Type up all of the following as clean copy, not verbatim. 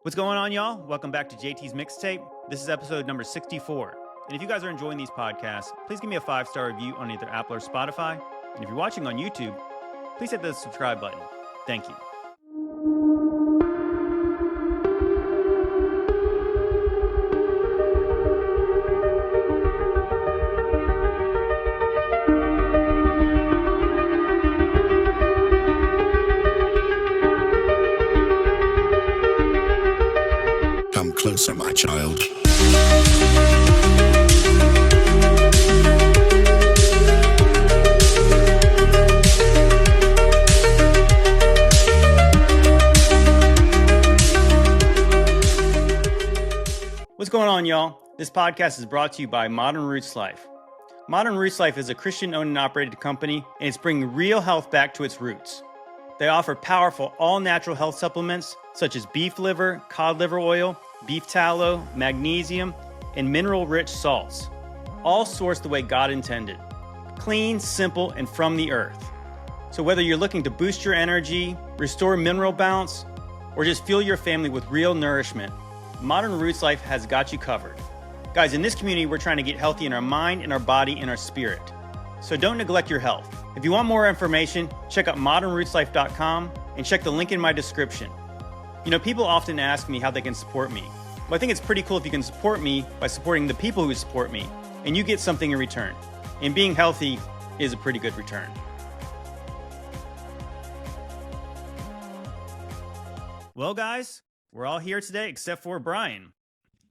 What's going on, y'all? Welcome back to JT's Mixtape. This is episode number 64. And if you guys are enjoying these podcasts, please give me a 5-star review on either Apple or Spotify. And if you're watching on YouTube, please hit the subscribe button. Thank you. Come closer, my child. What's going on, y'all? This podcast is brought to you by Modern Roots Life. Modern Roots Life is a Christian-owned and operated company, and it's bringing real health back to its roots. They offer powerful, all-natural health supplements such as beef liver, cod liver oil, beef tallow, magnesium, and mineral-rich salts, all sourced the way God intended. Clean, simple, and from the earth. So whether you're looking to boost your energy, restore mineral balance, or just fuel your family with real nourishment, Modern Roots Life has got you covered. Guys, in this community, we're trying to get healthy in our mind, in our body, and our spirit. So don't neglect your health. If you want more information, check out modernrootslife.com and check the link in my description. You know, people often ask me how they can support me. Well, I think it's pretty cool if you can support me by supporting the people who support me, and you get something in return. And being healthy is a pretty good return. Well, guys, we're all here today except for Brian.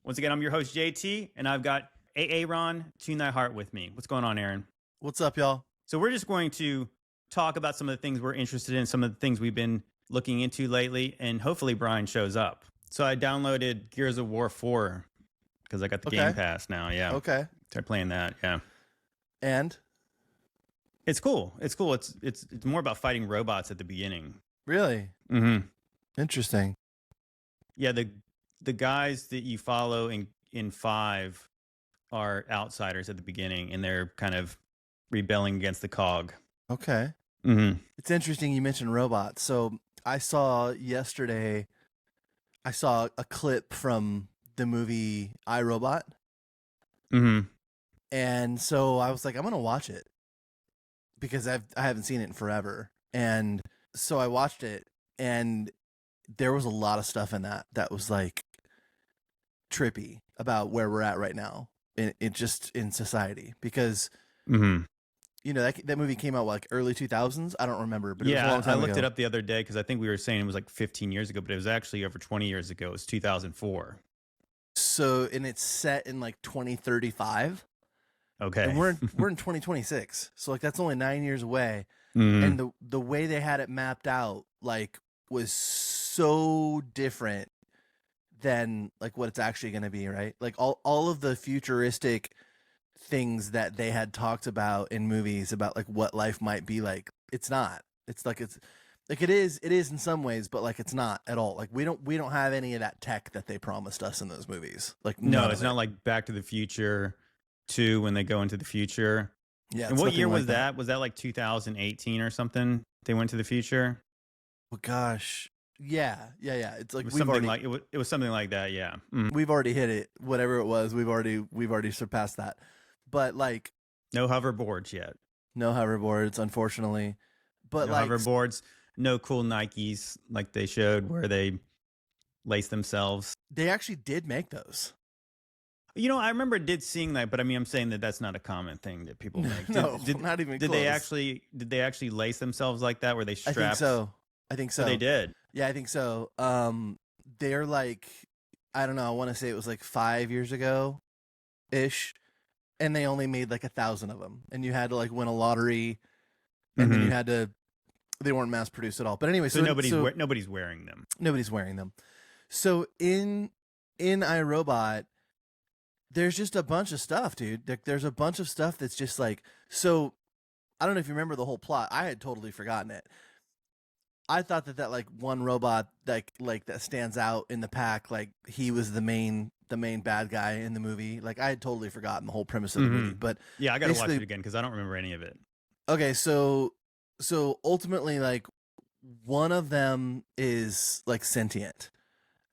Once again, I'm your host, JT, and I've got Aaron Tune Thy Heart with me. What's going on, Aaron? What's up, y'all? So we're just going to talk about some of the things we're interested in, some of the things we've been looking into lately, and hopefully Brian shows up. So I downloaded Gears of War 4 because I got the Game Pass now. Yeah. Okay. Start playing that. Yeah. And it's cool. It's cool. It's more about fighting robots at the beginning. really Mm-hmm. interesting. Yeah. The guys that you follow in 5 are outsiders at the beginning, and they're kind of rebelling against the cog. Okay. Mm-hmm. It's interesting you mentioned robots. So I saw yesterday, a clip from the movie iRobot. Mm-hmm. And so I was like, I'm going to watch it because I haven't seen it in forever. And so I watched it, and there was a lot of stuff in that was like trippy about where we're at right now in just in society, because Mm-hmm. you know that movie came out like early 2000s. I don't remember, but it was a long I time looked ago. it up the other day because I think we were saying it was like 15 years ago, but it was actually over 20 years ago. It was 2004. So, and it's set in like 2035, Okay. and we're in 2026. So like that's only 9 years away. Mhm. And the way they had it mapped out like was so different than like what it's actually going to be, right? Like all of the futuristic things that they had talked about in movies about like what life might be like, it's not. It's like it is in some ways, but like it's not at all. Like we don't have any of that tech that they promised us in those movies. Like No, none it's of not it. like Back to the Future 2 when they go into the future. Yeah. And it's what nothing year like was that? Was that like 2018 or something? They went to the future? Well, gosh. Yeah. It's like It was we've something already like it was something like that, yeah. Mhm. we've already hit it. Whatever it was, we've already surpassed that. But like No hoverboards yet. no hoverboards, unfortunately. But No like hoverboards, no cool Nikes like they showed where they lace themselves. they actually did make those. You know, I remember seeing that, but I mean, I'm saying that that's not a common thing that people make. No, not even Did close. they actually lace themselves like that, where they strapped? I think so. So they did. Yeah, I think so. They're like, I don't know. I want to say it was like 5 years ago, ish, and they only made like 1,000 of them, and you had to like win a lottery, and then you had to. They weren't mass produced at all. But anyway, So nobody's wearing them. Nobody's wearing them. So in iRobot, there's just a bunch of stuff, dude. There's a bunch of stuff that's just like, so I don't know if you remember the whole plot. I had totally forgotten it. I thought that like one robot like that stands out in the pack, like he was the main bad guy in the movie. Like I had totally forgotten the whole premise of the movie. But Yeah, I gotta watch basically- it again because I don't remember any of it. okay, so ultimately, like one of them is like sentient,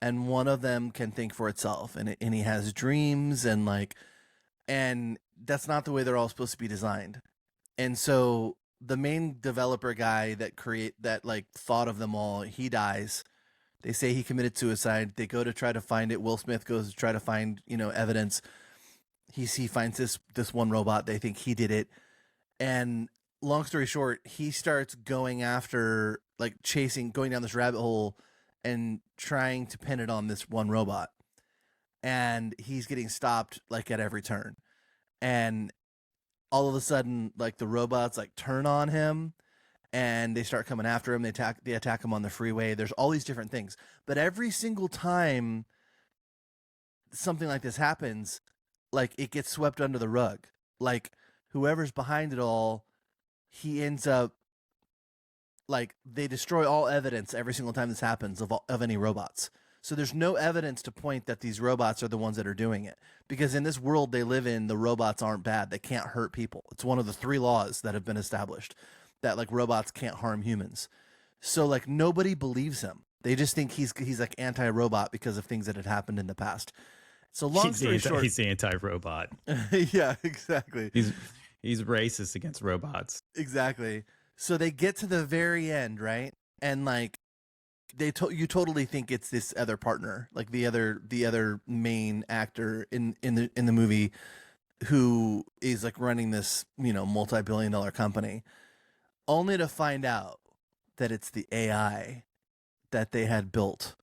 and one of them can think for itself, and he has dreams, and that's not the way they're all supposed to be designed. And so the main developer guy that like thought of them all, he dies. They say he committed suicide. They go to try to find it. Will Smith goes to try to find, evidence. He finds this one robot. They think he did it. And long story short, he starts going after, like, going down this rabbit hole and trying to pin it on this one robot. And he's getting stopped, like, at every turn. And all of a sudden, like, the robots, like, turn on him and they start coming after him. They attack him on the freeway. There's all these different things. But every single time something like this happens, like, it gets swept under the rug. Like, whoever's behind it all, he ends up, like, they destroy all evidence every single time this happens of any robots. So there's no evidence to point that these robots are the ones that are doing it. Because in this world they live in, the robots aren't bad. They can't hurt people. It's one of the 3 laws that have been established, that, like, robots can't harm humans. So, like, nobody believes him. They just think he's like anti-robot because of things that had happened in the past. So long story short, he's anti-robot. Yeah, exactly. He's racist against robots. Exactly. So they get to the very end, right? And, like, you totally think it's this other partner, like the other main actor in the movie, who is, like, running this, multi-billion-dollar company, only to find out that it's the AI that they had built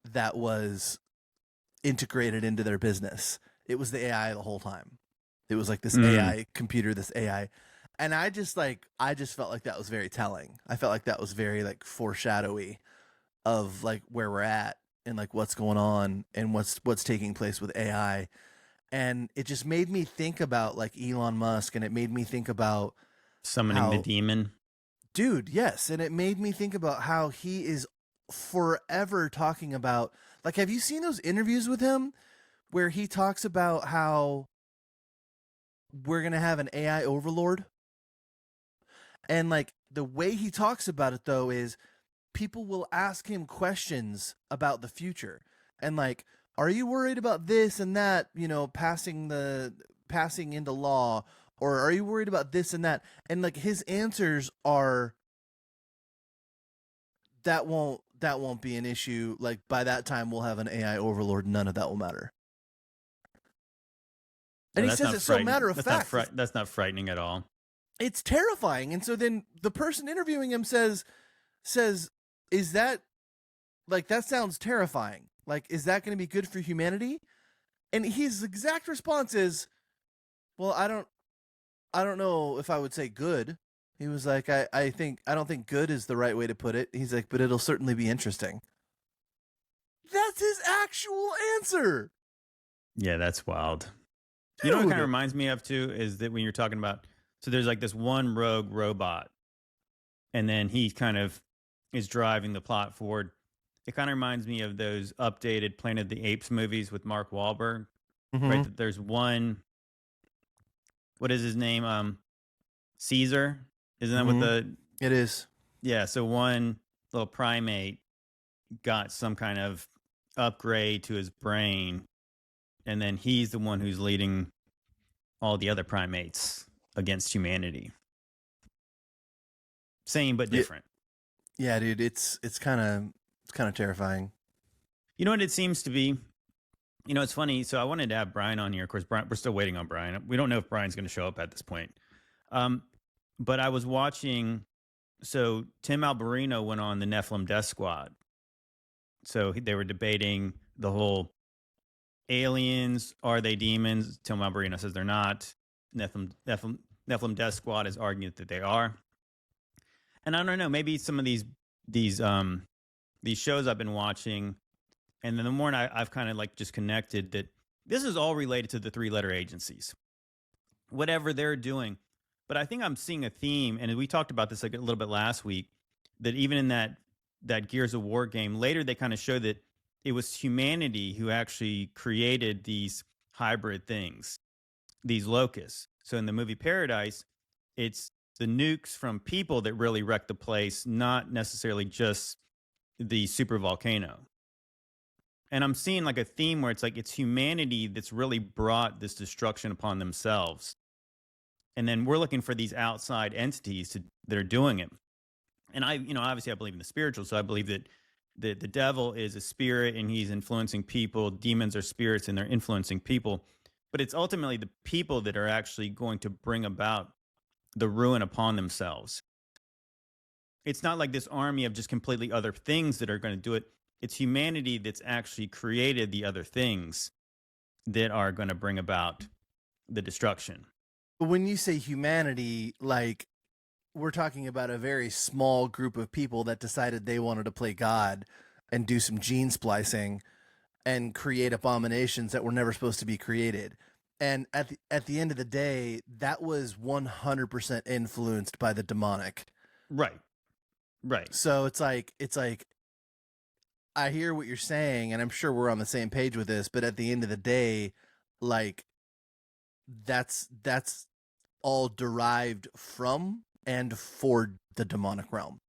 that was integrated into their business. It was the AI the whole time. It was like this AI computer, this AI. And I just felt like that was very telling. I felt like that was very, like, foreshadowy of, like, where we're at and, like, what's going on and what's taking place with AI. And it just made me think about, like, Elon Musk, and it made me think about summoning the demon. Dude, yes. And it made me think about how he is forever talking about, like, have you seen those interviews with him where he talks about how we're going to have an AI overlord? And, like, the way he talks about it, though, is people will ask him questions about the future. And, like, are you worried about this and that, passing into law? Or are you worried about this and that? And, like, his answers are, that won't be an issue. Like, by that time we'll have an AI overlord. None of that will matter. And he says it so matter of fact. That's not frightening at all. It's terrifying. And so then the person interviewing him says, is that, like, that sounds terrifying. Like, is that going to be good for humanity? And his exact response is, well, I don't know if I would say good. He was like, I don't think good is the right way to put it. He's like, but it'll certainly be interesting. That's his actual answer. Yeah, that's wild. Dude. You know what it kind of reminds me of, too, is that when you're talking about, so there's, like, this one rogue robot, and then he kind of is driving the plot forward. It kind of reminds me of those updated Planet of the Apes movies with Mark Wahlberg. Mm-hmm. Right? There's one, what is his name? Caesar? Isn't that what the... It is. Yeah, so one little primate got some kind of upgrade to his brain, and then he's the one who's leading all the other primates against humanity. Same but different. Yeah, dude, it's kind of terrifying. You know what it seems to be? You know, it's funny. So I wanted to have Brian on here. Of course, Brian, we're still waiting on Brian. We don't know if Brian's going to show up at this point. But I was watching, so Tim Alberino went on the Nephilim Death Squad. So they were debating the whole aliens, are they demons? Tim Alberino says they're not. Nephilim Death Squad is arguing that they are. And I don't know, maybe some of these shows I've been watching, and then the more I've kind of, like, just connected that this is all related to the 3-letter agencies, whatever they're doing. But I think I'm seeing a theme, and we talked about this, like, a little bit last week, that even in that Gears of War game, later they kind of showed that it was humanity who actually created these hybrid things, these locusts. So in the movie Paradise, it's the nukes from people that really wrecked the place, not necessarily just the super volcano. And I'm seeing like a theme where it's like it's humanity that's really brought this destruction upon themselves. And then we're looking for these outside entities that are doing it. And obviously I believe in the spiritual. So I believe that the devil is a spirit and he's influencing people. Demons are spirits and they're influencing people. But it's ultimately the people that are actually going to bring about the ruin upon themselves. It's not like this army of just completely other things that are going to do it. It's humanity that's actually created the other things that are going to bring about the destruction. But when you say humanity, like, we're talking about a very small group of people that decided they wanted to play God and do some gene splicing and create abominations that were never supposed to be created. And at the end of the day, that was 100% influenced by the demonic. Right. Right. So it's like I hear what you're saying, and I'm sure we're on the same page with this, but at the end of the day, like, that's all derived from and for the demonic realm.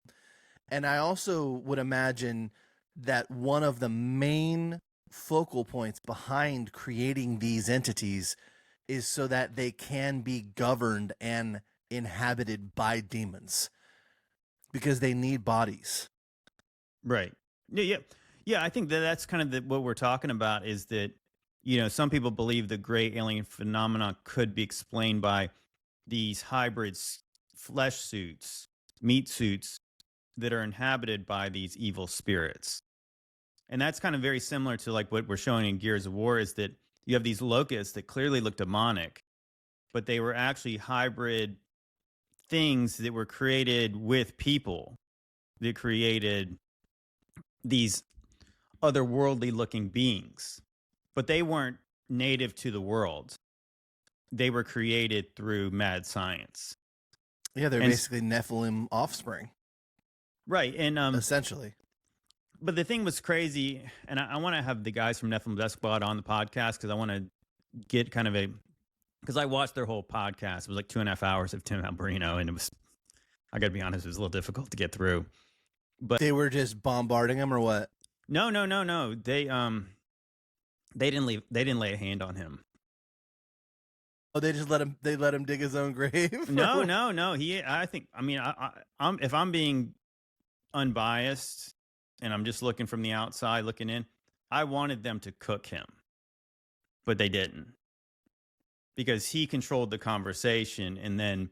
And I also would imagine that one of the main focal points behind creating these entities is so that they can be governed and inhabited by demons, because they need bodies. Right. Yeah. I think that's kind of what we're talking about is that, some people believe the gray alien phenomena could be explained by these hybrids, flesh suits, meat suits that are inhabited by these evil spirits. And that's kind of very similar to like what we're showing in Gears of War, is that you have these locusts that clearly look demonic, but they were actually hybrid things that were created with people that created these otherworldly looking beings. But they weren't native to the world. They were created through mad science. Yeah, they're basically Nephilim offspring. Right. And essentially. But the thing was crazy, and I want to have the guys from Nephilim Death Squad on the podcast because I want to get kind of because I watched their whole podcast. It was like 2.5 hours of Tim Alberino, and it was, I got to be honest, it was a little difficult to get through. But they were just bombarding him, or what? No. They didn't lay a hand on him. Oh, they just let him dig his own grave? No. If I'm being unbiased and I'm just looking from the outside looking in, I wanted them to cook him, but they didn't, because he controlled the conversation. And then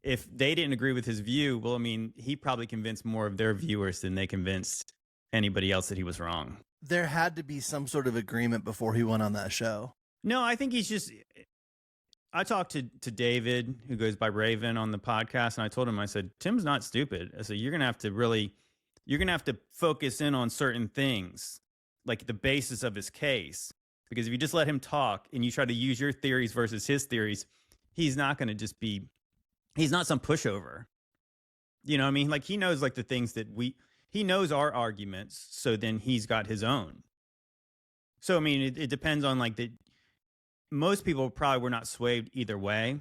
if they didn't agree with his view, well, I mean, he probably convinced more of their viewers than they convinced anybody else that he was wrong. There had to be some sort of agreement before he went on that show. No, I think he's just, I talked to David, who goes by Raven, on the podcast, and I told him, I said, Tim's not stupid. I said, you're going to have to focus in on certain things, like the basis of his case. Because if you just let him talk and you try to use your theories versus his theories, he's not going to just be, he's not some pushover. You know what I mean? Like, he knows like the things that he knows our arguments. So then he's got his own. So, I mean, it depends on like most people probably were not swayed either way.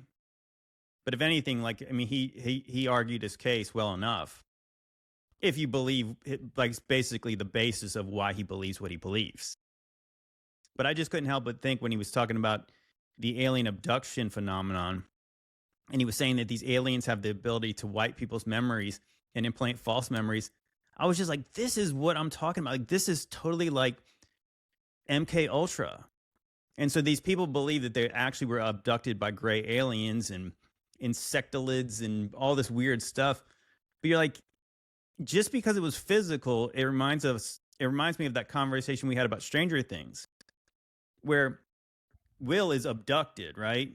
But if anything, like, I mean, he argued his case well enough. If you believe like basically the basis of why he believes what he believes. But I just couldn't help but think when he was talking about the alien abduction phenomenon, and he was saying that these aliens have the ability to wipe people's memories and implant false memories. I was just like, this is what I'm talking about. Like, this is totally like MK Ultra. And so these people believe that they actually were abducted by gray aliens and insectilids and all this weird stuff. But you're like, just because it was physical, it reminds me of that conversation we had about Stranger Things, where Will is abducted, right?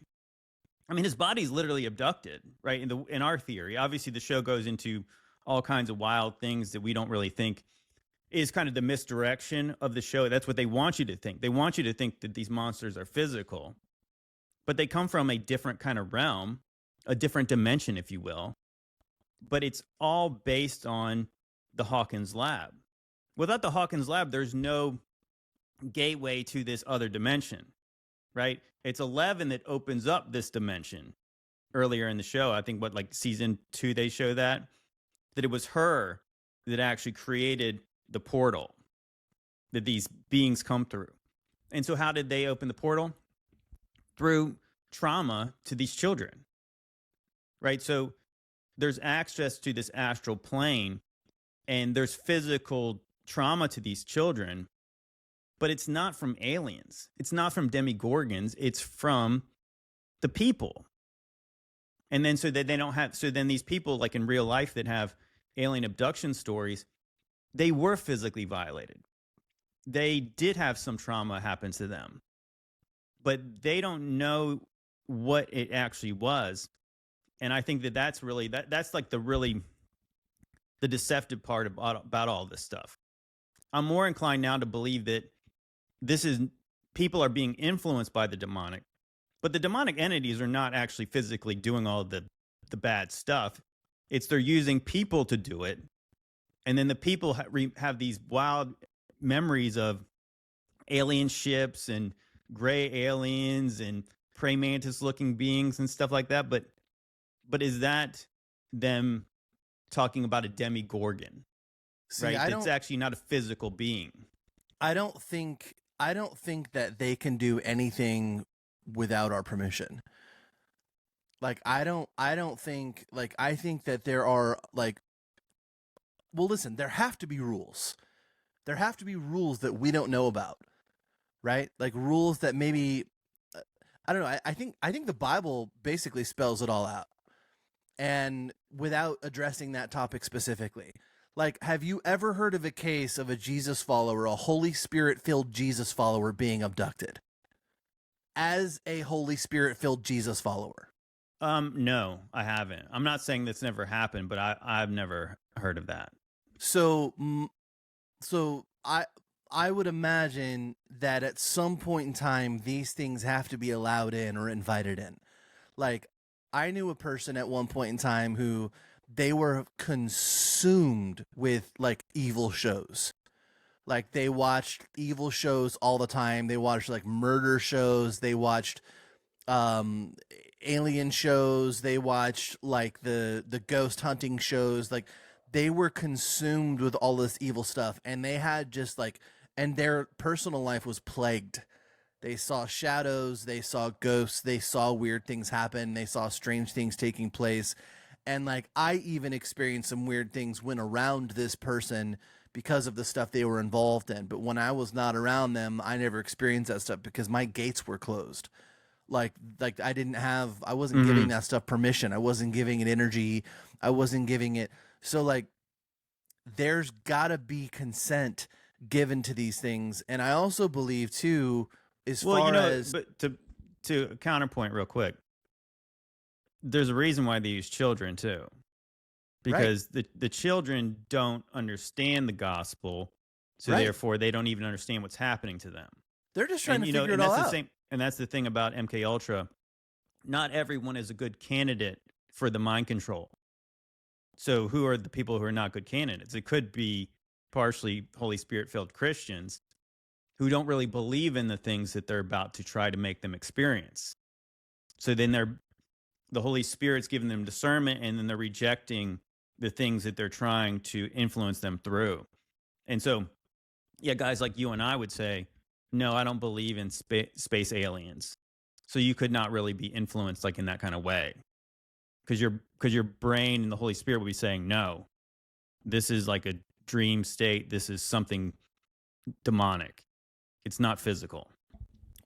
I mean, his body's literally abducted, right? In our theory, obviously the show goes into all kinds of wild things that we don't really think is kind of the misdirection of the show. That's what they want you to think. They want you to think that these monsters are physical, but they come from a different kind of realm, a different dimension, if you will. But it's all based on the Hawkins lab. Without the Hawkins lab, there's no gateway to this other dimension, right? It's 11 that opens up this dimension earlier in the show. I think like season 2, they show that it was her that actually created the portal that these beings come through. And so how did they open the portal? Through trauma to these children, right? So there's access to this astral plane, and there's physical trauma to these children, but it's not from aliens. It's not from demigorgons. It's from the people. And then so that they don't have, so then these people, like in real life that have alien abduction stories, they were physically violated. They did have some trauma happen to them, but they don't know what it actually was. And I think that that's really, that's like the deceptive part about all this stuff. I'm more inclined now to believe that people are being influenced by the demonic, but the demonic entities are not actually physically doing all the bad stuff. It's they're using people to do it. And then the people have these wild memories of alien ships and gray aliens and praying mantis looking beings and stuff like that. But is that them talking about a demigorgon? See, right? It's actually not a physical being. I don't think that they can do anything without our permission. Like, I think that there are, like, well, listen, there have to be rules. There have to be rules that we don't know about, right? Like rules that maybe, I don't know. I think the Bible basically spells it all out, and without addressing that topic specifically. Like, have you ever heard of a case of a Jesus follower, a Holy Spirit-filled Jesus follower being abducted? As a Holy Spirit-filled Jesus follower? No, I haven't. I'm not saying that's never happened, but I've never heard of that. So I would imagine that at some point in time, these things have to be allowed in or invited in. Like, I knew a person at one point in time who they were consumed with like evil shows. Like, they watched evil shows all the time. They watched like murder shows. They watched alien shows. They watched like the ghost hunting shows. Like, they were consumed with all this evil stuff, and they had just like, and their personal life was plagued. They saw shadows, they saw ghosts, they saw weird things happen, they saw strange things taking place. And like, I even experienced some weird things when around this person because of the stuff they were involved in. But when I was not around them, I never experienced that stuff because my gates were closed. Like I wasn't giving that stuff permission. I wasn't giving it energy. I wasn't giving it. So like, there's gotta be consent given to these things. And I also believe too, but to counterpoint real quick, there's a reason why they use children too, because the children don't understand the gospel, so therefore they don't even understand what's happening to them. They're just trying to figure it all out. And that's the thing about MK Ultra. Not everyone is a good candidate for the mind control. So who are the people who are not good candidates? It could be partially Holy Spirit-filled Christians who don't really believe in the things that they're about to try to make them experience. So then the Holy Spirit's giving them discernment, and then they're rejecting the things that they're trying to influence them through. And so, yeah, guys like you and I would say, no, I don't believe in space aliens. So you could not really be influenced like in that kind of way. Because your brain and the Holy Spirit will be saying, no, this is like a dream state. This is something demonic. It's not physical.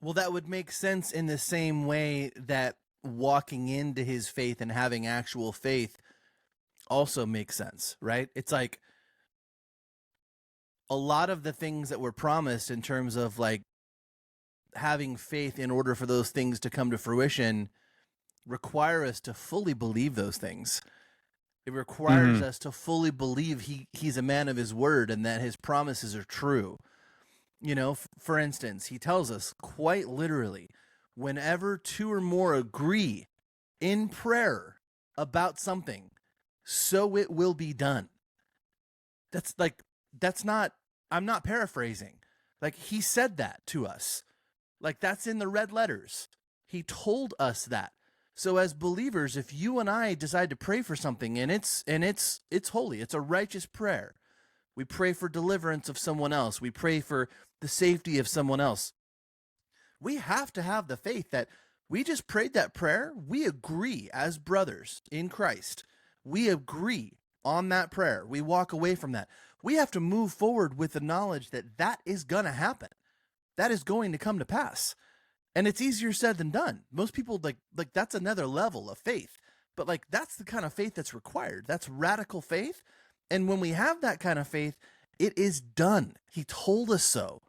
Well, that would make sense in the same way that walking into his faith and having actual faith also makes sense, right? It's like a lot of the things that were promised in terms of like having faith in order for those things to come to fruition require us to fully believe those things. It requires us to fully believe he's a man of his word and that his promises are true. You know, for instance, he tells us quite literally, whenever two or more agree in prayer about something, so it will be done. I'm not paraphrasing. Like, he said that to us. Like, that's in the red letters. He told us that. So as believers, if you and I decide to pray for something and it's holy, it's a righteous prayer, We pray for deliverance of someone else. We pray for the safety of someone else. We have to have the faith that we just prayed that prayer. We agree as brothers in Christ. We agree on that prayer. We walk away from that. We have to move forward with the knowledge that that is going to happen. That is going to come to pass. And it's easier said than done. Most people like that's another level of faith. But like that's the kind of faith that's required. That's radical faith. And when we have that kind of faith, it is done. He told us so.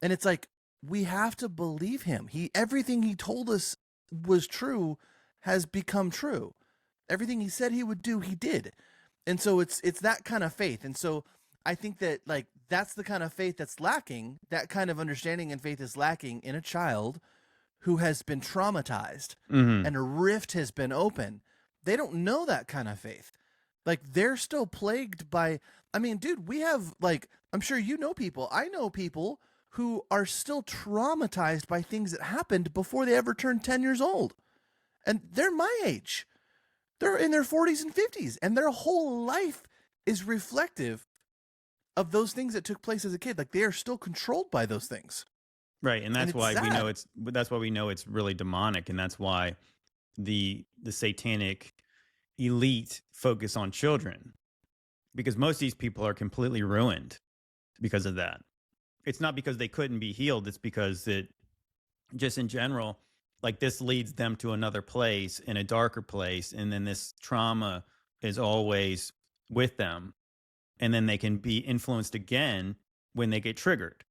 And it's like we have to believe him. Everything he told us was true has become true. Everything he said he would do, he did. And so it's that kind of faith. And so I think that like that's the kind of faith that's lacking. That kind of understanding and faith is lacking in a child who has been traumatized and a rift has been open. They don't know that kind of faith. Like they're still plagued by, I mean, dude, we have like, I'm sure you know people. I know people who are still traumatized by things that happened before they ever turned 10 years old. And they're my age. They're in their 40s and 50s, and their whole life is reflective of those things that took place as a kid. Like they are still controlled by those things. Right, and that's why we know it's really demonic, and that's why the satanic elite focus on children, because most of these people are completely ruined because of that. It's not because they couldn't be healed. It's because that just in general, like this leads them to another place, in a darker place. And then this trauma is always with them. And then they can be influenced again when they get triggered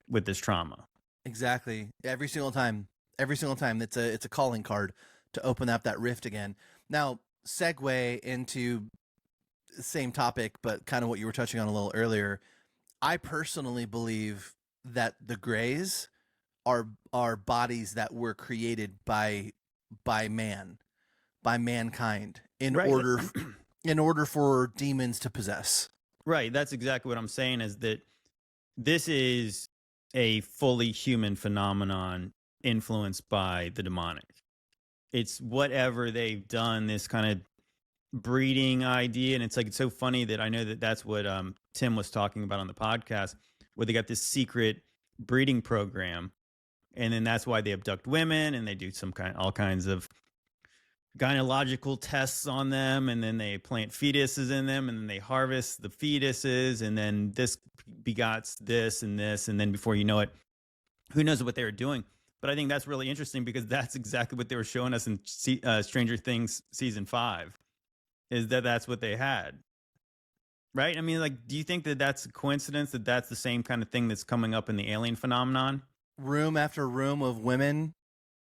with this trauma. Exactly. Every single time, it's a calling card to open up that rift again. Now, segue into the same topic, but kind of what you were touching on a little earlier. I personally believe that the grays are bodies that were created by mankind in order for demons to possess. Right. That's exactly what I'm saying, is that this is a fully human phenomenon influenced by the demonic. It's whatever they've done, this kind of breeding idea. And it's like, it's so funny that I know that that's what Tim was talking about on the podcast, where they got this secret breeding program. And then that's why they abduct women, and they do all kinds of gynecological tests on them. And then they plant fetuses in them, and then they harvest the fetuses. And then this begots this and this. And then before you know it, who knows what they were doing. But I think that's really interesting, because that's exactly what they were showing us in Stranger Things season 5, is that that's what they had. Right? I mean, like, do you think that that's a coincidence, that that's the same kind of thing that's coming up in the alien phenomenon? Room after room of women.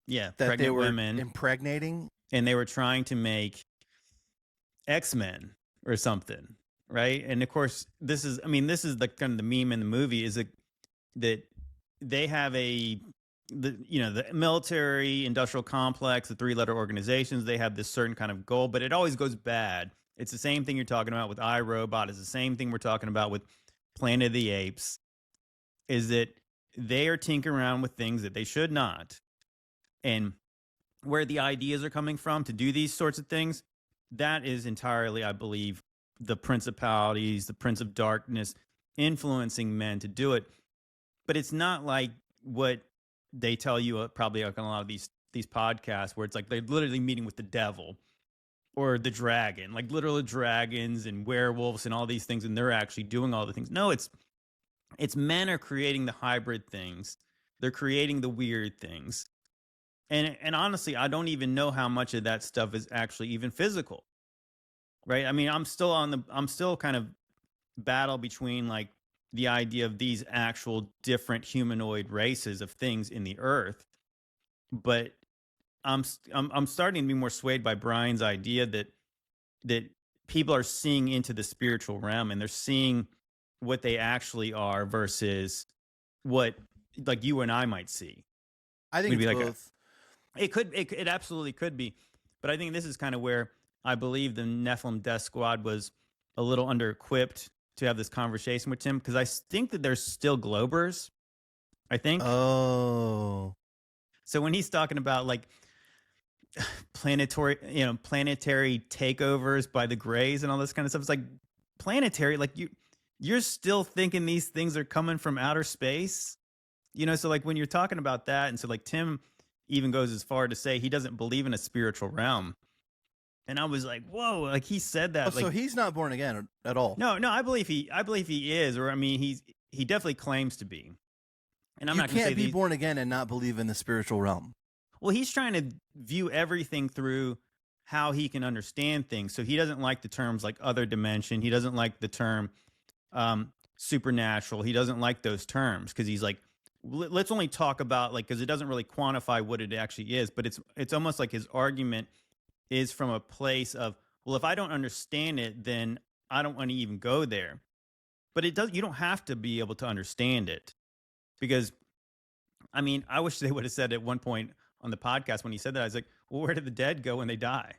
Yeah, that they were women impregnating. And they were trying to make X-Men or something, right? And of course, this is the kind of the meme in the movie, is that they have the military industrial complex, the 3-letter organizations, they have this certain kind of goal, but it always goes bad. It's the same thing you're talking about with iRobot. It's the same thing we're talking about with Planet of the Apes, is that they are tinkering around with things that they should not. And where the ideas are coming from to do these sorts of things, that is entirely, I believe, the principalities, the prince of darkness influencing men to do it. But it's not like what they tell you probably like on a lot of these podcasts, where it's like they're literally meeting with the devil or the dragon, like literal dragons and werewolves and all these things, and they're actually doing all the things. No, it's men are creating the hybrid things. They're creating the weird things. And honestly, I don't even know how much of that stuff is actually even physical. Right? I mean, I'm still kind of battle between like the idea of these actual different humanoid races of things in the earth. But I'm starting to be more swayed by Brian's idea that people are seeing into the spiritual realm, and they're seeing what they actually are versus what like you and I might see. I think it's both. It absolutely could be, but I think this is kind of where I believe the Nephilim Death Squad was a little under-equipped to have this conversation with Tim, because I think that there's still Globers, I think. Oh. So when he's talking about like planetary takeovers by the Greys and all this kind of stuff, it's like planetary, like you're still thinking these things are coming from outer space? You know, so like when you're talking about that, and so like Tim even goes as far to say he doesn't believe in a spiritual realm. And I was like, whoa, like he said Oh, that. so Like, he's not born again at all. no, I believe he is, or I mean, he definitely claims to be. And I'm You not going to say can't be born again and not believe in the spiritual realm. well, he's trying to view everything through how he can understand things. So he doesn't like the terms like other dimension. He doesn't like the term supernatural. He doesn't like those terms because he's like, let's only talk about like, because it doesn't really quantify what it actually is. But it's almost like his argument is from a place of, well, if I don't understand it, then I don't want to even go there. But it does. You don't have to be able to understand it, because I mean, I wish they would have said at one point on the podcast when he said that, I was like, well, where did the dead go when they die?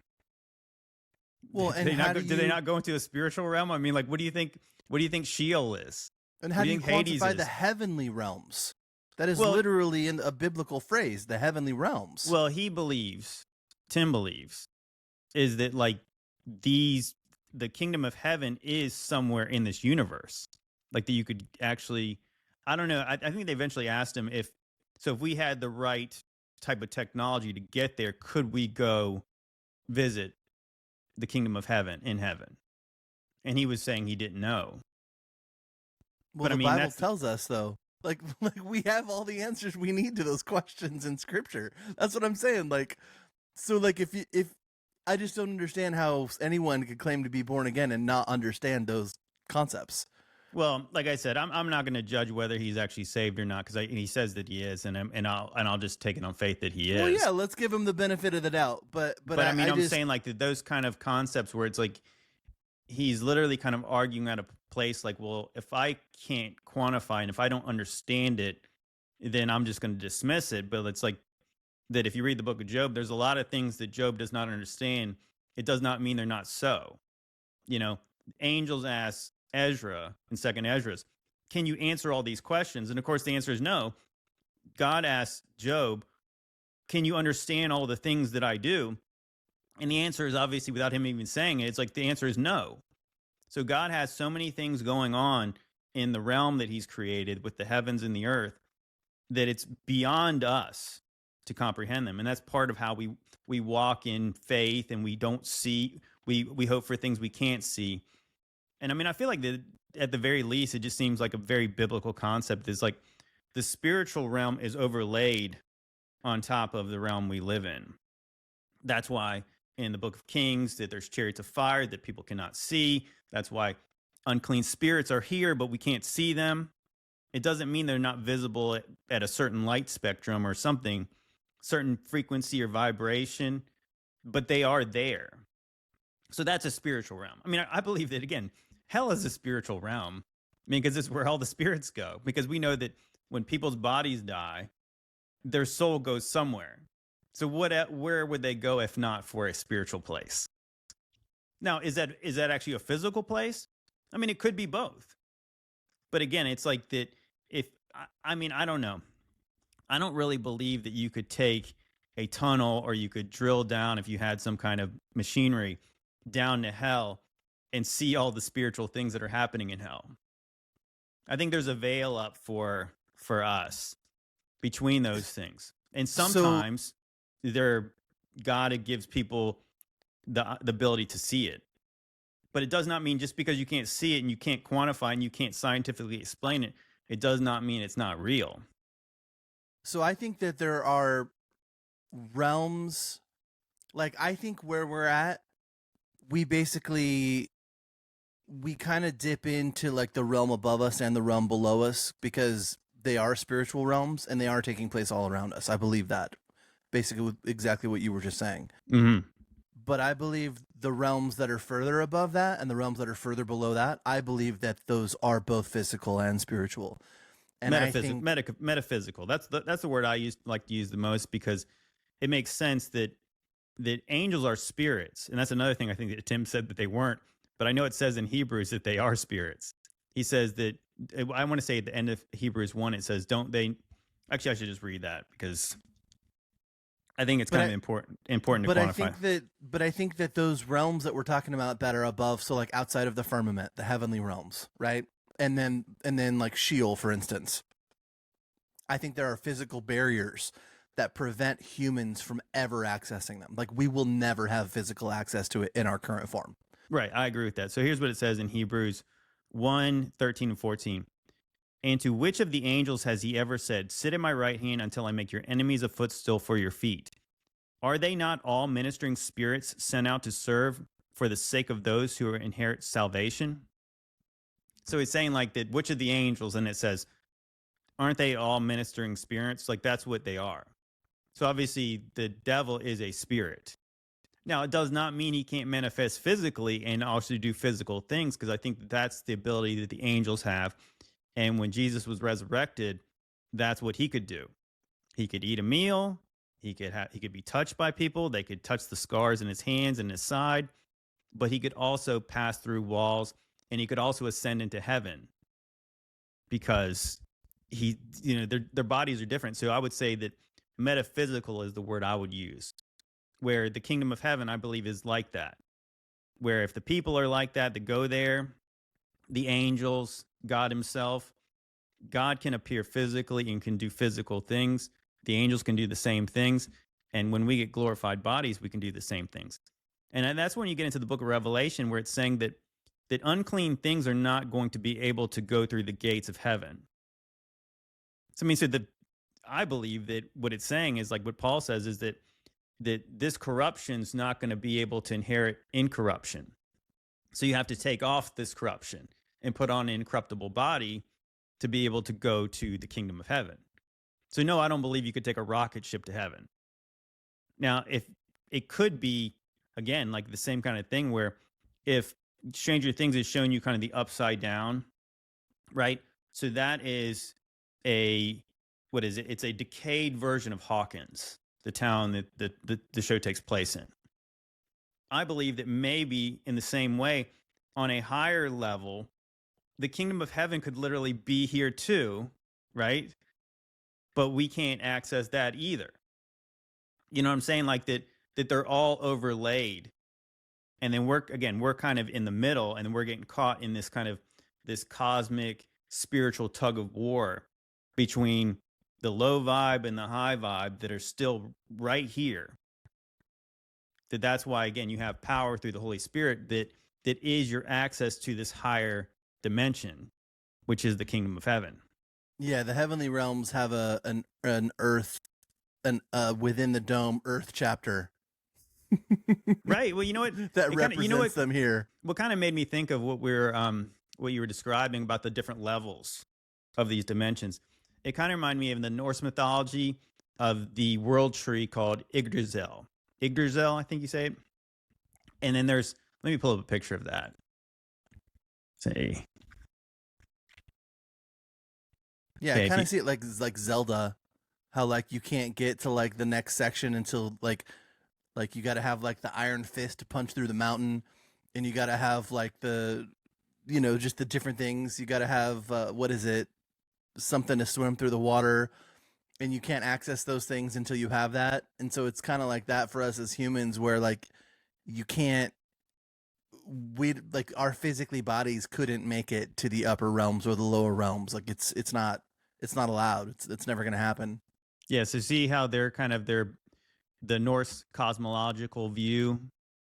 Well, and Did they not go into a spiritual realm? I mean, like, what do you think? What do you think Sheol is? And how do you Hades quantify the is? heavenly realms? That is Well- literally in a biblical phrase, the heavenly realms. Well, Tim believes, is that like the kingdom of heaven is somewhere in this universe, like that you could actually, I don't know. I think they eventually asked him if we had the right type of technology to get there, could we go visit the kingdom of heaven in heaven? And he was saying he didn't know. well, but the I mean, Bible that's- tells us though. Like we have all the answers we need to those questions in Scripture. That's what I'm saying. Like, so like if I just don't understand how anyone could claim to be born again and not understand those concepts. Well, like I said, I'm not going to judge whether he's actually saved or not, because he says that he is, and I'll just take it on faith that he is. Well, yeah, let's give him the benefit of the doubt. But I mean, I'm just, saying like those kind of concepts where it's like he's literally kind of arguing at a place like, well, if I can't quantify and if I don't understand it, then I'm just going to dismiss it. But it's like that if you read the book of Job, there's a lot of things that Job does not understand. It does not mean they're not so. You know, angels ask Ezra in Second Ezra's, can you answer all these questions? And of course, the answer is no. God asks Job, can you understand all the things that I do? And the answer is obviously, without him even saying it, it's like the answer is no. So God has so many things going on in the realm that he's created with the heavens and the earth that it's beyond us to comprehend them. And that's part of how we walk in faith, and we don't see, we hope for things we can't see. And I mean, I feel like at the very least, it just seems like a very biblical concept. Is like the spiritual realm is overlaid on top of the realm we live in. That's why in the book of Kings that there's chariots of fire that people cannot see. That's why unclean spirits are here, but we can't see them. It doesn't mean they're not visible at a certain light spectrum or something, certain frequency or vibration, but they are there. So that's a spiritual realm. I mean, I believe that, again, hell is a spiritual realm. I mean, because it's where all the spirits go. Because we know that when people's bodies die, their soul goes somewhere. So where would they go if not for a spiritual place? Now, is that actually a physical place? I mean, it could be both. But again, it's like that I mean, I don't know. I don't really believe that you could take a tunnel or you could drill down, if you had some kind of machinery, down to hell and see all the spiritual things that are happening in hell. I think there's a veil up for us between those things. And sometimes God gives people the ability to see it. But it does not mean just because you can't see it and you can't quantify and you can't scientifically explain it, it does not mean it's not real. So I think that there are realms, like I think where we're at, we kind of dip into like the realm above us and the realm below us, because they are spiritual realms and they are taking place all around us. I believe that, basically exactly what you were just saying. Mm-hmm. But I believe the realms that are further above that and the realms that are further below that, I believe that those are both physical and spiritual. And metaphysical. That's the word I like to use the most, because it makes sense that angels are spirits. And that's another thing I think that Tim said that they weren't. But I know it says in Hebrews that they are spirits. He says that, I want to say at the end of Hebrews 1, it says, don't they... Actually, I should just read that, because I think it's kind of important to quantify. But I think that those realms that we're talking about that are above, so like outside of the firmament, the heavenly realms, right? and then like Sheol, for instance. I think there are physical barriers that prevent humans from ever accessing them. Like we will never have physical access to it in our current form. Right, I agree with that. So here's what it says in Hebrews 1:13 and 14. And to which of the angels has he ever said, sit at my right hand until I make your enemies a footstool for your feet? Are they not all ministering spirits sent out to serve for the sake of those who inherit salvation? So he's saying like that, which of the angels, and it says, aren't they all ministering spirits? Like that's what they are. So obviously the devil is a spirit. Now, it does not mean he can't manifest physically and also do physical things, because I think that's the ability that the angels have. And when Jesus was resurrected, that's what he could do. He could eat a meal. He could be touched by people. They could touch the scars in his hands and his side. But he could also pass through walls, and he could also ascend into heaven, because their bodies are different. So I would say that metaphysical is the word I would use, where the kingdom of heaven, I believe, is like that, where if the people are like that go there, the angels, God himself, God can appear physically and can do physical things. The angels can do the same things. And when we get glorified bodies, we can do the same things. And that's when you get into the book of Revelation, where it's saying that unclean things are not going to be able to go through the gates of heaven. So I believe that what it's saying is like what Paul says is that this corruption's not going to be able to inherit incorruption. So you have to take off this corruption and put on an incorruptible body to be able to go to the kingdom of heaven. So no, I don't believe you could take a rocket ship to heaven. Now, if it could be, again, like the same kind of thing where if Stranger Things is showing you kind of the upside down, right? So that is what is it? It's a decayed version of Hawkins, the town that the show takes place in. I believe that maybe in the same way, on a higher level, the kingdom of heaven could literally be here too, right? But we can't access that either. You know what I'm saying? Like that they're all overlaid. And then we're kind of in the middle, and we're getting caught in this kind of this cosmic spiritual tug of war between the low vibe and the high vibe that are still right here. That's why, again, you have power through the Holy Spirit that is your access to this higher dimension, which is the kingdom of heaven. Yeah, the heavenly realms have an earth, within the dome earth chapter. Right. Well, you know what? That represents them here. What kind of made me think of what you were describing about the different levels of these dimensions. It kind of reminded me of the Norse mythology of the world tree called Yggdrasil. Yggdrasil, I think you say it. And then let me pull up a picture of that. Say. Yeah, I kind of see it like Zelda, how like you can't get to like the next section until like you got to have like the iron fist to punch through the mountain, and you got to have like the, just the different things. You got to have something to swim through the water, and you can't access those things until you have that. And so it's kind of like that for us as humans, where like you can't, our physically bodies couldn't make it to the upper realms or the lower realms. Like it's not allowed. It's never going to happen. Yeah. So see how the Norse cosmological view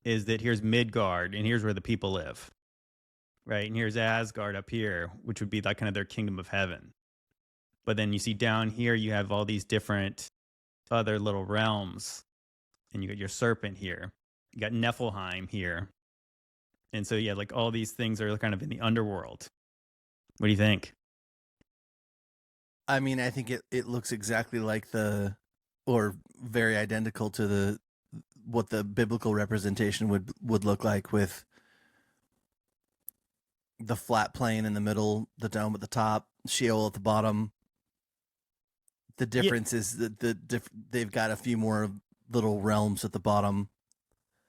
is that here's Midgard and here's where the people live, right? And here's Asgard up here, which would be like kind of their kingdom of heaven. But then you see down here, you have all these different other little realms, and you got your serpent here. You got Niflheim here. And so, yeah, like all these things are kind of in the underworld. What do you think? I mean, I think it looks exactly like or very identical to what the biblical representation would look like, with the flat plane in the middle, the dome at the top, Sheol at the bottom. The difference is that they've got a few more little realms at the bottom.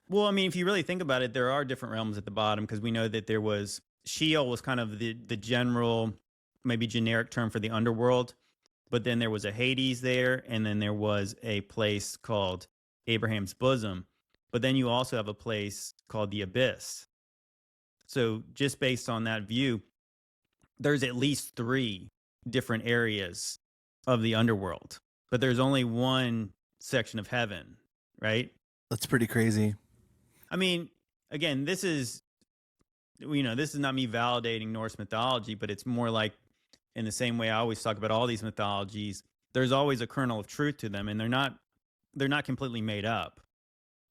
Well, I mean, if you really think about it, there are different realms at the bottom, because we know that Sheol was kind of the general, maybe generic term for the underworld. But then there was a Hades there, and then there was a place called Abraham's bosom. But then you also have a place called the abyss. So just based on that view, there's at least 3 different areas of the underworld, but there's only one section of heaven, right? That's pretty crazy. I mean, again, this is not me validating Norse mythology, but it's more like, in the same way I always talk about all these mythologies, there's always a kernel of truth to them, and they're not completely made up.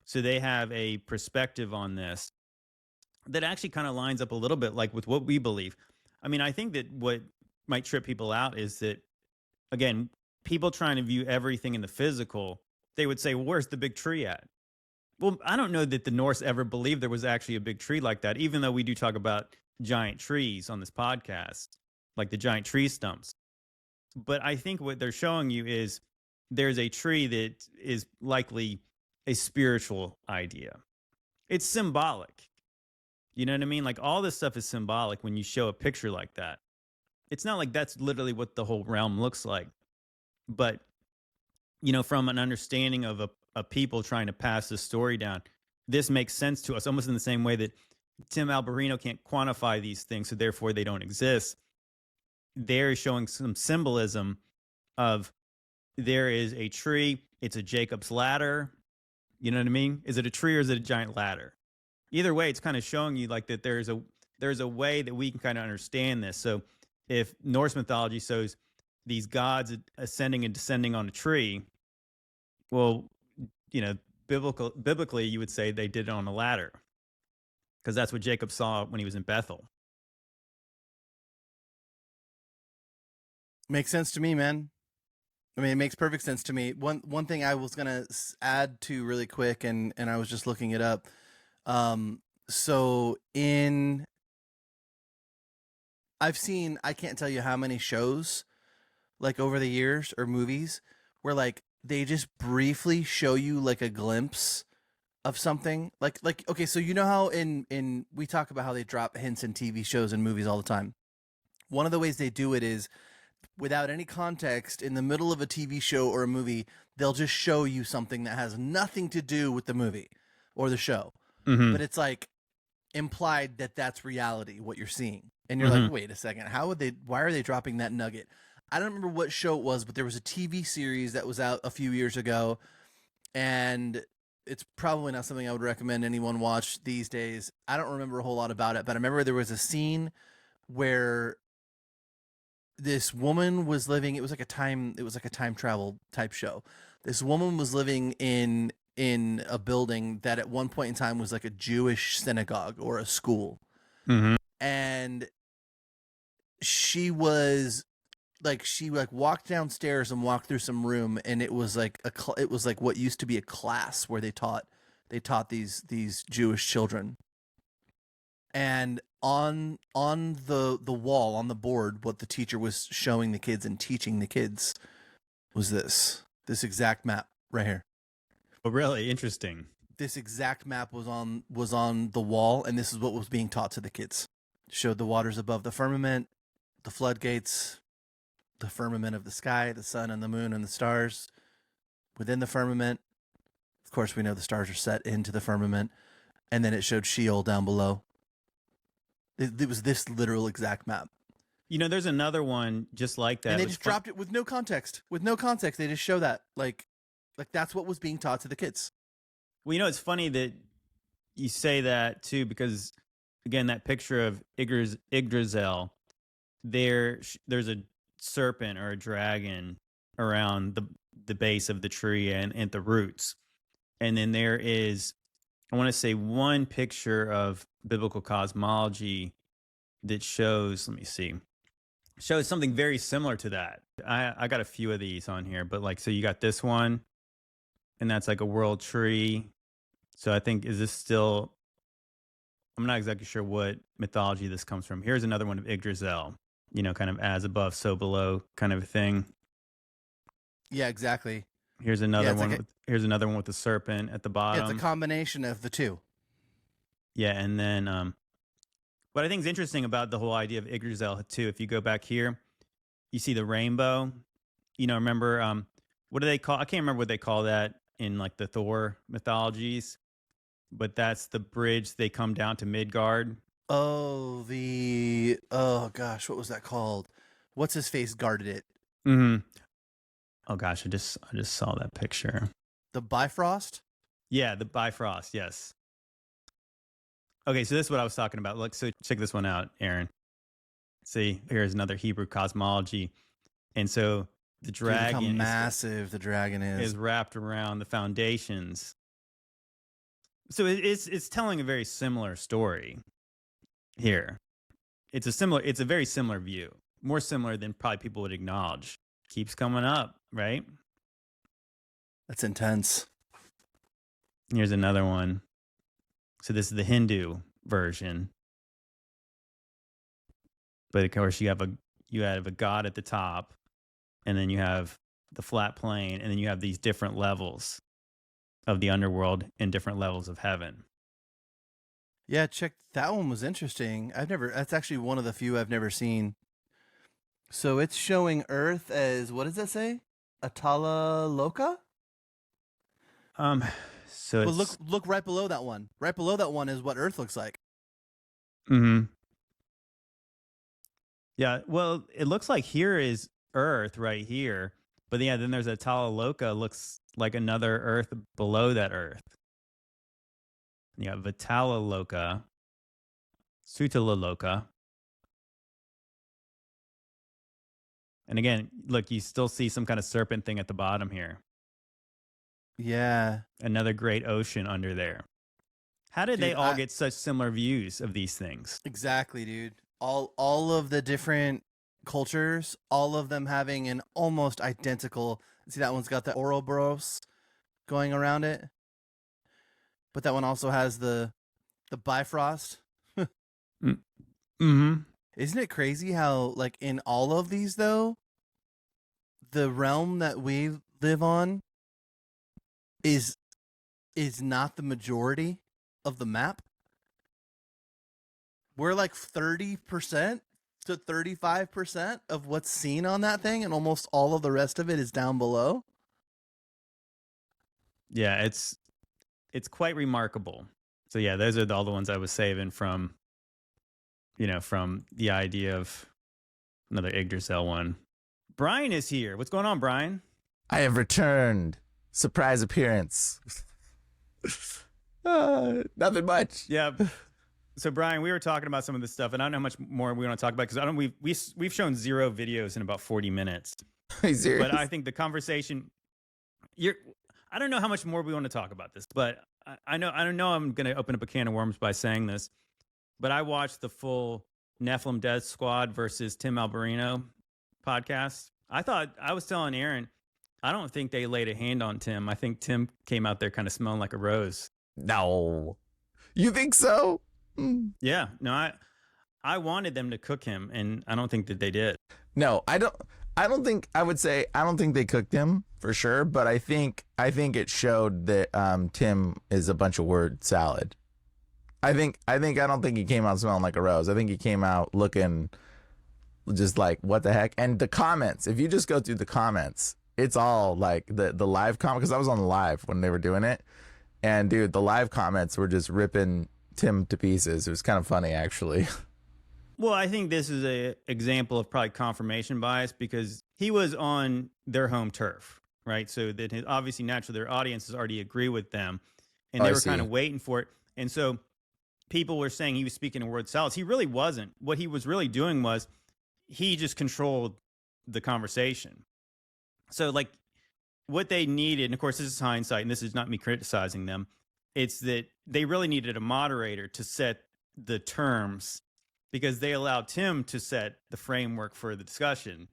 So they have a perspective on this that actually kind of lines up a little bit like with what we believe. I mean, I think that what might trip people out is that, again, people trying to view everything in the physical, they would say, well, where's the big tree at? Well, I don't know that the Norse ever believed there was actually a big tree like that, even though we do talk about giant trees on this podcast, like the giant tree stumps. But I think what they're showing you is there's a tree that is likely a spiritual idea. It's symbolic. You know what I mean? Like, all this stuff is symbolic when you show a picture like that. It's not like that's literally what the whole realm looks like. But, from an understanding of a people trying to pass this story down, this makes sense to us, almost in the same way that Tim Alberino can't quantify these things, so therefore they don't exist. They're showing some symbolism of, there is a tree, it's a Jacob's ladder. You know what I mean? Is it a tree or is it a giant ladder? Either way, it's kind of showing you like that there's a way that we can kind of understand this. So if Norse mythology shows these gods ascending and descending on a tree, well, biblically, you would say they did it on a ladder, because that's what Jacob saw when he was in Bethel. Makes sense to me, man. I mean, it makes perfect sense to me. One thing I was gonna add to really quick, and I was just looking it up. So I've seen, I can't tell you how many shows, like over the years, or movies, where like they just briefly show you like a glimpse of something. Like okay, so you know how in we talk about how they drop hints in TV shows and movies all the time. One of the ways they do it is, without any context, in the middle of a TV show or a movie, they'll just show you something that has nothing to do with the movie or the show. Mm-hmm. But it's like implied that that's reality, what you're seeing. And you're like, wait a second, why are they dropping that nugget? I don't remember what show it was, but there was a TV series that was out a few years ago, and it's probably not something I would recommend anyone watch these days. I don't remember a whole lot about it, but I remember there was a scene where this woman was living, it was like a time travel type show. This woman was living in a building that at one point in time was like a Jewish synagogue or a school. Mm-hmm. And she walked downstairs and walked through some room, and it was like what used to be a class where they taught these Jewish children. And on the wall, on the board, what the teacher was showing the kids and teaching the kids was this exact map right here. Oh, really? Interesting. This exact map was on the wall, and this is what was being taught to the kids. Showed the waters above the firmament, the floodgates, the firmament of the sky, the sun and the moon and the stars within the firmament. Of course, we know the stars are set into the firmament, and then it showed Sheol down below. It was this literal exact map. There's another one just like that. And they just dropped it with no context. With no context, they just show that. Like that's what was being taught to the kids. Well, it's funny that you say that too, because again, that picture of Yggdrasil, there's a serpent or a dragon around the base of the tree and at the roots. And then there is, I want to say, one picture of biblical cosmology that shows something very similar to that. I got a few of these on here, but so you got this one, and that's like a world tree. So I think, is this still, I'm not exactly sure what mythology this comes from. Here's another one of Yggdrasil, kind of as above, so below kind of a thing. Yeah, exactly. Here's another one. Here's another one with the serpent at the bottom. Yeah, it's a combination of the two. Yeah, and then what I think is interesting about the whole idea of Yggdrasil too, if you go back here, you see the rainbow. Remember, what do they call? I can't remember what they call that in like the Thor mythologies, but that's the bridge they come down to Midgard. Oh, oh gosh, what was that called? What's his face guarded it? Mm-hmm. Oh gosh, I just saw that picture. The Bifrost? Yeah, the Bifrost. Yes. Okay, so this is what I was talking about. Look, so check this one out, Aaron. See, here's another Hebrew cosmology, and so the Dude, look how dragon massive the dragon is wrapped around the foundations. So it's telling a very similar story here. It's a very similar view, more similar than probably people would acknowledge. Keeps coming up, right? That's intense. Here's another one. So this is the Hindu version, but of course you have a god at the top, and then you have the flat plane, and then you have these different levels of the underworld and different levels of heaven. Yeah, check that one was interesting. That's actually one of the few I've never seen. So it's showing Earth as, what does that say? Atala Loka? So But look right below that one. Right below that one is what Earth looks like. Mm-hmm. Yeah, well, it looks like here is Earth right here, but yeah, then there's a Talaloka, looks like another Earth below that Earth. You have Vitalaloka, Sutalaloka. And again, look, you still see some kind of serpent thing at the bottom here. Yeah. Another great ocean under there. How did they all get such similar views of these things? Exactly, dude. All of the different cultures, all of them having an almost identical. See, that one's got the Ouroboros going around it, but that one also has the Bifrost. Mm-hmm. Isn't it crazy how, like, in all of these though, the realm that we live on is not the majority of the map? We're like 30% to 35% of what's seen on that thing, and almost all of the rest of it is down below. Yeah, it's quite remarkable. So yeah, those are all the ones I was saving from, from the idea of another Yggdrasil one. Brian is here. What's going on, Brian? I have returned. Surprise appearance. Nothing much. Yeah. So Brian, we were talking about some of this stuff, and I don't know how much more we want to talk about because we've shown 0 videos in about 40 minutes. Are you serious? But I think the conversation, I don't know how much more we want to talk about this, but I know I'm going to open up a can of worms by saying this, but I watched the full Nephilim Death Squad versus Tim Alberino podcast. I was telling Aaron, I don't think they laid a hand on Tim. I think Tim came out there kind of smelling like a rose. No. You think so? Yeah. No, I wanted them to cook him, and I don't think that they did. No, I don't think they cooked him for sure, but I think it showed that Tim is a bunch of word salad. I don't think he came out smelling like a rose. I think he came out looking just like, what the heck? And the comments, if you just go through the comments, it's all like the live comment, because I was on the live when they were doing it, and dude, the live comments were just ripping Tim to pieces. It was kind of funny, actually. Well, I think this is an example of probably confirmation bias because he was on their home turf, right? So that obviously naturally their audiences already agree with them, and they were kind of waiting for it. And so people were saying he was speaking in word salads. He really wasn't. What he was really doing was he just controlled the conversation. So like what they needed, and of course this is hindsight, and this is not me criticizing them, it's that they really needed a moderator to set the terms, because they allowed Tim to set the framework for the discussion.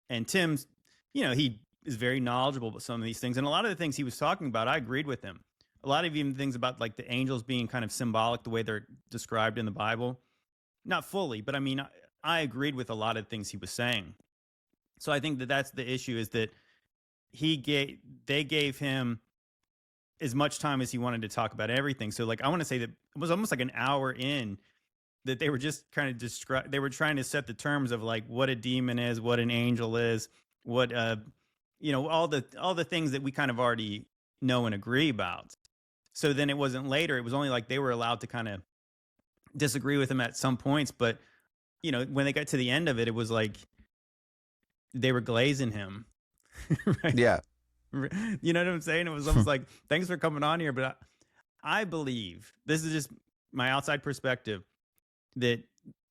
And Tim's, he is very knowledgeable about some of these things. And a lot of the things he was talking about, I agreed with him. A lot of even things about like the angels being kind of symbolic, the way they're described in the Bible. Not fully, but I mean, I agreed with a lot of things he was saying. So I think that that's the issue, is that they gave him as much time as he wanted to talk about everything. So like, I want to say that it was almost like an hour in that they were just kind of they were trying to set the terms of like what a demon is, what an angel is, what all the things that we kind of already know and agree about. So then it wasn't later, it was only like they were allowed to kind of disagree with him at some points, but when they got to the end of it, it was like they were glazing him. Right? Yeah. You know what I'm saying? It was almost like, thanks for coming on here, but I believe, this is just my outside perspective, that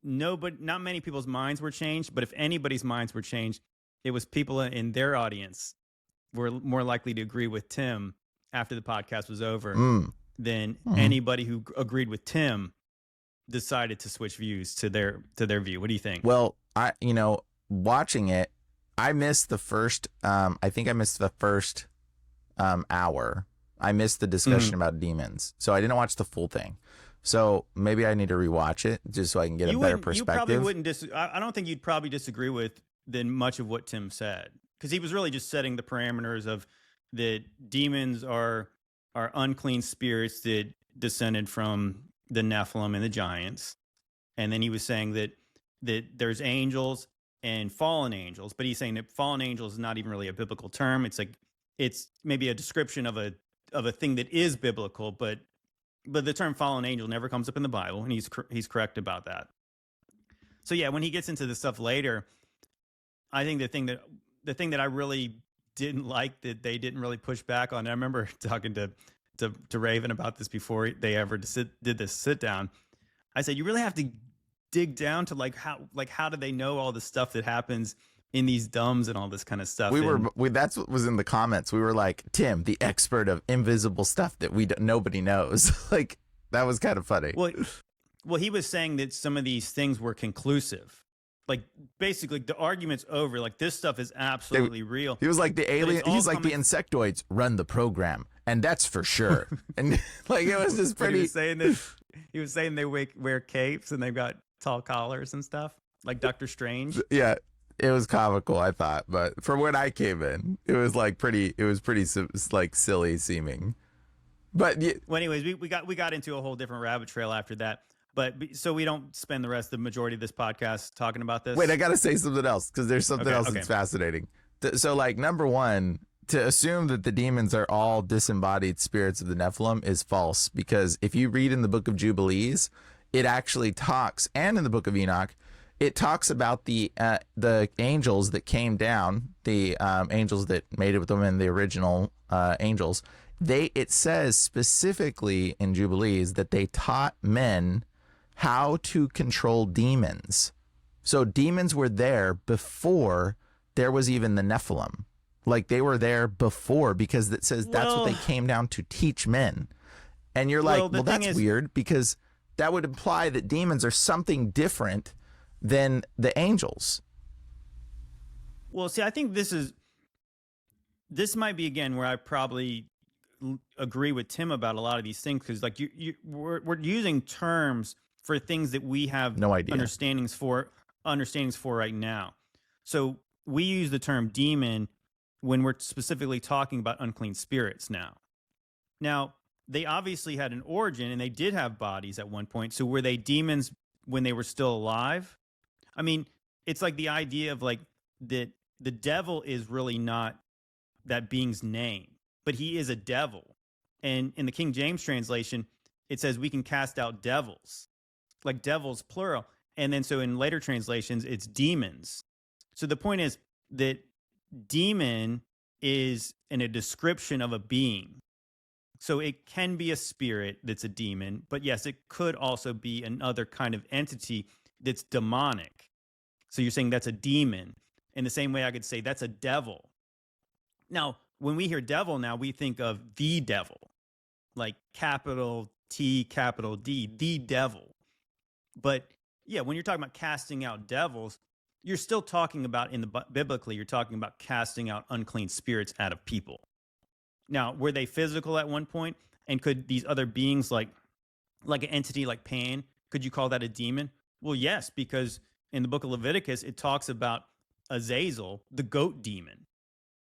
not many people's minds were changed, but if anybody's minds were changed, it was people in their audience were more likely to agree with Tim after the podcast was over than anybody who agreed with Tim decided to switch views to their view. What do you think? Well, watching it, I missed the first I think I missed the first hour. I missed the discussion about demons. So I didn't watch the full thing. So maybe I need to rewatch it just so I can get a better perspective. You probably wouldn't I don't think you'd probably disagree with much of what Tim said, because he was really just setting the parameters of that demons are unclean spirits that descended from the Nephilim and the giants. And then he was saying that there's angels and fallen angels, but he's saying that fallen angels is not even really a biblical term. It's like, it's maybe a description of a thing that is biblical, but the term fallen angel never comes up in the Bible, and he's correct about that. So yeah, when he gets into the stuff later, I think the thing that I really didn't like that they didn't really push back on. I remember talking to Raven about this before they ever did this sit down. I said, you really have to dig down to how do they know all the stuff that happens in these dumbs and all this kind of stuff. That's what was in the comments. We were like, Tim, the expert of invisible stuff that nobody knows. Like, that was kind of funny. Well, he was saying that some of these things were conclusive. Like, basically, the argument's over. Like, this stuff is absolutely real. He was like, the alien. He's like, the insectoids run the program, and that's for sure. And like, it was just pretty. He was saying they wear capes and they've got tall collars and stuff, like Doctor Strange. Yeah, it was comical, I thought, but from when I came in, it was like pretty. It was pretty like silly seeming. But well, anyways, we got into a whole different rabbit trail after that. But so we don't spend the majority of this podcast talking about this. Wait, I got to say something else, because there's something else that's fascinating. So, like, number one, to assume that the demons are all disembodied spirits of the Nephilim is false, because if you read in the book of Jubilees, it actually talks, and in the book of Enoch, it talks about the angels that came down, the angels that made it with them in the original angels. It says specifically in Jubilees that they taught men how to control demons. So demons were there before there was even the Nephilim. Like, they were there before, because it says that's what they came down to teach men. And you're like, well, that's weird, because that would imply that demons are something different than the angels. Well, see, I think this might be, again, where I probably agree with Tim about a lot of these things, because like we're using terms for things that we have no idea understandings for right now. So we use the term demon when we're specifically talking about unclean spirits now. Now, they obviously had an origin, and they did have bodies at one point. So were they demons when they were still alive? I mean, it's like the idea of like that the devil is really not that being's name, but he is a devil. And in the King James translation, it says we can cast out devils, like devils plural. And then so in later translations, it's demons. So the point is that demon is in a description of a being. So it can be a spirit that's a demon, but yes, it could also be another kind of entity that's demonic. So you're saying that's a demon. In the same way I could say that's a devil. Now, when we hear devil now, we think of the devil, like capital T, capital D, the devil. But yeah, when you're talking about casting out devils, you're still talking about, biblically, you're talking about casting out unclean spirits out of people. Now, were they physical at one point? And could these other beings, like an entity like Pan, could you call that a demon? Well, yes, because in the book of Leviticus, it talks about Azazel, the goat demon.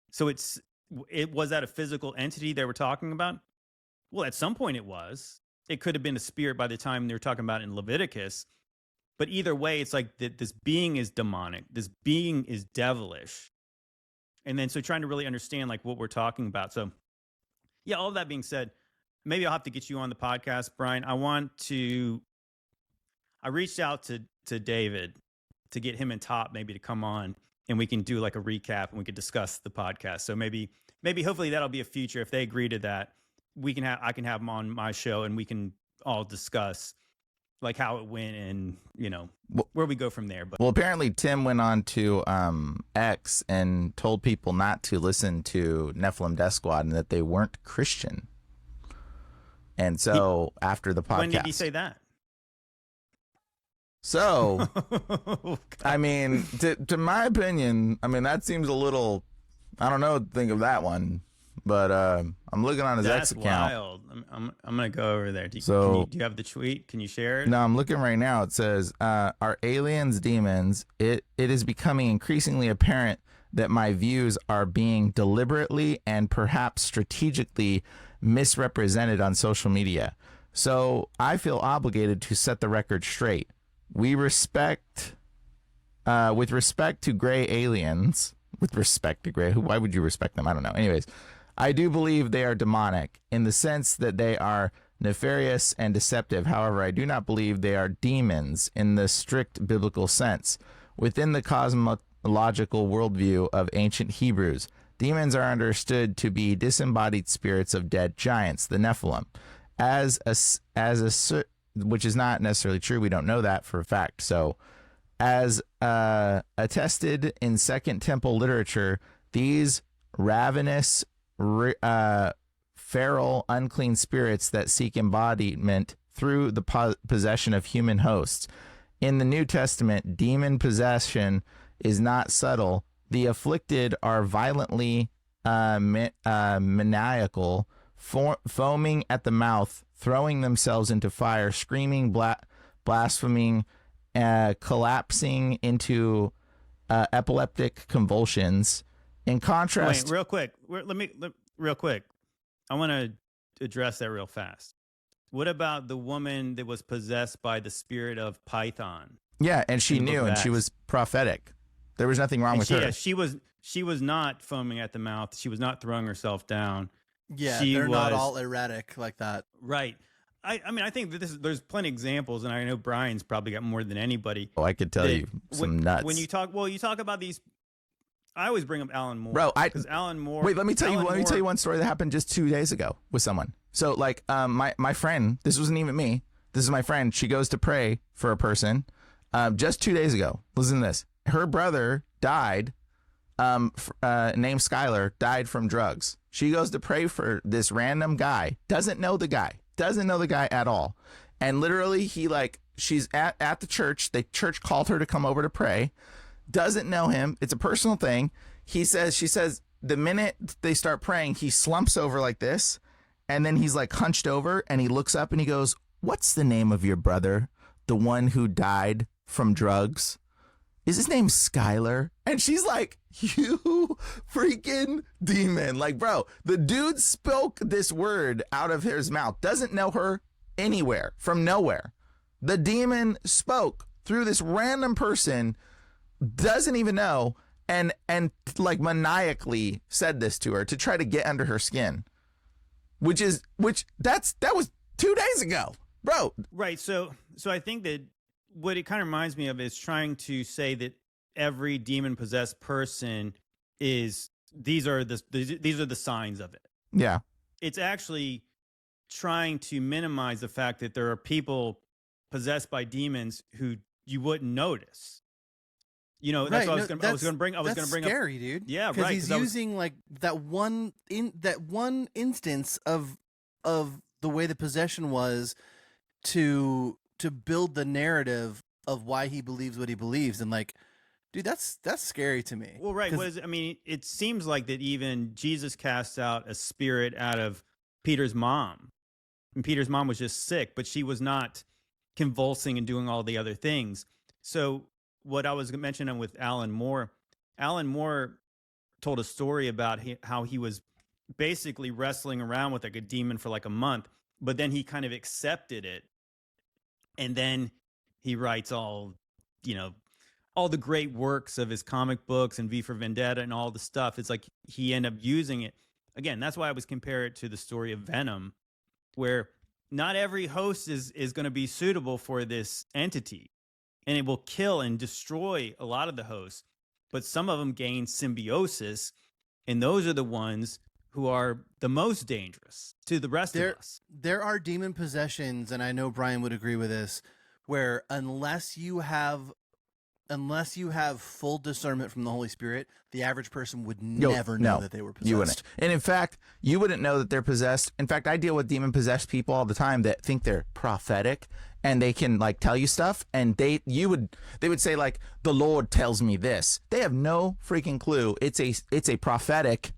So was that a physical entity they were talking about? Well, at some point it was. It could have been a spirit by the time they were talking about it in Leviticus. But either way, it's like this being is demonic. This being is devilish. And then so trying to really understand like what we're talking about. So yeah, all of that being said, maybe I'll have to get you on the podcast, Brian. I want to I reached out to David to get him and Top maybe to come on, and we can do like a recap and we could discuss the podcast. So maybe hopefully that'll be a future. If they agree to that, I can have them on my show and we can all discuss like how it went and where we go from there. But Well, apparently Tim went on to X and told people not to listen to Nephilim Death Squad and that they weren't Christian. And so after the podcast, when did he say that? So, I mean, to my opinion, I mean, that seems a little, I don't know, think of that one, but I'm looking on his X account. Wild. I'm going to go over there. Do you have the tweet? Can you share it? No, I'm looking right now. It says, are aliens demons? It is becoming increasingly apparent that my views are being deliberately and perhaps strategically misrepresented on social media. So I feel obligated to set the record straight. We respect, with respect to gray aliens, why would you respect them? I don't know. Anyways, I do believe they are demonic in the sense that they are nefarious and deceptive. However, I do not believe they are demons in the strict biblical sense. Within the cosmological worldview of ancient Hebrews, demons are understood to be disembodied spirits of dead giants, the Nephilim, which is not necessarily true. We don't know that for a fact. So, as attested in Second Temple literature, these ravenous, feral, unclean spirits that seek embodiment through the possession of human hosts. In the New Testament, demon possession is not subtle. The afflicted are violently maniacal, foaming at the mouth, throwing themselves into fire, screaming, blaspheming, collapsing into epileptic convulsions. In contrast, real quick. Real quick. I want to address that real fast. What about the woman that was possessed by the spirit of Python? Yeah, and she knew, and she was prophetic. There was nothing wrong with her. Yeah, she was not foaming at the mouth. She was not throwing herself down. Yeah, they're not all erratic like that. Right. I mean, I think that there's plenty of examples, and I know Brian's probably got more than anybody. Oh, I could tell you some nuts. When you talk about these, I always bring up Alan Moore. Bro, because Alan Moore. Wait, let me tell you one story that happened just 2 days ago with someone. So, like, my friend, this wasn't even me. This is my friend. She goes to pray for a person. Just 2 days ago. Listen to this. Her brother died. Named Skylar, died from drugs. She goes to pray for this random guy. Doesn't know the guy at all. And literally she's at the church. The church called her to come over to pray. Doesn't know him. It's a personal thing. She says the minute they start praying, he slumps over like this. And then he's like hunched over and he looks up and he goes, "What's the name of your brother? The one who died from drugs? Is his name Skylar?" And she's like, "You freaking demon." Like, bro, the dude spoke this word out of his mouth. Doesn't know her anywhere, from nowhere. The demon spoke through this random person, doesn't even know, and like maniacally said this to her to try to get under her skin. That was 2 days ago, bro. Right. So I think that what it kind of reminds me of is trying to say that every demon possessed person these are the signs of it. Yeah. It's actually trying to minimize the fact that there are people possessed by demons who you wouldn't notice. You know, that's what I was going to bring. That's scary, dude. Yeah, right. Because he's using like that one instance of the way the possession was to build the narrative of why he believes what he believes, and like, dude, that's scary to me. Well, right. I mean, it seems like that even Jesus cast out a spirit out of Peter's mom, and Peter's mom was just sick, but she was not convulsing and doing all the other things. So what I was mentioning with Alan Moore told a story about how he was basically wrestling around with like a demon for like a month, but then he kind of accepted it. And then he writes all the great works of his comic books and V for Vendetta and all the stuff. It's like he ended up using it. Again, that's why I was compare it to the story of Venom, where not every host is going to be suitable for this entity, and it will kill and destroy a lot of the hosts. But some of them gain symbiosis, and those are the ones who are the most dangerous to the rest of us. There are demon possessions, and I know Brian would agree with this, where unless you have full discernment from the Holy Spirit, the average person would never know that they were possessed. You wouldn't. And in fact, you wouldn't know that they're possessed. In fact, I deal with demon possessed people all the time that think they're prophetic and they can like tell you stuff, and they would say like, the Lord tells me this. They have no freaking clue. It's a prophetic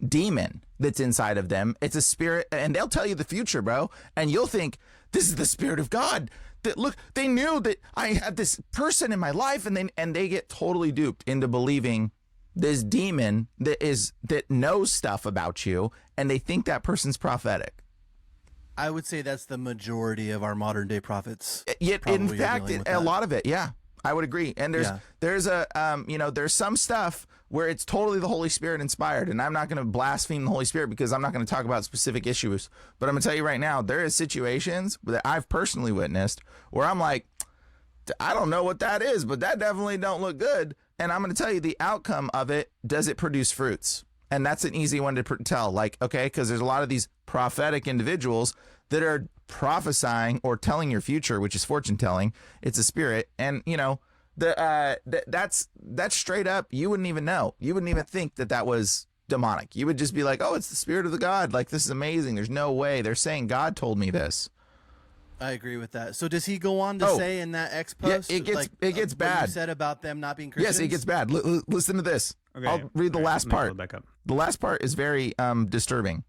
demon that's inside of them. It's a spirit, and they'll tell you the future, bro, and you'll think this is the Spirit of God. That look, they knew that I had this person in my life, and they get totally duped into believing this demon that knows stuff about you, and they think that person's prophetic. I would say that's the majority of our modern day prophets. In fact, a lot of it, yeah, I would agree. And there's some stuff where it's totally the Holy Spirit inspired, and I'm not going to blaspheme the Holy Spirit because I'm not going to talk about specific issues. But I'm going to tell you right now, there is situations that I've personally witnessed where I'm like, I don't know what that is, but that definitely don't look good. And I'm going to tell you the outcome of it. Does it produce fruits? And that's an easy one to tell. Like, okay, because there's a lot of these prophetic individuals that are prophesying or telling your future, which is fortune telling. It's a spirit. And, you know, that's straight up. You wouldn't even know. You wouldn't even think that was demonic. You would just be like, oh, it's the Spirit of the God. Like, this is amazing. There's no way. They're saying God told me this. I agree with that. So does he go on to say in that X post? Yeah, it gets bad. What you said about them not being Christians? Yes, it gets bad. Listen to this. Okay, I'll read the last part. The last part is very disturbing.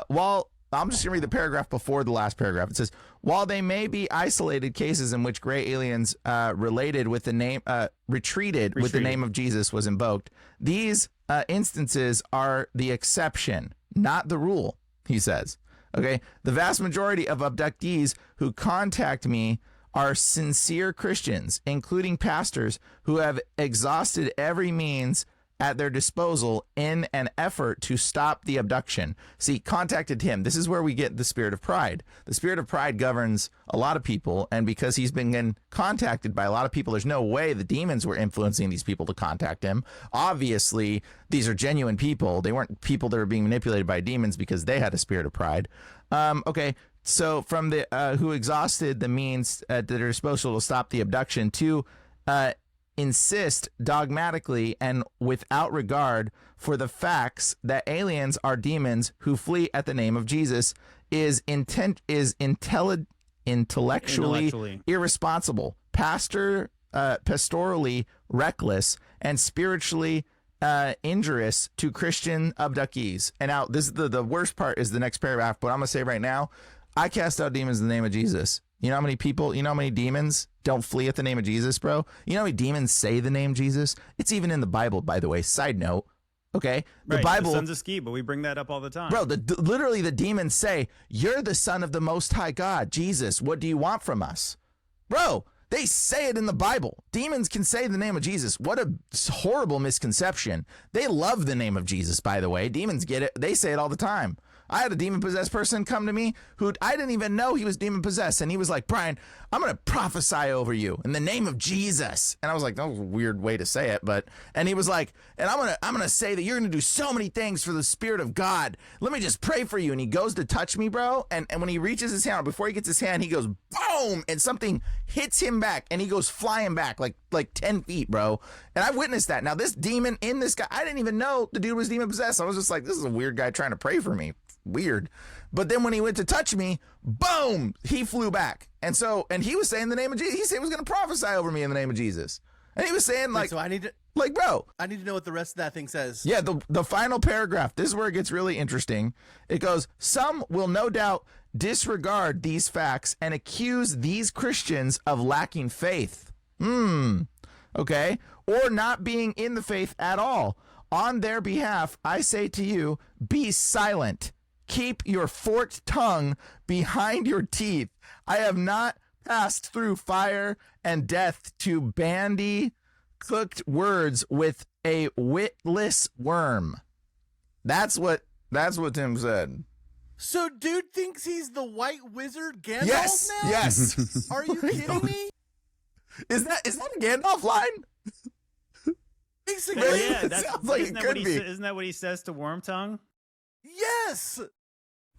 While I'm just going to read the paragraph before the last paragraph. It says, while they may be isolated cases in which gray aliens retreated with the name of Jesus was invoked, these instances are the exception, not the rule, he says. Okay, the vast majority of abductees who contact me are sincere Christians, including pastors who have exhausted every means at their disposal in an effort to stop the abduction. See, contacted him. This is where we get the spirit of pride. The spirit of pride governs a lot of people, and because he's been contacted by a lot of people, there's no way the demons were influencing these people to contact him. Obviously, these are genuine people. They weren't people that were being manipulated by demons because they had a spirit of pride. Okay, so from the who exhausted the means at their disposal to stop the abduction to insist dogmatically and without regard for the facts that aliens are demons who flee at the name of Jesus is intellectually irresponsible, pastorally reckless, and spiritually injurious to Christian abductees. And now this is the worst part is the next paragraph, but I'm gonna say right now, I cast out demons in the name of Jesus. You know how many people, you know how many demons don't flee at the name of Jesus, bro? You know how many demons say the name Jesus? It's even in the Bible, by the way. Side note. Okay. The Bible. The sons of Ski, but we bring that up all the time. Bro, literally the demons say, you're the son of the most high God, Jesus. What do you want from us? Bro, they say it in the Bible. Demons can say the name of Jesus. What a horrible misconception. They love the name of Jesus, by the way. Demons get it. They say it all the time. I had a demon-possessed person come to me who I didn't even know he was demon-possessed. And he was like, Brian, I'm going to prophesy over you in the name of Jesus. And I was like, that was a weird way to say it. And he was like, and I'm going to say that you're going to do so many things for the Spirit of God. Let me just pray for you. And he goes to touch me, bro. And when he reaches his hand, before he gets his hand, he goes, boom. And something hits him back. And he goes flying back like 10 feet, bro. And I witnessed that. Now, this demon in this guy, I didn't even know the dude was demon-possessed. I was just like, this is a weird guy trying to pray for me. Weird. But then when he went to touch me, boom, he flew back. And he was saying the name of Jesus. He said he was going to prophesy over me in the name of Jesus. And he was saying like, so I need to, like, bro, I need to know what the rest of that thing says. Yeah. The final paragraph, this is where it gets really interesting. It goes, some will no doubt disregard these facts and accuse these Christians of lacking faith. Okay. Or not being in the faith at all. On their behalf, I say to you, be silent. Keep your forked tongue behind your teeth. I have not passed through fire and death to bandy cooked words with a witless worm. That's what Tim said. So dude thinks he's the white wizard Gandalf Yes, now? yes. Are you kidding me? Is that a Gandalf line? Basically, Well, yeah, It that's, sounds like isn't, it that what could he, be. isn't that what he says to Wormtongue? yes.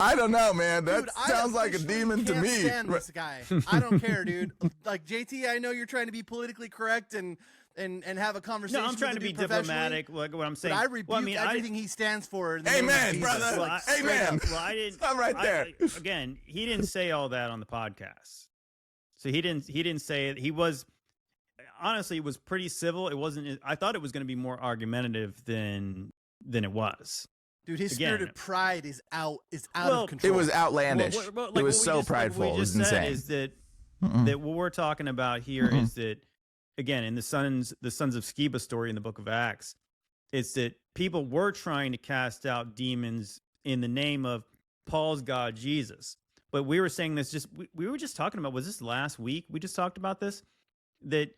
I don't know, man. That Dude, I sounds like a officially demon to can't me. stand this guy. I don't care, dude. Like JT, I know you're trying to be politically correct and have a conversation. No, I'm trying to with the be dude professionally, diplomatic. Like what I'm saying. But I rebuke Well, I mean, everything he stands for. In the name of Amen, Jesus. brother. Like, straight Amen. up. Well, I didn't. I'm right there. Again, he didn't say all that on the podcast, so he didn't say it. He was honestly, it was pretty civil. It wasn't. I thought it was going to be more argumentative than it was. Dude, his Again. spirit of pride is out Well, of control. It was outlandish. Well, it was what we so just- like prideful. what we It was just said insane. is that Mm-mm. that what we're talking about here is that, again, in the sons of Sceva story in the book of Acts, it's that people were trying to cast out demons in the name of Paul's God, Jesus. But we were saying this we were just talking about, was this last week? We just talked about this, that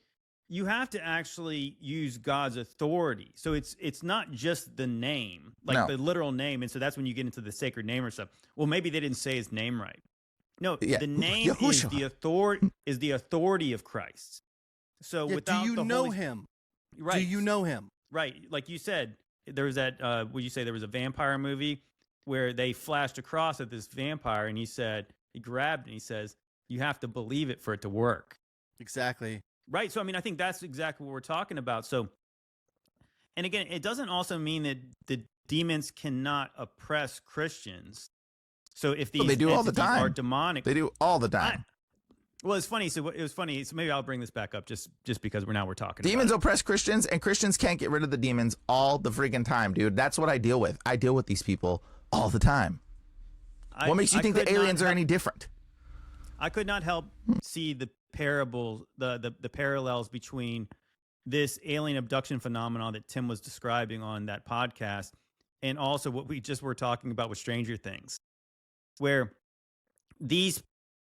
you have to actually use God's authority. So it's not just the name, like No. the literal name. And so that's when you get into the sacred name or stuff. Well, maybe they didn't say his name right. No, Yeah. the name is the authority of Christ. So Yeah, without do you the know Holy, him? right? Do you know him? Right, like you said, there was that. Would you say there was a vampire movie where they flashed across at this vampire, and he grabbed and he says, "You have to believe it for it to work." Exactly. Right. So I mean, I think that's exactly what we're talking about. So, and again, it doesn't also mean that the demons cannot oppress Christians. So if these Well, they do all the entities time. are demonic, They do all the time. well, it's funny. So it was funny. So maybe I'll bring this back up just because we're talking. Demons about oppress Christians, and Christians can't get rid of the demons all the freaking time, dude. That's what I deal with. I deal with these people all the time. it. What makes you think could the not aliens are help- any different? I could not help see the parables, the parallels between this alien abduction phenomenon that Tim was describing on that podcast, and also what we just were talking about with Stranger Things, where these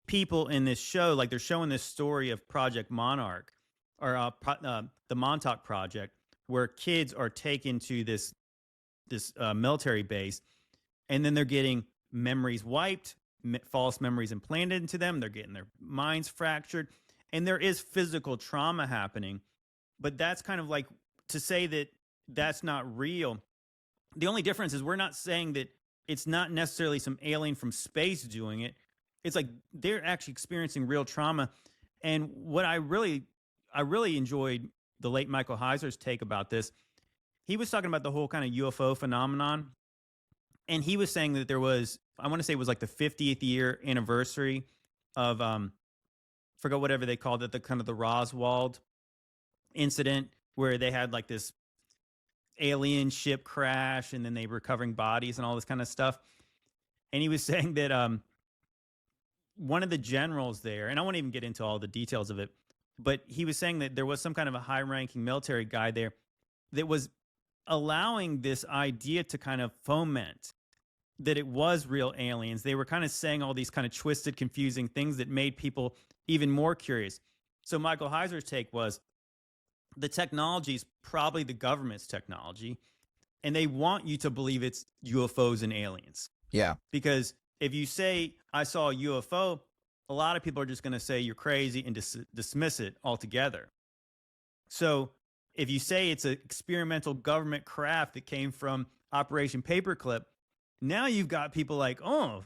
people in this show, like they're showing this story of Project Monarch or the Montauk Project, where kids are taken to this military base, and then they're getting memories wiped, false memories implanted into them. They're getting their minds fractured, and there is physical trauma happening. But that's kind of like to say that that's not real. The only difference is we're not saying that it's not necessarily some alien from space doing it. It's like they're actually experiencing real trauma. And what I really enjoyed the late Michael Heiser's take about this. He was talking about the whole kind of UFO phenomenon. And he was saying that there was, I want to say it was like the 50th year anniversary of, forgot whatever they called it, the kind of the Roswell incident where they had like this alien ship crash and then they were recovering bodies and all this kind of stuff. And he was saying that one of the generals there, and I won't even get into all the details of it, but he was saying that there was some kind of a high-ranking military guy there that was allowing this idea to kind of foment that it was real aliens. They were kind of saying all these kind of twisted, confusing things that made people even more curious. So Michael Heiser's take was the technology is probably the government's technology, and they want you to believe it's UFOs and aliens. Yeah. Because if you say, I saw a UFO, a lot of people are just going to say you're crazy and dismiss it altogether. So if you say it's an experimental government craft that came from Operation Paperclip, now you've got people like, oh,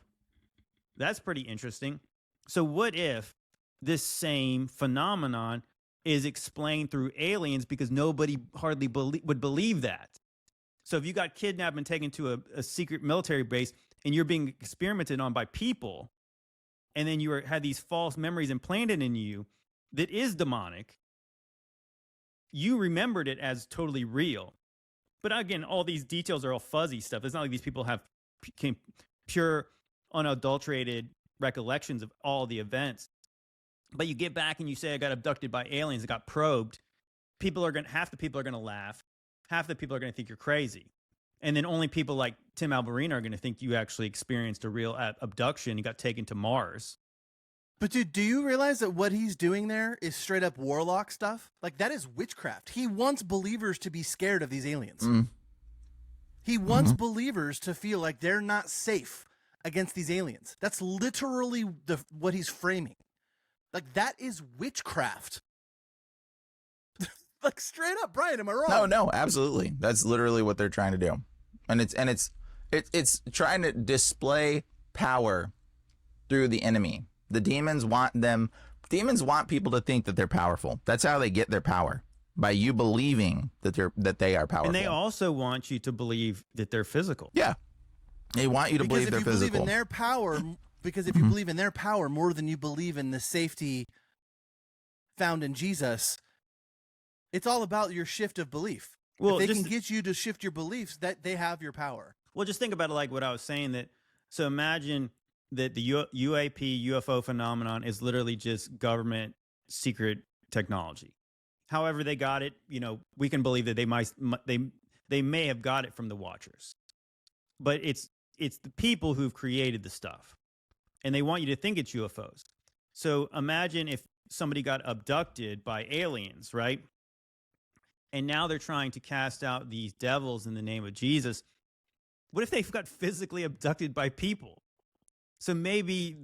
that's pretty interesting. So what if this same phenomenon is explained through aliens because nobody hardly would believe that? So if you got kidnapped and taken to a secret military base and you're being experimented on by people, and then you had these false memories implanted in you that is demonic, you remembered it as totally real. But again, all these details are all fuzzy stuff. It's not like these people have pure, unadulterated recollections of all the events. But you get back and you say, I got abducted by aliens, I got probed. Half the people are going to laugh. Half the people are going to think you're crazy. And then only people like Tim Alberino are going to think you actually experienced a real abduction and got taken to Mars. But dude, do you realize that what he's doing there is straight up warlock stuff? Like, that is witchcraft. He wants believers to be scared of these aliens. Mm. He wants believers to feel like they're not safe against these aliens. That's literally what he's framing. Like, that is witchcraft. Like, straight up, Brian, am I wrong? No, absolutely. That's literally what they're trying to do. And it's trying to display power through the enemy. The demons want people to think that they're powerful. That's how they get their power. By you believing that they are powerful. And they also want you to believe that they're physical. Yeah. They want you to believe they're physical. Believe in their power, because if you believe in their power more than you believe in the safety found in Jesus, it's all about your shift of belief. Well, if they can get you to shift your beliefs, that they have your power. Well, just think about it like what I was saying. So imagine that the UAP, UFO phenomenon is literally just government secret technology. However they got it, we can believe that they may have got it from the Watchers. But it's the people who've created the stuff. And they want you to think it's UFOs. So imagine if somebody got abducted by aliens, right? And now they're trying to cast out these devils in the name of Jesus. What if they got physically abducted by people? So maybe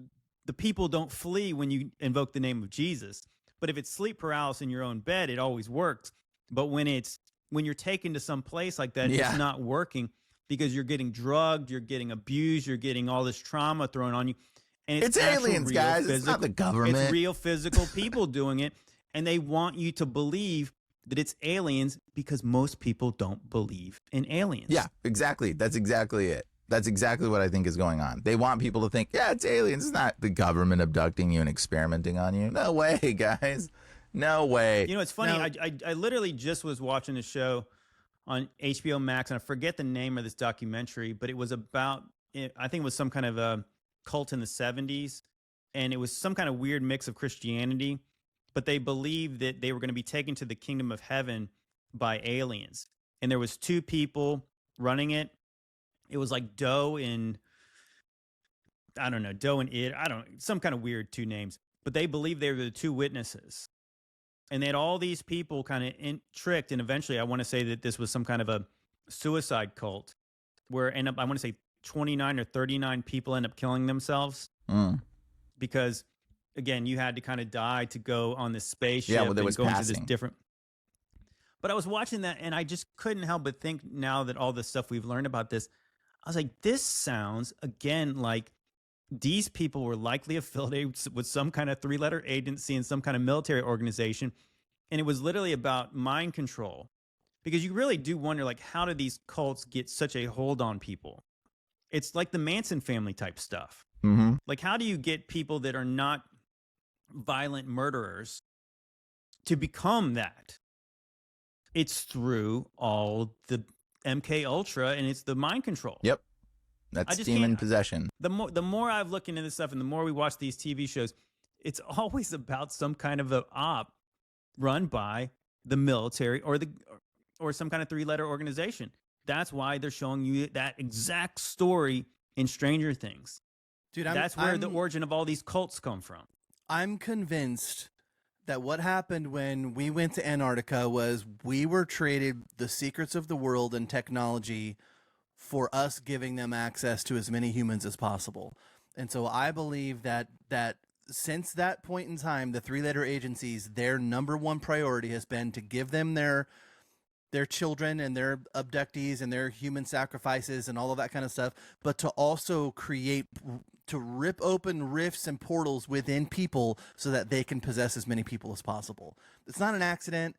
the people don't flee when you invoke the name of Jesus. But if it's sleep paralysis in your own bed, it always works. But when you're taken to some place like that, It's not working because you're getting drugged, you're getting abused, you're getting all this trauma thrown on you. And it's aliens, guys. It's not the government. It's real physical people doing it. And they want you to believe that it's aliens because most people don't believe in aliens. Yeah, exactly. That's exactly it. That's exactly what I think is going on. They want people to think, yeah, it's aliens. It's not the government abducting you and experimenting on you. No way, guys. No way. It's funny. Now, I literally just was watching a show on HBO Max, and I forget the name of this documentary, but it was about, I think it was some kind of a cult in the 70s, and it was some kind of weird mix of Christianity, but they believed that they were going to be taken to the kingdom of heaven by aliens. And there was two people running it. It was like Doe and some kind of weird two names, but they believed they were the two witnesses. And they had all these people kind of tricked. And eventually I want to say that this was some kind of a suicide cult where I want to say 29 or 39 people end up killing themselves because, again, you had to kind of die to go on this spaceship and go into this different. But I was watching that and I just couldn't help but think, now that all the stuff we've learned about this, I was like, this sounds, again, like these people were likely affiliated with some kind of three-letter agency and some kind of military organization. And it was literally about mind control. Because you really do wonder, like, how do these cults get such a hold on people? It's like the Manson family type stuff. Mm-hmm. Like, how do you get people that are not violent murderers to become that? It's through all the MK Ultra, and it's the mind control. Yep. That's demon possession. The more I've looked into this stuff and the more we watch these TV shows, it's always about some kind of a op run by the military or some kind of three-letter organization. That's why they're showing you that exact story in Stranger Things. Dude, that's where the origin of all these cults come from. I'm convinced that what happened when we went to Antarctica was we were traded the secrets of the world and technology for us giving them access to as many humans as possible. And so I believe that since that point in time, the three-letter agencies, their number one priority has been to give them their children and their abductees and their human sacrifices and all of that kind of stuff, but to also to rip open rifts and portals within people so that they can possess as many people as possible. It's not an accident.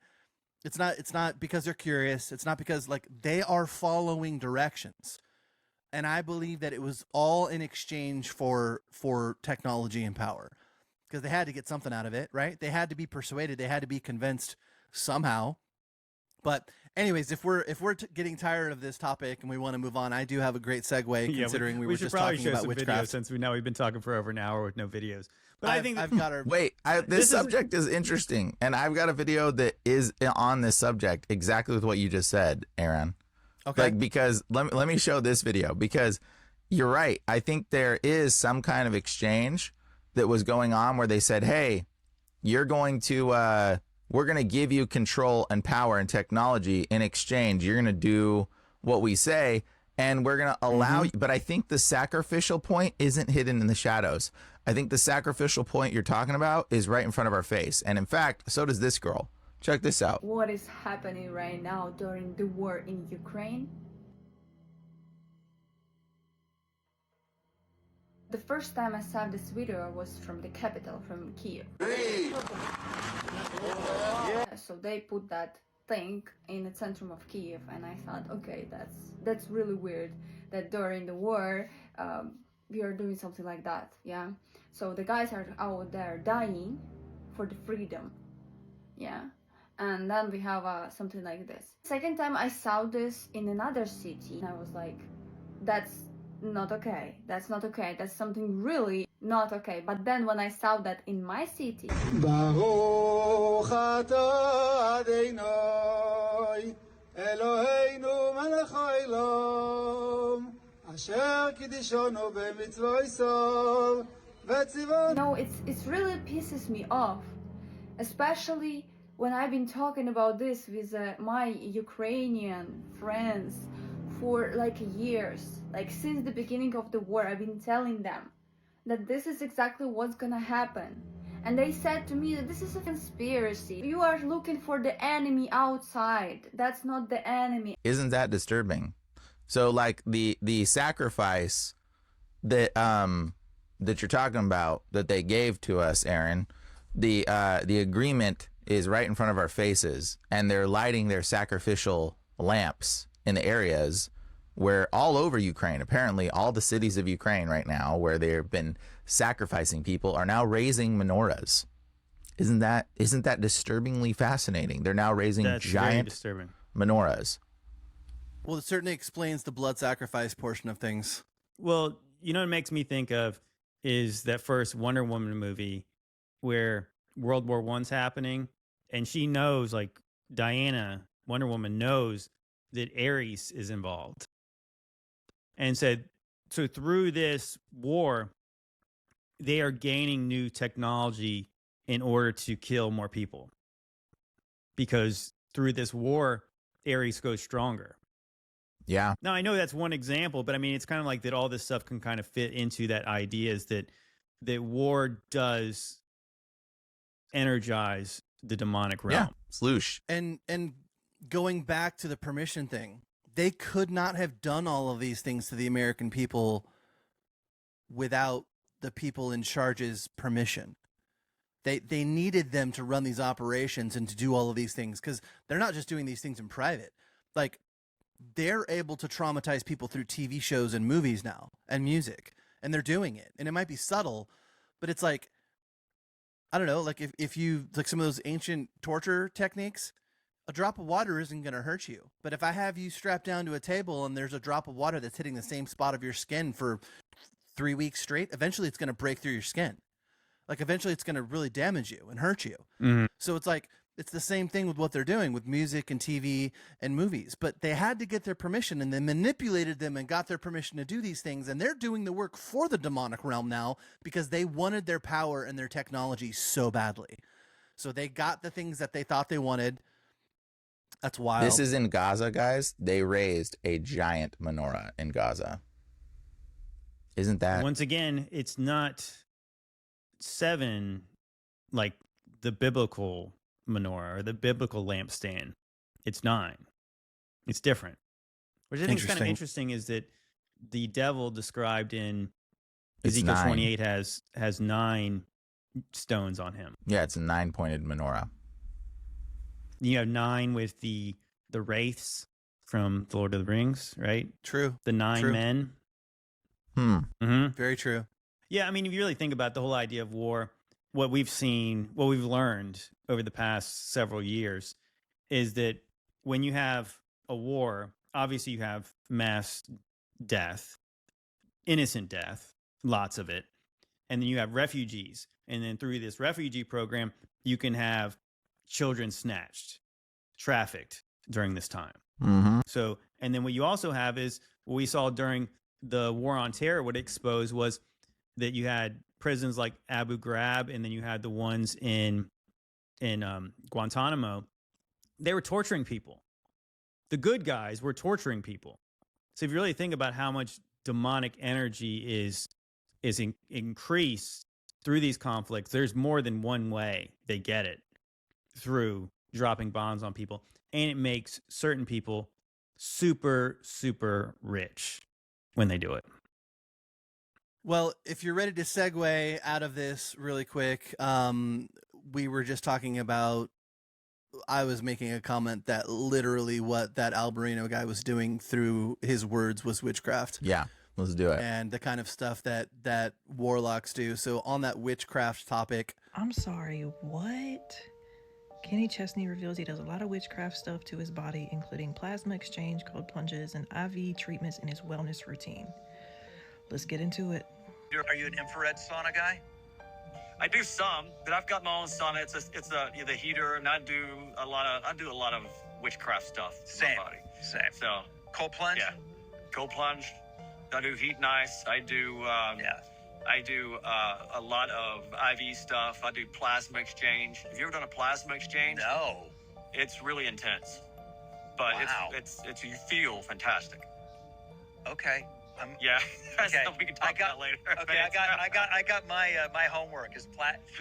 It's not because they're curious. It's not because, like, they are following directions. And I believe that it was all in exchange for technology and power, because they had to get something out of it, right? They had to be persuaded. They had to be convinced somehow. But anyways, if we're getting tired of this topic and we want to move on, I do have a great segue, considering we were just talking about witchcraft. Since we've been talking for over an hour with no videos. But I think I've got our this subject is interesting, and I've got a video that is on this subject exactly with what you just said, Aaron. Okay. Like, because let me show this video, because you're right. I think there is some kind of exchange that was going on where they said, "Hey, we're going to give you control and power and technology in exchange. You're going to do what we say." and we're going to allow you. But I think the sacrificial point isn't hidden in the shadows. I think the sacrificial point you're talking about is right in front of our face. And in fact, so does this girl. Check this out. What is happening right now during the war in Ukraine? The first time I saw this video was from the capital, from Kiev. So they put that thing in the center of Kiev, and I thought, okay, that's really weird that during the war we are doing something like that. Yeah, so the guys are out there dying for the freedom. Yeah, and then we have something like this. Second time I saw this in another city, I was like, that's not okay, that's not okay, that's something really not okay. But then when I saw that in my city, ברוך אתה אדוני אלוהינו מלך העולם אשר קידשנו במצוותיו וציוונו. it's really pisses me off, especially when I've been talking about this with my Ukrainian friends for like years. Like since the beginning of the war, I've been telling them that this is exactly what's gonna happen. And they said to me that this is a conspiracy. You are looking for the enemy outside. That's not the enemy. Isn't that disturbing? So like the sacrifice that that you're talking about that they gave to us, Aaron, the agreement is right in front of our faces, and they're lighting their sacrificial lamps in the areas where all over Ukraine, apparently all the cities of Ukraine right now where they've been sacrificing people are now raising menorahs. Isn't that disturbingly fascinating? They're now raising giant menorahs. Well, it certainly explains the blood sacrifice portion of things. Well, you know what it makes me think of is that first Wonder Woman movie where World War I's happening, and she knows, like Diana, Wonder Woman knows that Ares is involved. And said, so through this war, they are gaining new technology in order to kill more people. Because through this war, Ares goes stronger. Yeah. Now, I know that's one example, but I mean, it's kind of like that all this stuff can kind of fit into that idea is that war does energize the demonic realm. Yeah, sloosh. And going back to the permission thing, they could not have done all of these things to the American people without the people in charge's permission. They needed them to run these operations and to do all of these things because they're not just doing these things in private. Like, they're able to traumatize people through TV shows and movies now and music, and they're doing it. And it might be subtle, but it's like, I don't know, like if you, like some of those ancient torture techniques, a drop of water isn't going to hurt you. But if I have you strapped down to a table and there's a drop of water that's hitting the same spot of your skin for 3 weeks straight, eventually it's going to break through your skin. Like eventually it's going to really damage you and hurt you. Mm-hmm. So it's like, it's the same thing with what they're doing with music and TV and movies. But they had to get their permission, and they manipulated them and got their permission to do these things. And they're doing the work for the demonic realm now because they wanted their power and their technology so badly. So they got the things that they thought they wanted. That's wild. This is in Gaza, guys. They raised a giant menorah in Gaza. Isn't that? Once again, it's not 7 like the biblical menorah or the biblical lampstand. It's 9. It's different. Which I think is kind of interesting is that the devil described in Ezekiel 28 has 9 stones on him. Yeah, it's a 9-pointed menorah. You have 9 with the wraiths from the Lord of the Rings, right? True. The 9 men. Mm-hmm. Very true. Yeah, I mean, if you really think about the whole idea of war, what we've seen, what we've learned over the past several years is that when you have a war, obviously you have mass death, innocent death, lots of it. And then you have refugees. And then through this refugee program, you can have children snatched, trafficked during this time. Mm-hmm. So, and then what you also have is what we saw during the war on terror, what it exposed was that you had prisons like Abu Ghraib, and then you had the ones in Guantanamo. They were torturing people. The good guys were torturing people. So if you really think about how much demonic energy is increased through these conflicts, there's more than one way they get it through dropping bombs on people. And it makes certain people super, super rich when they do it. Well, if you're ready to segue out of this really quick, we were just talking about, I was making a comment that literally what that Alberino guy was doing through his words was witchcraft. Yeah, let's do it. And the kind of stuff that warlocks do. So on that witchcraft topic. I'm sorry, what? Kenny Chesney reveals he does a lot of witchcraft stuff to his body, including plasma exchange, cold plunges, and IV treatments in his wellness routine. Let's get into it. Are you an infrared sauna guy? I do some, but I've got my own sauna. It's the heater, and I do a lot of witchcraft stuff. Same. My body. Same. So Cold plunge? yeah, cold plunge. I do heat and ice. I do a lot of IV stuff. I do plasma exchange. Have you ever done a plasma exchange? No. It's really intense, but Wow. it's you feel fantastic. Okay. Yeah, Okay. we can talk about that later. Okay, I got my my homework is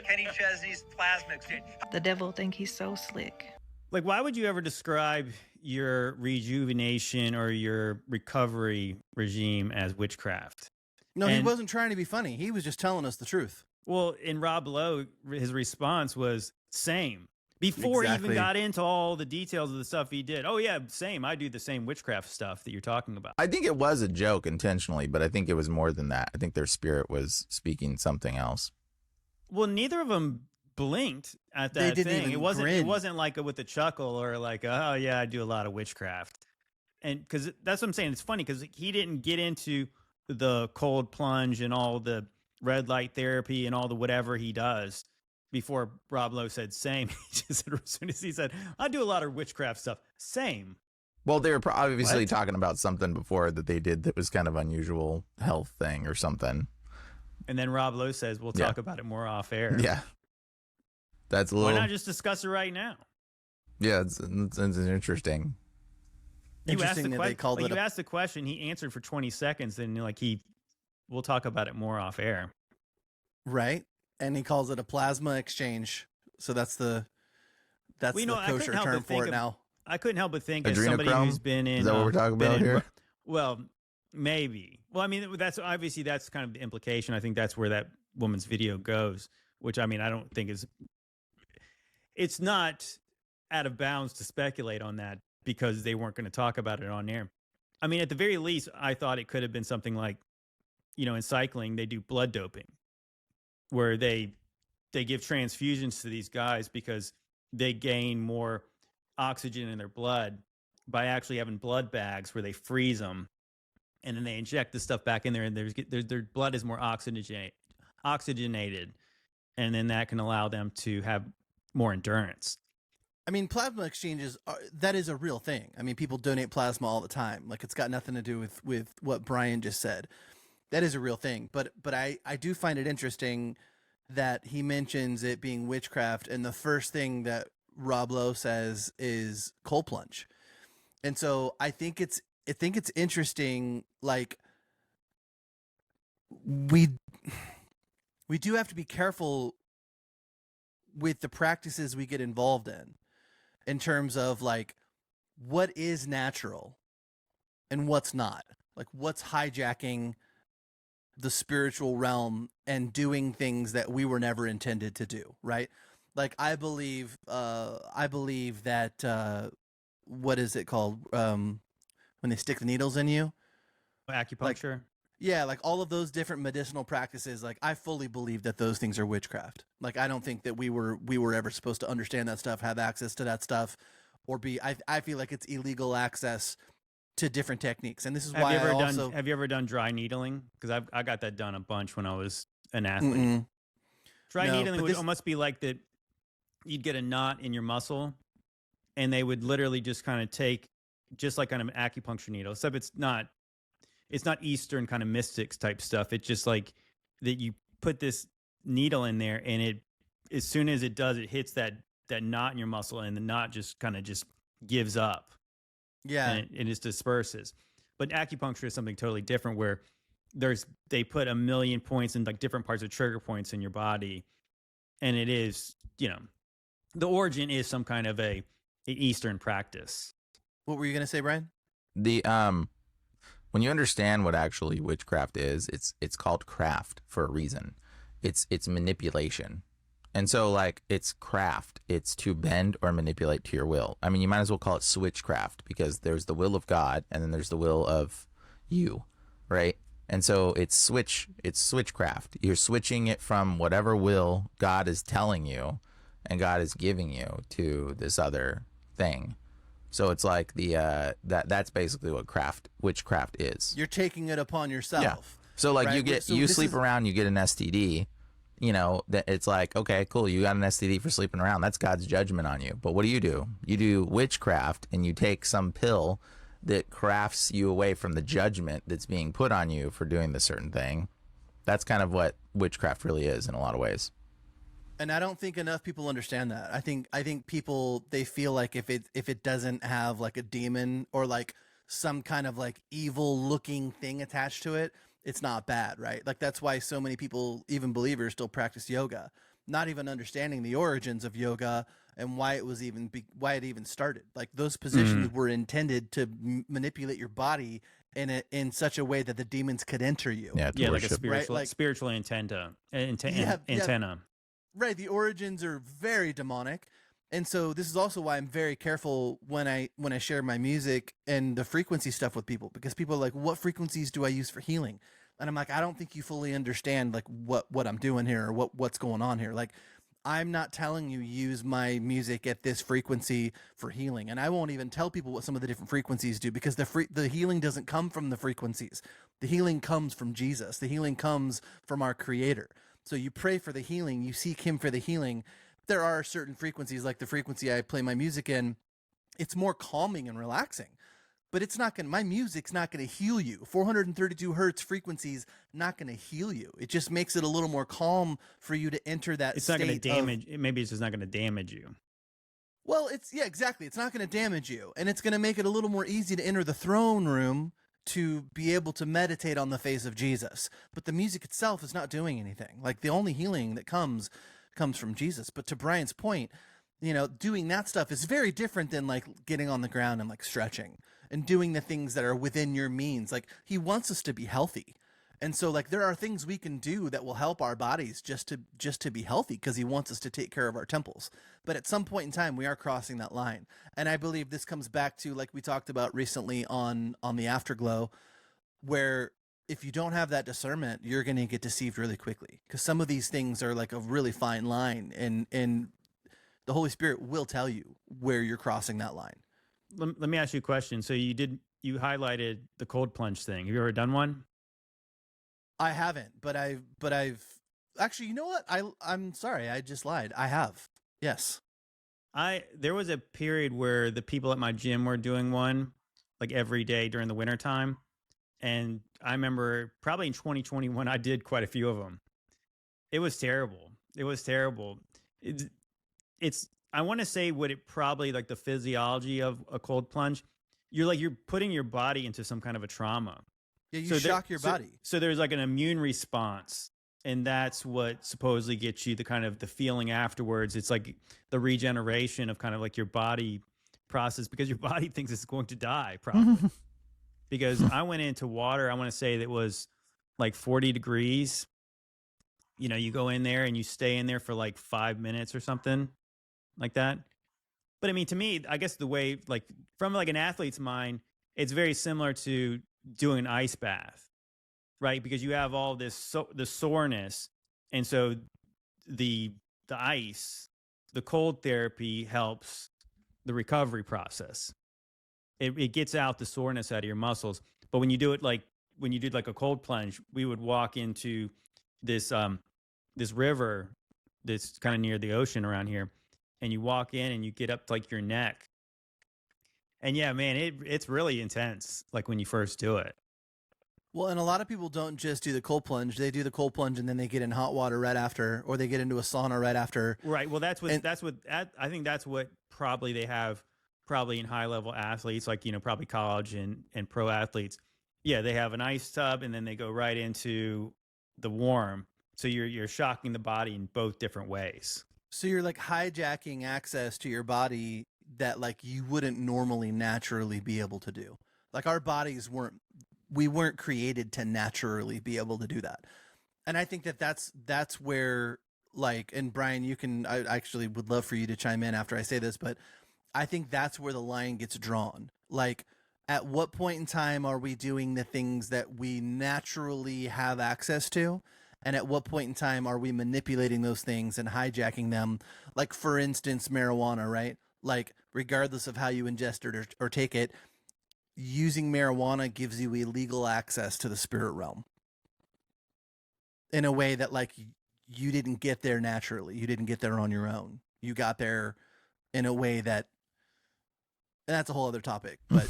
Kenny Chesney's plasma exchange. The devil think he's so slick. Like, why would you ever describe your rejuvenation or your recovery regime as witchcraft? No, he And- wasn't trying to be funny. He was just telling us the truth. Well, in Rob Lowe, his response was same. Before he Exactly. even got into all the details of the stuff he did. Oh, yeah, same. I do the same witchcraft stuff that you're talking about. I think it was a joke intentionally, but I think it was more than that. I think their spirit was speaking something else. Well, neither of them blinked at They that didn't thing. even It wasn't. grin. It wasn't like with a chuckle or like, oh yeah, I do a lot of witchcraft. And because that's what I'm saying. It's funny because he didn't get into the cold plunge and all the red light therapy and all the whatever he does before Rob Lowe said same. He just said, as soon as he said, I do a lot of witchcraft stuff. Same. Well, they were obviously What? talking about something before that they did that was kind of unusual health thing or something. And then Rob Lowe says, we'll Yeah. talk about it more off air. Yeah. That's a Why little. not just discuss it right now? Yeah, it's interesting. You asked Interesting the that they called it you a- asked the question, he answered for 20 seconds, then we'll talk about it more off air. Right? And he calls it a plasma exchange. So that's the Well, you know, I couldn't kosher help term but think for it of- now. I couldn't help but think as somebody Adrenochrome? who's been in. Is that what we're talking been about in- here? Well, maybe. Well, I mean, that's obviously that's kind of the implication. I think that's where that woman's video goes, which I mean, I don't think is. It's not out of bounds to speculate on that because they weren't going to talk about it on air. I mean, at the very least, I thought it could have been something like, you know, in cycling, they do blood doping, where they give transfusions to these guys because they gain more oxygen in their blood by actually having blood bags where they freeze them, and then they inject the stuff back in there, and their blood is more oxygenated, and then that can allow them to have more endurance. I mean, plasma exchanges, that is a real thing. I mean, people donate plasma all the time. Like, it's got nothing to do with what Brian just said. That is a real thing. But I do find it interesting that he mentions it being witchcraft, and the first thing that Rob Lowe says is cold plunge. And so I think it's interesting. Like, we do have to be careful with the practices we get involved in terms of like what is natural and what's not, like what's hijacking the spiritual realm and doing things that we were never intended to do, right? Like I believe that what is it called when they stick the needles in you? Acupuncture. Yeah, like all of those different medicinal practices, like I fully believe that those things are witchcraft. Like I don't think that we were ever supposed to understand that stuff, have access to that stuff, or be. I feel like it's illegal access to different techniques, and this is have why you ever I done? also. Have you ever done dry needling? Because I got that done a bunch when I was an athlete. Mm-mm. Dry No, needling but would this- almost be like that. You'd get a knot in your muscle, and they would literally just kind of take, just like on an acupuncture needle, except it's not Eastern kind of mystics type stuff. It's just like that you put this needle in there, and it, as soon as it does, it hits that knot in your muscle, and the knot just kind of just gives up. Yeah, And it just disperses. But acupuncture is something totally different, where they put a million points in like different parts of trigger points in your body, and it is, the origin is some kind of a Eastern practice. What were you gonna say, Brian? The when you understand what actually witchcraft is, it's called craft for a reason. It's manipulation. And so like it's craft, it's to bend or manipulate to your will. I mean, you might as well call it switchcraft, because there's the will of God and then there's the will of you, right? And so it's switchcraft. You're switching it from whatever will God is telling you and God is giving you to this other thing. So it's like that's basically what witchcraft is. You're taking it upon yourself. Yeah. So like right? you sleep around, you get an STD, that it's like, okay, cool, you got an STD for sleeping around. That's God's judgment on you. But what do? You do witchcraft, and you take some pill that crafts you away from the judgment that's being put on you for doing this certain thing. That's kind of what witchcraft really is in a lot of ways. And I don't think enough people understand that. I think people, they feel like if it doesn't have like a demon or like some kind of like evil looking thing attached to it, it's not bad, right? Like that's why so many people, even believers, still practice yoga, not even understanding the origins of yoga and why it was why it even started. Like those positions were intended to manipulate your body in such a way that the demons could enter you. Yeah, like a spiritual, right? Like, spiritual antenna. Right. The origins are very demonic. And so this is also why I'm very careful when I share my music and the frequency stuff with people, because people are like, what frequencies do I use for healing? And I'm like, I don't think you fully understand like what I'm doing here or what's going on here. Like, I'm not telling you use my music at this frequency for healing. And I won't even tell people what some of the different frequencies do, because the healing doesn't come from the frequencies. The healing comes from Jesus. The healing comes from our Creator. So you pray for the healing, you seek Him for the healing. There are certain frequencies, like the frequency I play my music in, it's more calming and relaxing. But it's not going to, my music's not going to heal you. 432 hertz frequencies, not going to heal you. It just makes it a little more calm for you to enter that It's state. not going to damage, maybe it's just not going to damage you. Well, yeah, exactly. It's not going to damage you. And it's going to make it a little more easy to enter the throne room to be able to meditate on the face of Jesus. But the music itself is not doing anything. Like the only healing that comes from Jesus. But to Brian's point, doing that stuff is very different than like getting on the ground and like stretching and doing the things that are within your means. Like He wants us to be healthy. And so like there are things we can do that will help our bodies just to be healthy, because He wants us to take care of our temples. But at some point in time, we are crossing that line. And I believe this comes back to, like we talked about recently on the Afterglow, where if you don't have that discernment, you're going to get deceived really quickly, because some of these things are like a really fine line, and the Holy Spirit will tell you where you're crossing that line. Let me ask you a question. So you highlighted the cold plunge thing. Have you ever done one? I haven't, but I've actually, you know what? I'm sorry. I just lied. I have. Yes. There was a period where the people at my gym were doing one like every day during the wintertime. And I remember probably in 2021, I did quite a few of them. It was terrible. I want to say what it probably like the physiology of a cold plunge. You're putting your body into some kind of a trauma. Yeah, you shock your body. So there's like an immune response, and that's what supposedly gets you the kind of the feeling afterwards. It's like the regeneration of kind of like your body process, because your body thinks it's going to die probably. Because I went into water, I want to say that was like 40 degrees. You go in there and you stay in there for like 5 minutes or something like that. But I mean, to me, I guess the way, like from like an athlete's mind, it's very similar to doing an ice bath, right? Because you have all this the soreness, and so the ice, the cold therapy helps the recovery process. It gets out the soreness out of your muscles. But when you do it when you did like a cold plunge, we would walk into this this river that's kind of near the ocean around here, and you walk in and you get up to like your neck. And yeah, man, it's really intense, like when you first do it. Well, and a lot of people don't just do the cold plunge. They do the cold plunge and then they get in hot water right after, or they get into a sauna right after. Right. Well, I think that's what probably they have probably in high level athletes, like, probably college and pro athletes. Yeah, they have an ice tub and then they go right into the warm. So you're shocking the body in both different ways. So you're like hijacking access to your body that like you wouldn't normally naturally be able to do. Like our bodies weren't created to naturally be able to do that. And I think that's where, like, and Brian, I actually would love for you to chime in after I say this, but I think that's where the line gets drawn. Like, at what point in time are we doing the things that we naturally have access to? And at what point in time are we manipulating those things and hijacking them? Like, for instance, marijuana, right? Like, regardless of how you ingest it or take it, using marijuana gives you illegal access to the spirit realm in a way that, like, you didn't get there naturally. You didn't get there on your own. You got there in a way that, and that's a whole other topic, but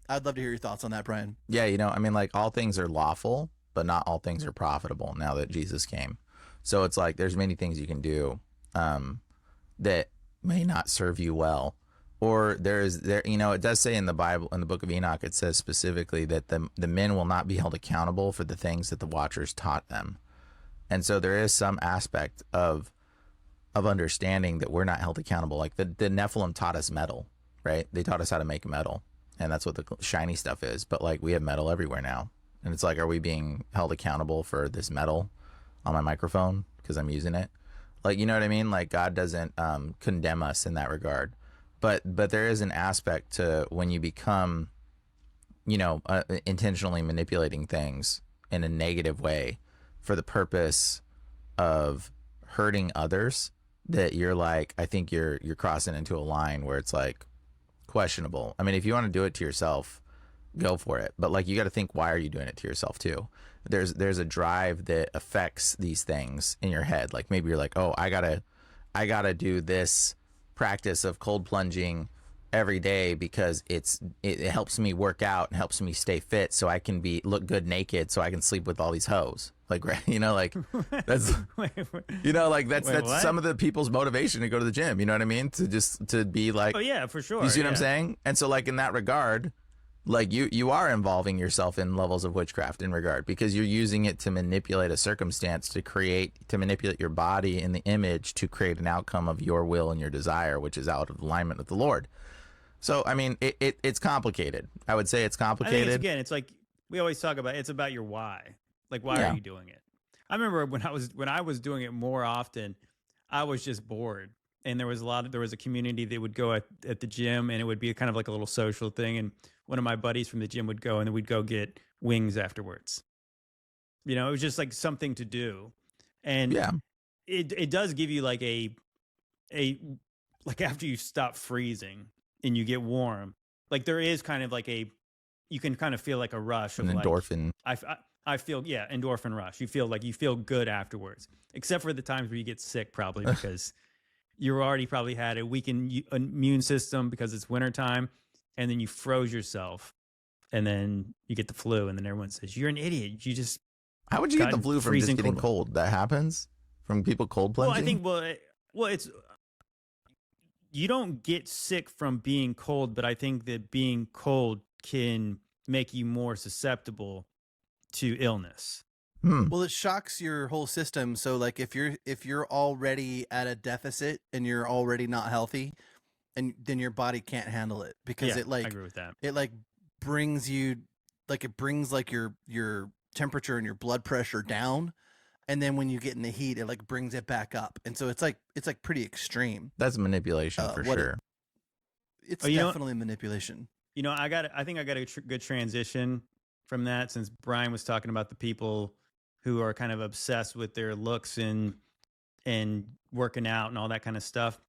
I'd love to hear your thoughts on that, Brian. Yeah, I mean, like, all things are lawful, but not all things are profitable now that Jesus came. So it's like there's many things you can do that may not serve you well. Or it does say in the Bible, in the book of Enoch, it says specifically that the men will not be held accountable for the things that the watchers taught them. And so there is some aspect of understanding that we're not held accountable. Like the Nephilim taught us metal, right? They taught us how to make metal, and that's what the shiny stuff is. But like we have metal everywhere now. And it's like, are we being held accountable for this metal on my microphone because I'm using it? Like, you know what I mean? Like God doesn't condemn us in that regard. But there is an aspect to when you become, intentionally manipulating things in a negative way for the purpose of hurting others, that you're like, I think you're crossing into a line where it's like questionable. I mean, if you want to do it to yourself, go for it. But like, you got to think, why are you doing it to yourself too? There's a drive that affects these things in your head. Like maybe you're like, oh, I gotta do this practice of cold plunging every day because it helps me work out and helps me stay fit so I can look good naked so I can sleep with all these hoes. Like, like that's, that's some of the people's motivation to go to the gym. You know what I mean? To be like, oh yeah, for sure. You see what I'm saying? And so like in that regard, like you are involving yourself in levels of witchcraft in regard, because you're using it to manipulate a circumstance to manipulate your body in the image to create an outcome of your will and your desire, which is out of alignment with the Lord. So, I mean, it's complicated. I would say it's complicated. It's like we always talk about, it's about your why. Like, why are you doing it? I remember when I was doing it more often, I was just bored. And there was a community that would go at the gym, and it would be kind of like a little social thing. And one of my buddies from the gym would go, and then we'd go get wings afterwards. It was just like something to do. And it does give you like like after you stop freezing and you get warm, like there is kind of like you can kind of feel like a rush of endorphin. I feel, endorphin rush. You feel good afterwards, except for the times where you get sick, probably because you already probably had a weakened immune system because it's wintertime, and then you froze yourself, and then you get the flu, and then everyone says, you're an idiot. You just... How would you get the flu from just getting cold? That happens? From people cold plunging? Well, I think, it's... You don't get sick from being cold, but I think that being cold can make you more susceptible to illness. Well, it shocks your whole system. So like if you're already at a deficit and you're already not healthy, and then your body can't handle it because it like, I agree with that. It like brings you, like it brings like your temperature and your blood pressure down. And then when you get in the heat, it like brings it back up. And so it's like pretty extreme. That's manipulation for sure. It's definitely manipulation. I think I got a good transition from that, since Brian was talking about the people who are kind of obsessed with their looks and working out and all that kind of stuff.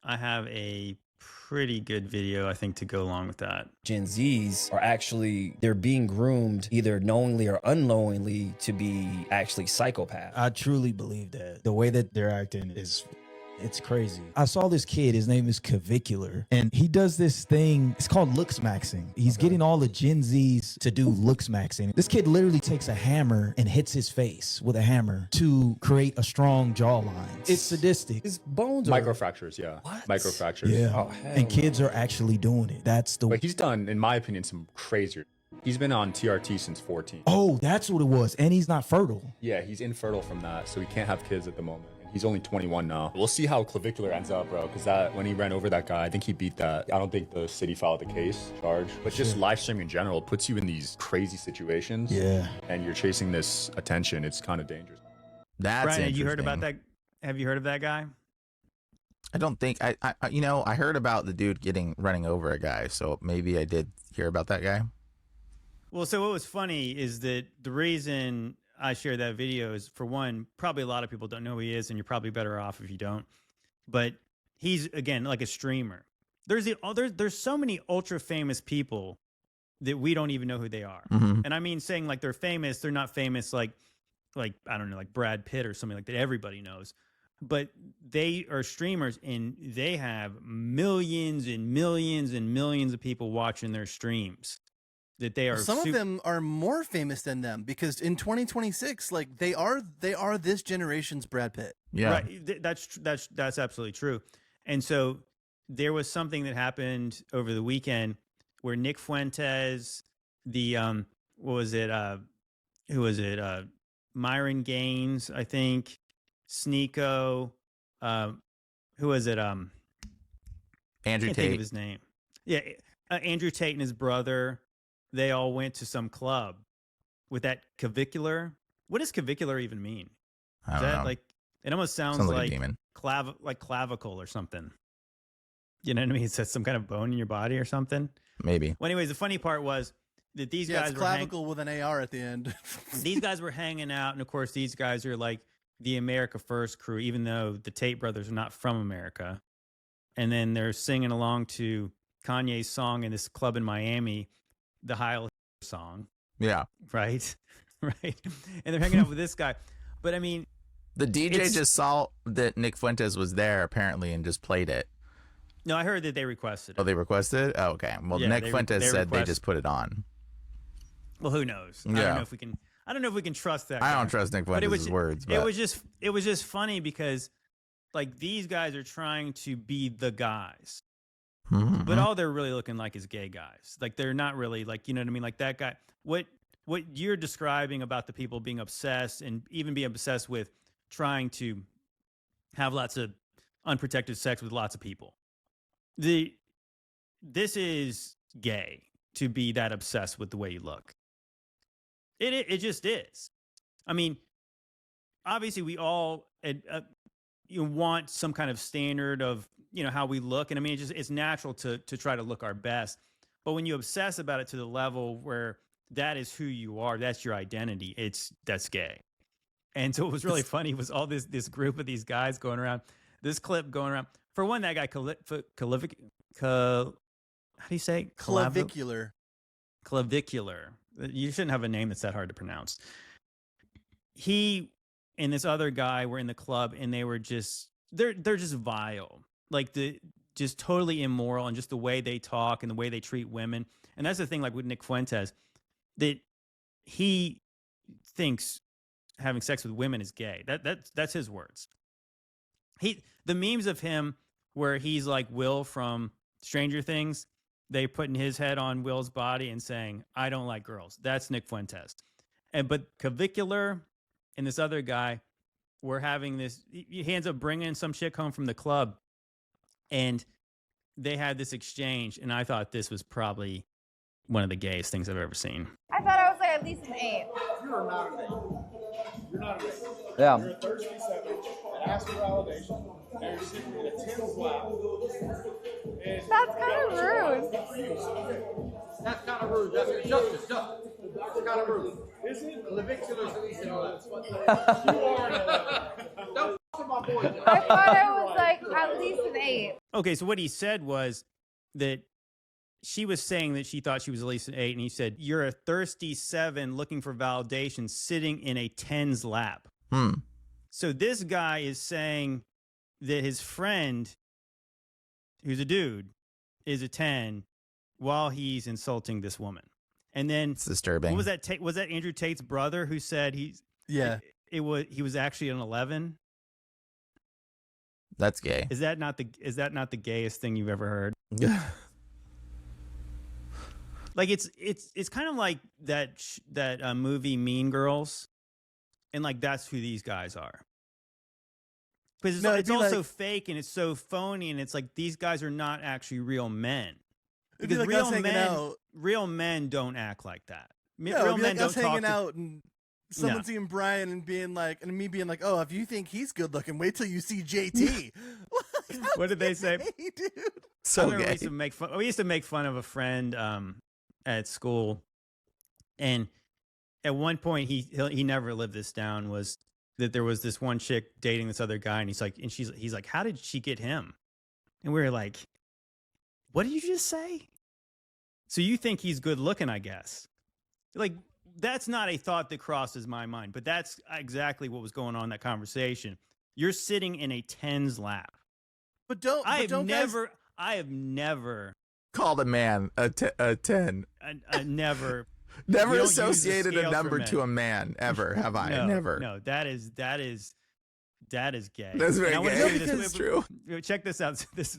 I have a pretty good video, I think, to go along with that. Gen Zs are actually, they're being groomed either knowingly or unknowingly to be actually psychopaths. I truly believe that the way that they're acting is It's crazy. I saw this kid, his name is Cavicular, and he does this thing, it's called looks maxing. He's getting all the Gen Zs to do looks maxing. This kid literally takes a hammer and hits his face with a hammer to create a strong jawline. It's sadistic. His bones are Microfractures, yeah. What? Microfractures. Yeah. Oh, hell And kids are actually doing it. That's the But he's done, in my opinion, some crazier. He's been on TRT since 14. Oh, that's what it was. And he's not fertile. Yeah, he's infertile from that, so he can't have kids at the moment. And he's only 21 now. We'll see how Clavicular ends up, bro, because that when he ran over that guy, I think he beat that. I don't think the city filed the case charge. But just live streaming in general puts you in these crazy situations. Yeah. And you're chasing this attention. It's kind of dangerous. That's Brian, have you heard interesting. about that? Have you heard of that guy? I don't think I I heard about the dude running over a guy, so maybe I did hear about that guy. Well, so what was funny is that the reason I shared that video is, for one, probably a lot of people don't know who he is, and you're probably better off if you don't. But he's, again, like a streamer. There's so many ultra famous people that we don't even know who they are. Mm-hmm. And I mean, saying like they're famous, they're not famous like I don't know, like Brad Pitt or something like that everybody knows. But they are streamers, and they have millions and millions and millions of people watching their streams. That they are Some of them are more famous than them, because in 2026, like they are this generation's Brad Pitt. Yeah. Right. That's absolutely true. And so there was something that happened over the weekend where Nick Fuentes, the what was it? Who was it? Myron Gaines, I think. Sneeko. Who was it? Andrew Can't think Tate. of his name. Yeah, Andrew Tate and his brother. They all went to some club with that Cavicular. What does Cavicular even mean? I Is don't that know. like, it almost sounds Sounds like a like demon. clavicle or something. You know what I mean? It says some kind of bone in your body or something. Maybe. Well, anyways, the funny part was that these guys it's were clavicle with an AR at the end. these guys were hanging out, and of course, these guys are like the America First crew, even though the Tate brothers are not from America. And then they're singing along to Kanye's song in this club in Miami, the Heil song, Yeah. right? Right. And they're hanging out with this guy. But I mean, The DJ just saw that Nick Fuentes was there apparently and just played it. no, I heard that they requested it. Oh, they requested? Oh, okay. Well, Yeah, Nick they Fuentes said they request- just put it on. Well, who knows? I Yeah. don't know if we can. I don't know if we can trust that. I guy. don't trust Nick But Fuentes' words. But it was just funny because, like, these guys are trying to be the guys, Mhm. but all they're really looking like is gay guys. Like, they're not really, like, you know what I mean? Like that guy. What you're describing about the people being obsessed and even being obsessed with trying to have lots of unprotected sex with lots of people. This is gay to be that obsessed with the way you look. It just is. I mean, obviously we all you want some kind of standard of, you know, how we look, and I mean it's natural to try to look our best. But when you obsess about it to the level where that is who you are, that's your identity, that's gay. And so what was really funny was all this group of these guys going around, this clip going around. For one, that guy how do you say? Clavicular. Clavicular. You shouldn't have a name that's that hard to pronounce. He and this other guy were in the club, and they were just they're just vile, like just totally immoral, and just the way they talk and the way they treat women. And that's the thing, like with Nick Fuentes, that he thinks having sex with women is gay. That's his words. The memes of him where he's like Will from Stranger Things, they putting his head on Will's body and saying, "I don't like girls." That's Nick Fuentes. But Cavicular and this other guy were having this. He ends up bringing some chick home from the club, and they had this exchange. And I thought this was probably one of the gayest things I've ever seen. I thought I was like at least an 8. You are not an 8. You're not an 8. Yeah. You're a thirsty 7 and ask for validation. And you're sitting in a 10's lap. That's kind of rude. That's kind of rude. That's justice. That's kind of rude. Is it? Clavicular's at least an 11. You are an 11. Don't f*** my boy. I thought I was like at least an 8. Okay, so what he said was that she was saying that she thought she was at least an 8, and he said, "You're a thirsty 7 looking for validation sitting in a 10's lap." Hmm. So this guy is saying that his friend, who's a dude, is a 10 while he's insulting this woman. And then It's disturbing. What was that? Was that Andrew Tate's brother who said he was actually an 11? That's gay. Is that not the gayest thing you've ever heard? Like it's kind of like that movie Mean Girls, and like that's who these guys are. Because it's also like, fake and it's so phony, and it's like these guys are not actually real men. Because like real men don't act like that. Real men don't talk hanging out and someone seeing Brian and being like, and me being like, oh, if you think he's good looking, wait till you see JT. What did they say? Gay, dude. So gay. We used to make fun of a friend at school, and at one point he never lived this down. Was that there was this one chick dating this other guy, and he's like, how did she get him? And we were like, what did you just say? So you think he's good looking, I guess. Like, that's not a thought that crosses my mind, but that's exactly what was going on in that conversation. You're sitting in a 10's lap. I have never called a man a 10. Never. Never associated a number to a man ever, have I? No, Never. No, that is gay. That's very gay. It's true. Check this out. This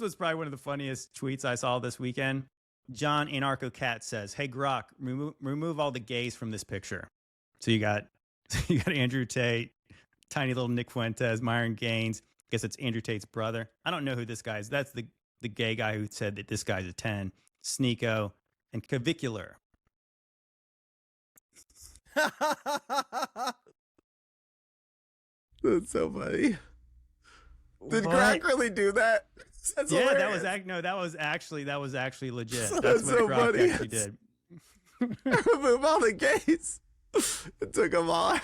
was probably one of the funniest tweets I saw this weekend. John Anarcho Cat says, "Hey Grok, remove all the gays from this picture." So you got Andrew Tate, tiny little Nick Fuentes, Myron Gaines. I guess it's Andrew Tate's brother. I don't know who this guy is. That's the gay guy who said that this guy's a 10. Sneeko and Clavicular. That's so funny. Did Grok really do that? That's hilarious. that was actually legit. That's what so Grok funny. actually did. Remove all the gays. It took them all out.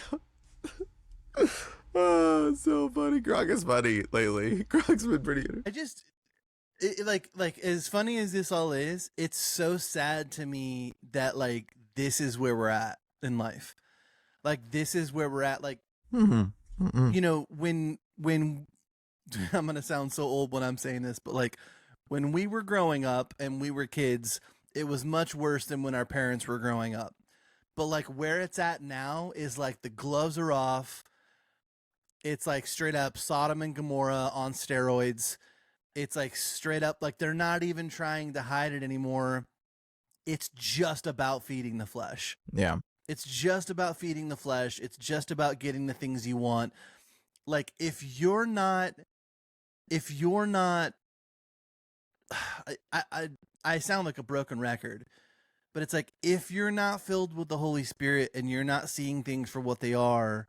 Oh, so funny. Grok is funny lately. Grok's been pretty good. Like as funny as this all is, it's so sad to me that like this is where we're at in life. Like this is where we're at. Like, you know, when I'm gonna sound so old when I'm saying this, but like when we were growing up and we were kids, it was much worse than when our parents were growing up. But like where it's at now is like the gloves are off. It's like straight up Sodom and Gomorrah on steroids. It's like straight up, like they're not even trying to hide it anymore. It's just about feeding the flesh. Yeah. It's just about feeding the flesh. It's just about getting the things you want. Like if you're not, I sound like a broken record, but it's like, if you're not filled with the Holy Spirit and you're not seeing things for what they are,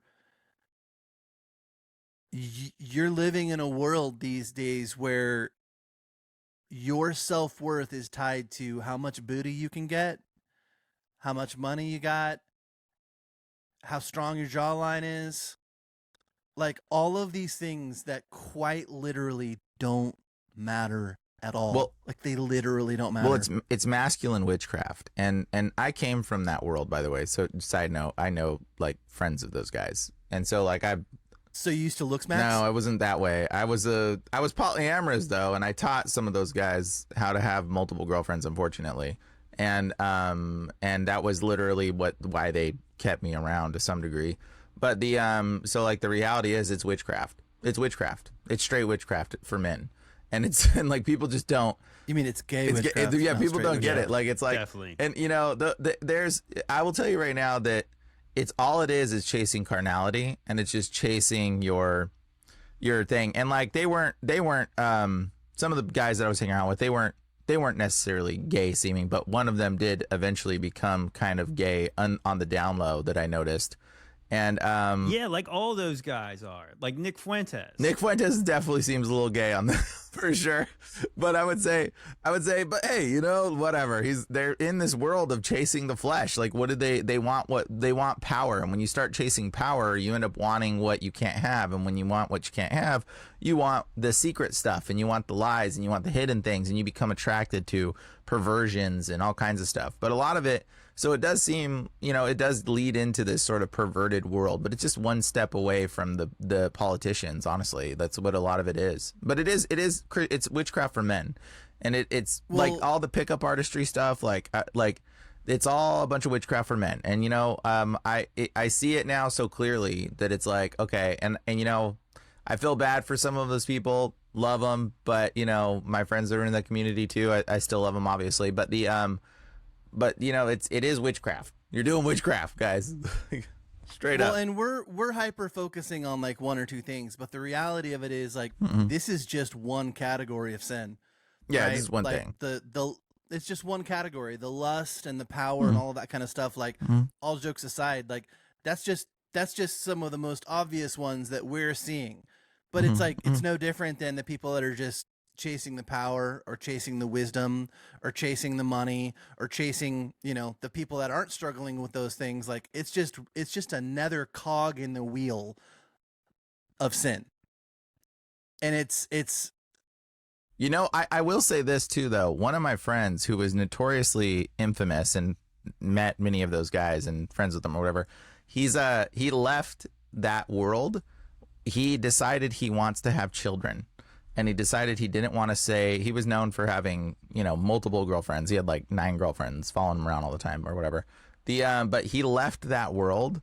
you're living in a world these days where your self-worth is tied to how much booty you can get, how much money you got, how strong your jawline is. Like all of these things that quite literally don't matter at all. Well, like they literally don't matter. Well, it's masculine witchcraft, and I came from that world, by the way. So side note, I know like friends of those guys, and so like So you used to look smack? No, I wasn't that way. I was polyamorous though, and I taught some of those guys how to have multiple girlfriends, unfortunately, and that was literally why they kept me around to some degree. But so like the reality is it's witchcraft. It's witchcraft. It's straight witchcraft for men, and like people just don't. You mean it's gay witchcraft? Yeah, people don't get it. Like it's like definitely. And you know I will tell you right now that it's all it is chasing carnality, and it's just chasing your thing. And like they weren't some of the guys that I was hanging out with, they weren't necessarily gay seeming, but one of them did eventually become kind of gay on the down low that I noticed. And yeah, like all those guys are, like Nick Fuentes. Nick Fuentes definitely seems a little gay on that for sure. But I would say, but hey, you know, whatever. They're in this world of chasing the flesh. Like, what do they want? What they want, power. And when you start chasing power, you end up wanting what you can't have. And when you want what you can't have, you want the secret stuff, and you want the lies, and you want the hidden things, and you become attracted to perversions and all kinds of stuff. But a lot of it So it does seem, it does lead into this sort of perverted world, but it's just one step away from the politicians. Honestly, that's what a lot of it is. But it's witchcraft for men, and it's like all the pickup artistry stuff, like it's all a bunch of witchcraft for men. And I see it now so clearly that it's like, okay, and I feel bad for some of those people, love them, but my friends that are in the community too, I still love them, obviously, but it is witchcraft. You're doing witchcraft, guys. Straight up. Well, and we're hyper focusing on like one or two things, but the reality of it is like this is just one category of sin. Yeah, right? this is one like, thing. It's just one category. The lust and the power and all of that kind of stuff. Like all jokes aside, like that's just some of the most obvious ones that we're seeing. But it's like it's no different than the people that are just chasing the power or chasing the wisdom or chasing the money or chasing, the people that aren't struggling with those things. Like it's just another cog in the wheel of sin. And it's I will say this too, though. One of my friends who was notoriously infamous and met many of those guys and friends with them or whatever, he left that world. He decided he wants to have children. And he decided he didn't want to say, he was known for having, multiple girlfriends. He had like 9 girlfriends following him around all the time or whatever. But he left that world,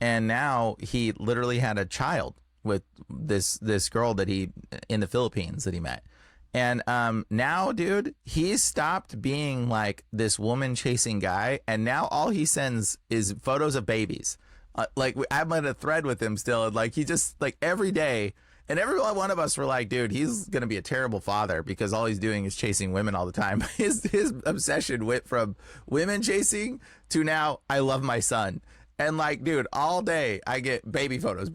and now he literally had a child with this girl that in the Philippines that he met. And now, dude, he's stopped being like this woman chasing guy, and now all he sends is photos of babies. I'm in a thread with him still, and like he just like every day. And every one of us were like, dude, he's going to be a terrible father because all he's doing is chasing women all the time. His obsession went from women chasing to now I love my son. And like, dude, all day I get baby photos.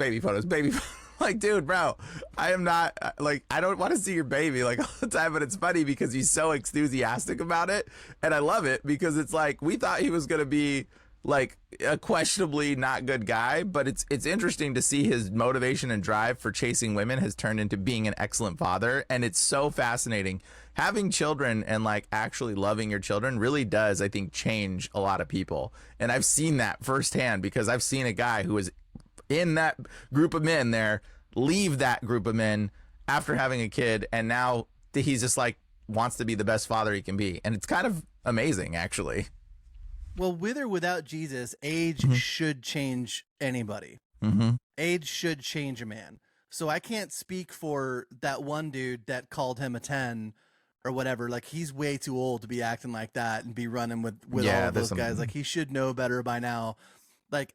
Like, dude, bro, I am not like, I don't want to see your baby like all the time. But it's funny because he's so enthusiastic about it. And I love it because it's like we thought he was going to be like a questionably not good guy, but it's interesting to see his motivation and drive for chasing women has turned into being an excellent father. And it's so fascinating. Having children and like actually loving your children really does, I think, change a lot of people. And I've seen that firsthand because I've seen a guy who was in that group of men there leave that group of men after having a kid, and now he's just like wants to be the best father he can be. And it's kind of amazing, actually. Well, with or without Jesus, age should change anybody. Age should change a man. So I can't speak for that one dude that called him a 10 or whatever. Like, he's way too old to be acting like that and be running with all of those guys. Like, he should know better by now. Like,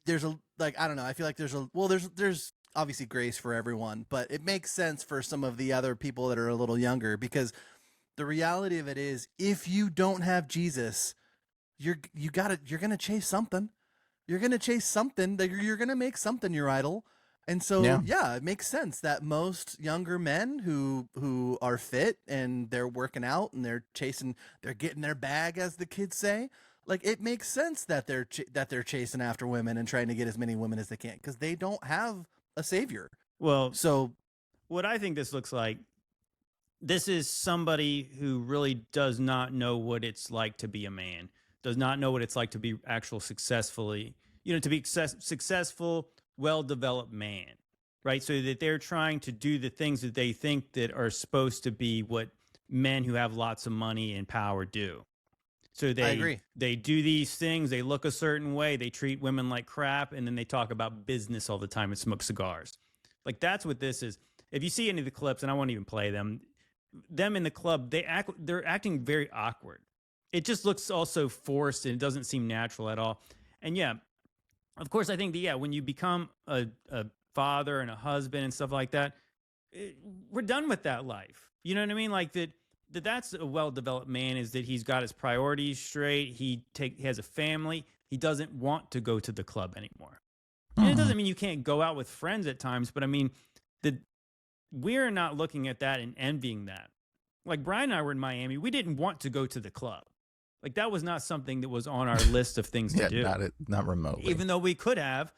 there's I don't know. I feel like there's obviously grace for everyone, but it makes sense for some of the other people that are a little younger, because the reality of it is, if you don't have Jesus, you're gonna chase something. You're gonna chase something. You're gonna make something your idol. And so yeah, it makes sense that most younger men who are fit and they're working out and they're getting their bag, as the kids say. Like, it makes sense that they're chasing after women and trying to get as many women as they can, because they don't have a savior. Well, so what I think this looks like, this is somebody who really does not know what it's like to be a man. Does not know what it's like to be to be successful, well-developed man, right? So that they're trying to do the things that they think that are supposed to be what men who have lots of money and power do. So I agree. They do these things, they look a certain way, they treat women like crap, and then they talk about business all the time and smoke cigars. Like, that's what this is. If you see any of the clips, and I won't even play them in the club, they're acting very awkward. It just looks also forced, and it doesn't seem natural at all. And yeah, of course, I think when you become a father and a husband and stuff like that, we're done with that life. You know what I mean? Like that's a well-developed man, is that he's got his priorities straight. He has a family. He doesn't want to go to the club anymore. And it doesn't mean you can't go out with friends at times, but I mean, we're not looking at that and envying that. Like, Brian and I were in Miami. We didn't want to go to the club. Like, that was not something that was on our list of things to do. Not remotely. Even though we could have,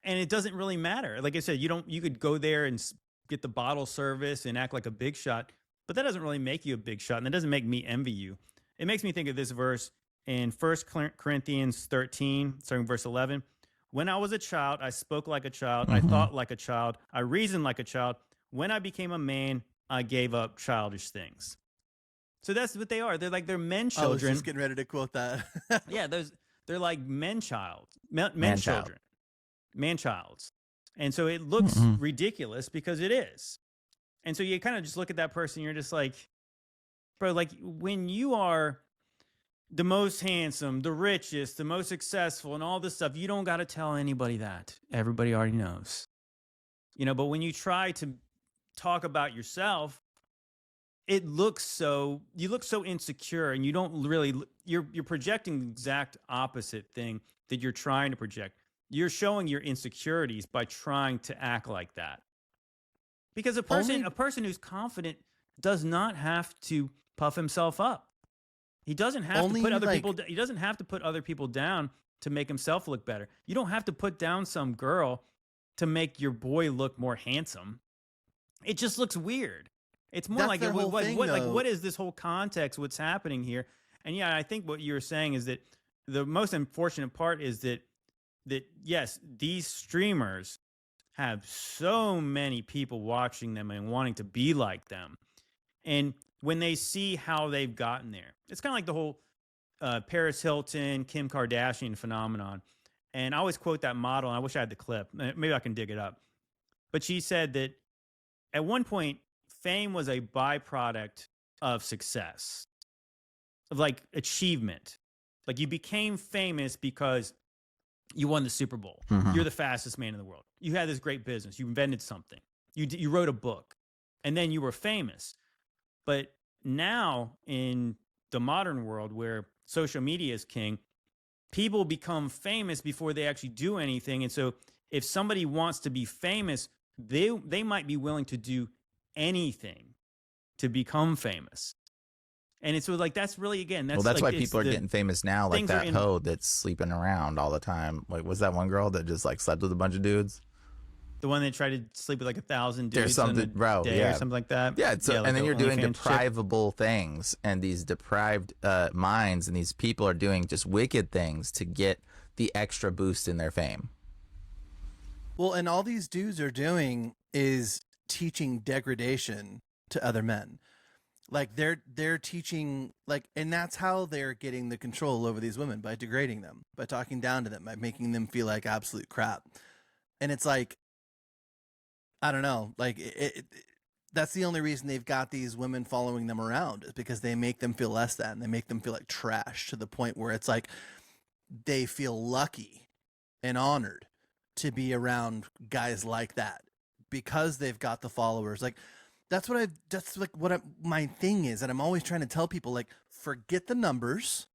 and it doesn't really matter. Like I said, you could go there and get the bottle service and act like a big shot, but that doesn't really make you a big shot, and that doesn't make me envy you. It makes me think of this verse in 1 Corinthians 13, starting verse 11. When I was a child, I spoke like a child. I thought like a child. I reasoned like a child. When I became a man, I gave up childish things. So that's what they are. They're men children. I was just getting ready to quote that. Yeah, they're like men children, man childs. And so it looks ridiculous because it is. And so you kind of just look at that person, you're just like, bro, like when you are the most handsome, the richest, the most successful, and all this stuff, you don't got to tell anybody that. Everybody already knows. But when you try to talk about yourself, you look so insecure, and you don't really, you're projecting the exact opposite thing that you're trying to project. You're showing your insecurities by trying to act like that. Because a person who's confident does not have to puff himself up. He doesn't have to put other people. He doesn't have to put other people down to make himself look better. You don't have to put down some girl to make your boy look more handsome. It just looks weird. It's more like what is this whole context? What's happening here? And yeah, I think what you're saying is that the most unfortunate part is that yes, these streamers have so many people watching them and wanting to be like them. And when they see how they've gotten there, it's kind of like the whole Paris Hilton, Kim Kardashian phenomenon. And I always quote that model, and I wish I had the clip. Maybe I can dig it up. But she said that at one point, fame was a byproduct of success, of like achievement. Like you became famous because you won the Super Bowl. You're the fastest man in the world. You had this great business. You invented something. You wrote a book, and then you were famous. But now in the modern world where social media is king, people become famous before they actually do anything. And so if somebody wants to be famous, they might be willing to do anything to become famous. And it's like, that's really, again, that's why people are getting famous now. Like that hoe that's sleeping around all the time. Like, was that one girl that just like slept with a bunch of dudes? The one that tried to sleep with like 1,000 dudes There's something, bro, or something like that. Yeah, like and then you're doing deprivable things, and these deprived minds, and these people are doing just wicked things to get the extra boost in their fame. Well, and all these dudes are doing is teaching degradation to other men. Like they're teaching, like, and that's how they're getting the control over these women, by degrading them, by talking down to them, by making them feel like absolute crap. And it's like, I don't know, like that's the only reason they've got these women following them around, is because they make them feel less than. They make them feel like trash, to the point where it's like they feel lucky and honored to be around guys like that because they've got the followers. Like my thing is, and I'm always trying to tell people, like, forget the numbers,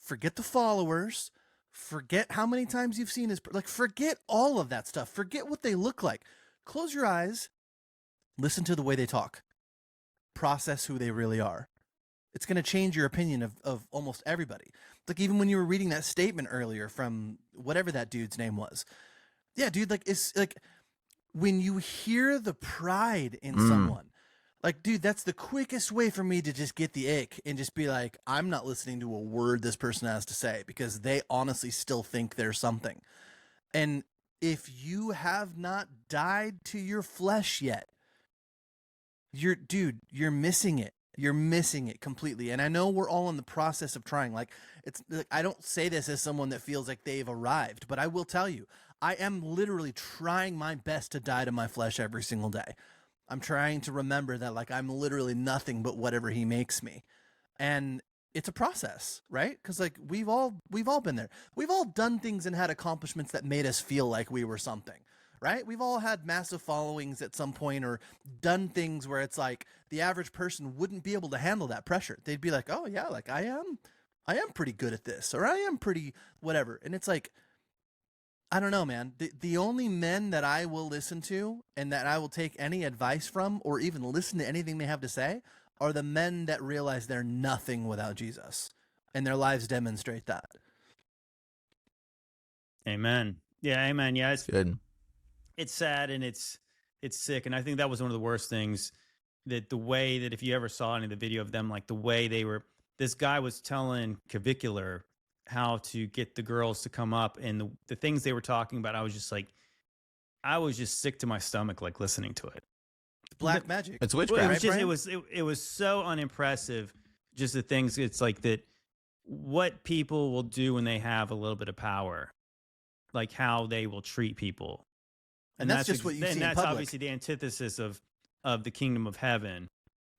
forget the followers, forget how many times you've seen his, like, forget all of that stuff. Forget what they look like. Close your eyes, listen to the way they talk, process who they really are. It's going to change your opinion of almost everybody. Like, even when you were reading that statement earlier from whatever that dude's name was. Yeah, dude, like, it's like when you hear the pride in someone, like, dude, that's the quickest way for me to just get the ick and just be like, I'm not listening to a word this person has to say, because they honestly still think they're something. And if you have not died to your flesh yet, you're missing it. You're missing it completely. And I know we're all in the process of trying. Like, it's like, I don't say this as someone that feels like they've arrived, but I will tell you, I am literally trying my best to die to my flesh every single day. I'm trying to remember that, like, I'm literally nothing but whatever he makes me. And it's a process, right? Because, like, we've all been there. We've all done things and had accomplishments that made us feel like we were something, right? We've all had massive followings at some point, or done things where it's like the average person wouldn't be able to handle that pressure. They'd be like, oh yeah, like I am pretty good at this, or I am pretty whatever. And it's like, I don't know, man. The only men that I will listen to and that I will take any advice from, or even listen to anything they have to say, are the men that realize they're nothing without Jesus, and their lives demonstrate that. Amen. Yeah, amen. Yeah, it's good. It's sad, and it's sick. And I think that was one of the worst things, that the way that, if you ever saw any of the video of them, like the way they were this guy was telling Cavicular how to get the girls to come up, and the things they were talking about, I was just sick to my stomach, like listening to it. Black magic. It's Well, witchcraft. it was so unimpressive. Just the things, it's like that, what people will do when they have a little bit of power, like how they will treat people. And that's just what you see in And that's public. obviously the antithesis of the kingdom of heaven,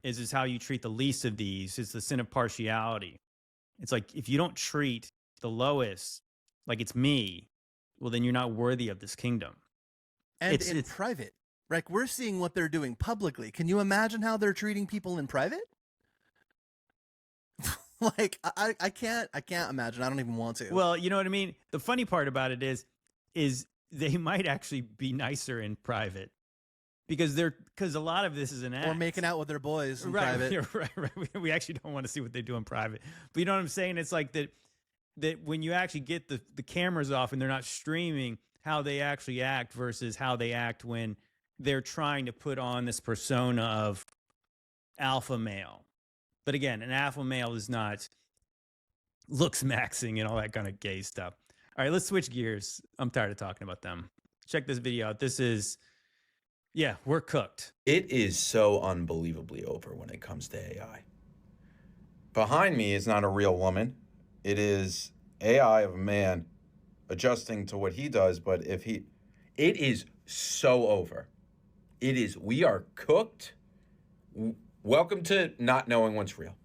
is how you treat the least of these. It's the sin of partiality. It's like, if you don't treat the lowest like it's me, well, then you're not worthy of this kingdom. And it's private. Like, we're seeing what they're doing publicly. Can you imagine how they're treating people in private? Like, I can't imagine. I don't even want to. Well, you know what I mean? The funny part about it is they might actually be nicer in private, because a lot of this is an act. Or making out with their boys in right, private. Right. We actually don't want to see what they do in private. But you know what I'm saying? It's like that when you actually get the cameras off and they're not streaming, how they actually act versus how they act when they're trying to put on this persona of alpha male. But again, an alpha male is not looks maxing and all that kind of gay stuff. All right, let's switch gears. I'm tired of talking about them. Check this video out. This is, yeah, we're cooked. It is so unbelievably over when it comes to AI. Behind me is not a real woman. It is AI of a man adjusting to what he does, but it is so over. We are cooked. Welcome to not knowing what's real.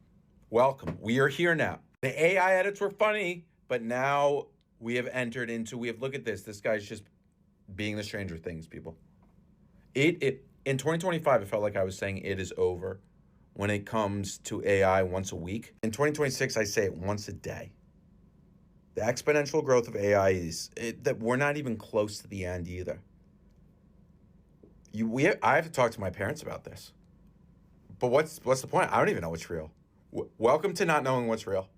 Welcome. We are here now. The AI edits were funny, but now we have look at this. This guy's just being the Stranger Things, people. In 2025, it felt like I was saying it is over when it comes to AI once a week. In 2026, I say it once a day. The exponential growth of AI that we're not even close to the end either. I have to talk to my parents about this. But what's the point? I don't even know what's real. Welcome to not knowing what's real.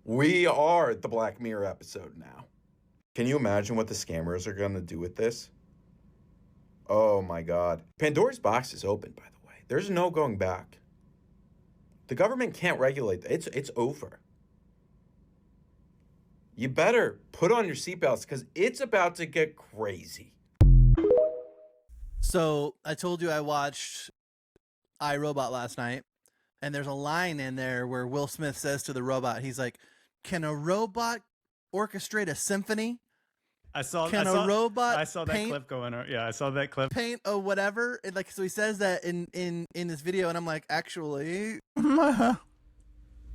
We are the Black Mirror episode now. Can you imagine what the scammers are going to do with this? Oh my God. Pandora's box is open, by the way. There's no going back. The government can't regulate that. It's over. You better put on your seatbelts because it's about to get crazy. So I told you I watched iRobot last night, and there's a line in there where Will Smith says to the robot, he's like, "Can a robot orchestrate a symphony? I saw robot that clip going on. Yeah, I saw that clip. Paint or whatever." And like, so he says that in this video, and I'm like, actually,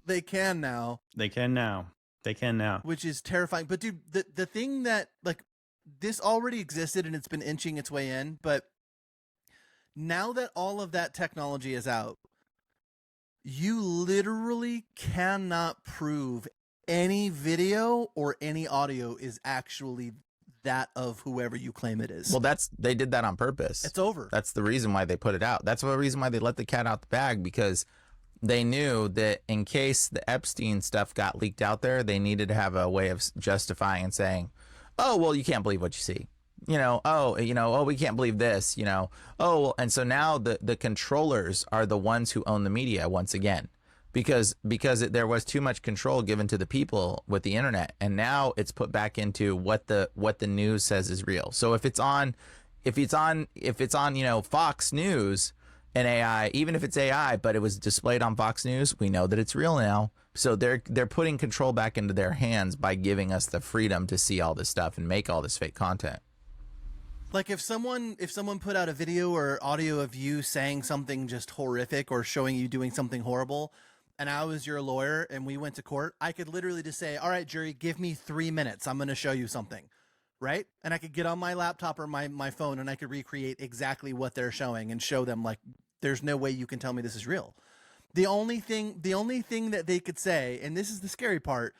they can now. They can now. Which is terrifying. But dude, the thing that, like, this already existed and it's been inching its way in, but now that all of that technology is out, you literally cannot prove any video or any audio is actually that of whoever you claim it is. Well, they did that on purpose. It's over. That's the reason why they put it out. That's the reason why they let the cat out the bag, because they knew that in case the Epstein stuff got leaked out there, they needed to have a way of justifying and saying, oh, well, you can't believe what you see. Oh, we can't believe this, and so now the controllers are the ones who own the media once again, because there was too much control given to the people with the internet, and now it's put back into what the news says is real. So if it's on Fox News and AI, even if it's AI, but it was displayed on Fox News, we know that it's real now. So they're putting control back into their hands by giving us the freedom to see all this stuff and make all this fake content. Like, if someone put out a video or audio of you saying something just horrific or showing you doing something horrible, and I was your lawyer and we went to court, I could literally just say, all right, jury, give me 3 minutes. I'm going to show you something, right? And I could get on my laptop or my phone and I could recreate exactly what they're showing and show them, like, there's no way you can tell me this is real. The only thing that they could say, and this is the scary part,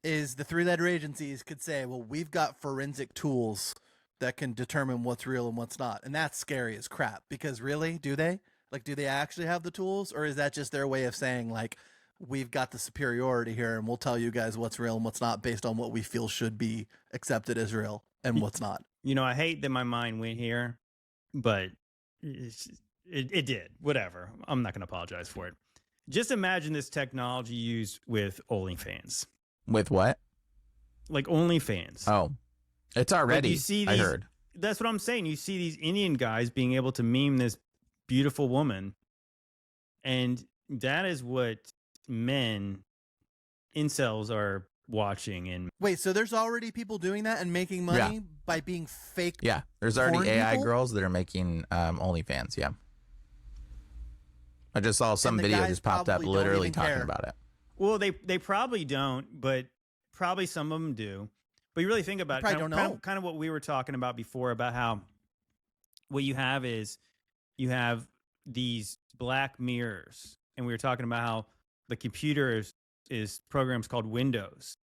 is the 3-letter agencies could say, well, we've got forensic tools that can determine what's real and what's not. And that's scary as crap, because really, do they? Like, do they actually have the tools, or is that just their way of saying, like, we've got the superiority here and we'll tell you guys what's real and what's not based on what we feel should be accepted as real and what's not? I hate that my mind went here, but it did. Whatever. I'm not going to apologize for it. Just imagine this technology used with OnlyFans. With what? Like OnlyFans. Oh, it's already. Like you see these, I heard. That's what I'm saying. You see these Indian guys being able to meme this beautiful woman, and that is what men, incels, are watching. And wait, so there's already people doing that and making money by being fake? Yeah, there's already AI people? girls that are making OnlyFans. Yeah, I just saw some video just popped up, literally talking about it. Well, they probably don't, but probably some of them do. But you really think about it, kind of what we were talking about before, about how what you have is you have these black mirrors, and we were talking about how the computer is programs called windows.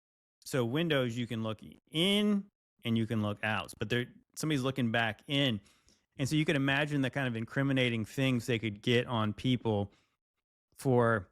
So windows, you can look in and you can look out, but somebody's looking back in. And so you can imagine the kind of incriminating things they could get on people for,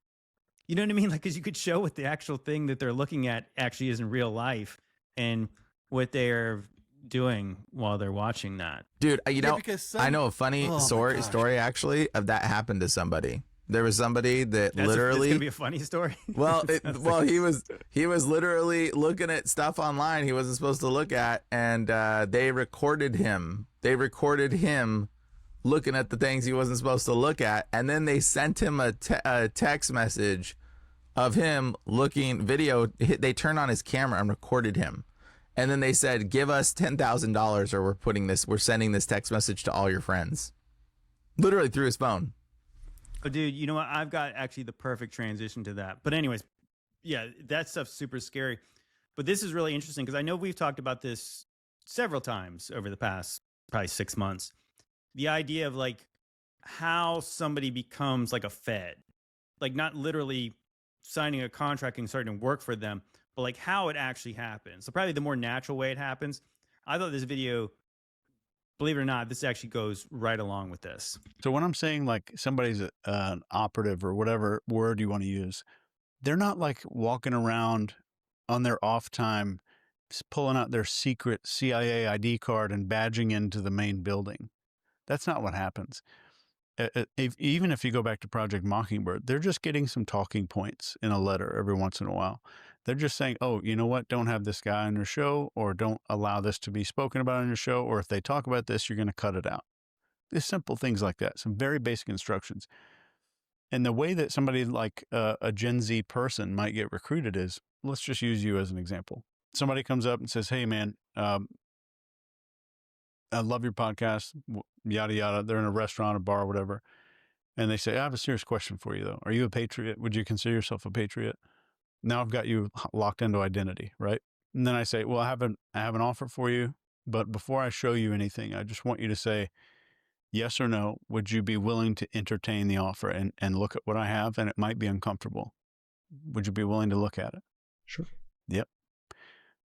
you know what I mean? Like, because you could show what the actual thing that they're looking at actually is in real life and what they're doing while they're watching that. Dude, I know a funny story actually of that happened to somebody. There was somebody that literally. It's gonna be a funny story. Well, he was literally looking at stuff online he wasn't supposed to look at, and they recorded him. They recorded him looking at the things he wasn't supposed to look at, and then they sent him a text message of him looking video. They turned on his camera and recorded him, and then they said, "Give us $10,000, or we're sending this text message to all your friends." Literally through his phone. Oh, dude, you know what? I've got actually the perfect transition to that. But anyways, yeah, that stuff's super scary. But this is really interesting because I know we've talked about this several times over the past probably 6 months. The idea of like how somebody becomes like a Fed, like not literally signing a contract and starting to work for them, but like how it actually happens. So probably the more natural way it happens. I thought this video, believe it or not, this actually goes right along with this. So when I'm saying like somebody's an operative or whatever word you want to use, they're not like walking around on their off time, pulling out their secret CIA ID card and badging into the main building. That's not what happens. Even if you go back to Project Mockingbird, they're just getting some talking points in a letter every once in a while. They're just saying, oh, you know what? Don't have this guy on your show, or don't allow this to be spoken about on your show. Or if they talk about this, you're going to cut it out. There's simple things like that. Some very basic instructions. And the way that somebody like a Gen Z person might get recruited is, let's just use you as an example. Somebody comes up and says, hey, man, I love your podcast, yada, yada. They're in a restaurant, a bar, whatever. And they say, I have a serious question for you, though. Are you a patriot? Would you consider yourself a patriot? Now I've got you locked into identity, right? And then I say, well, I have an offer for you, but before I show you anything, I just want you to say yes or no. Would you be willing to entertain the offer and look at what I have? And it might be uncomfortable. Would you be willing to look at it? Sure. Yep.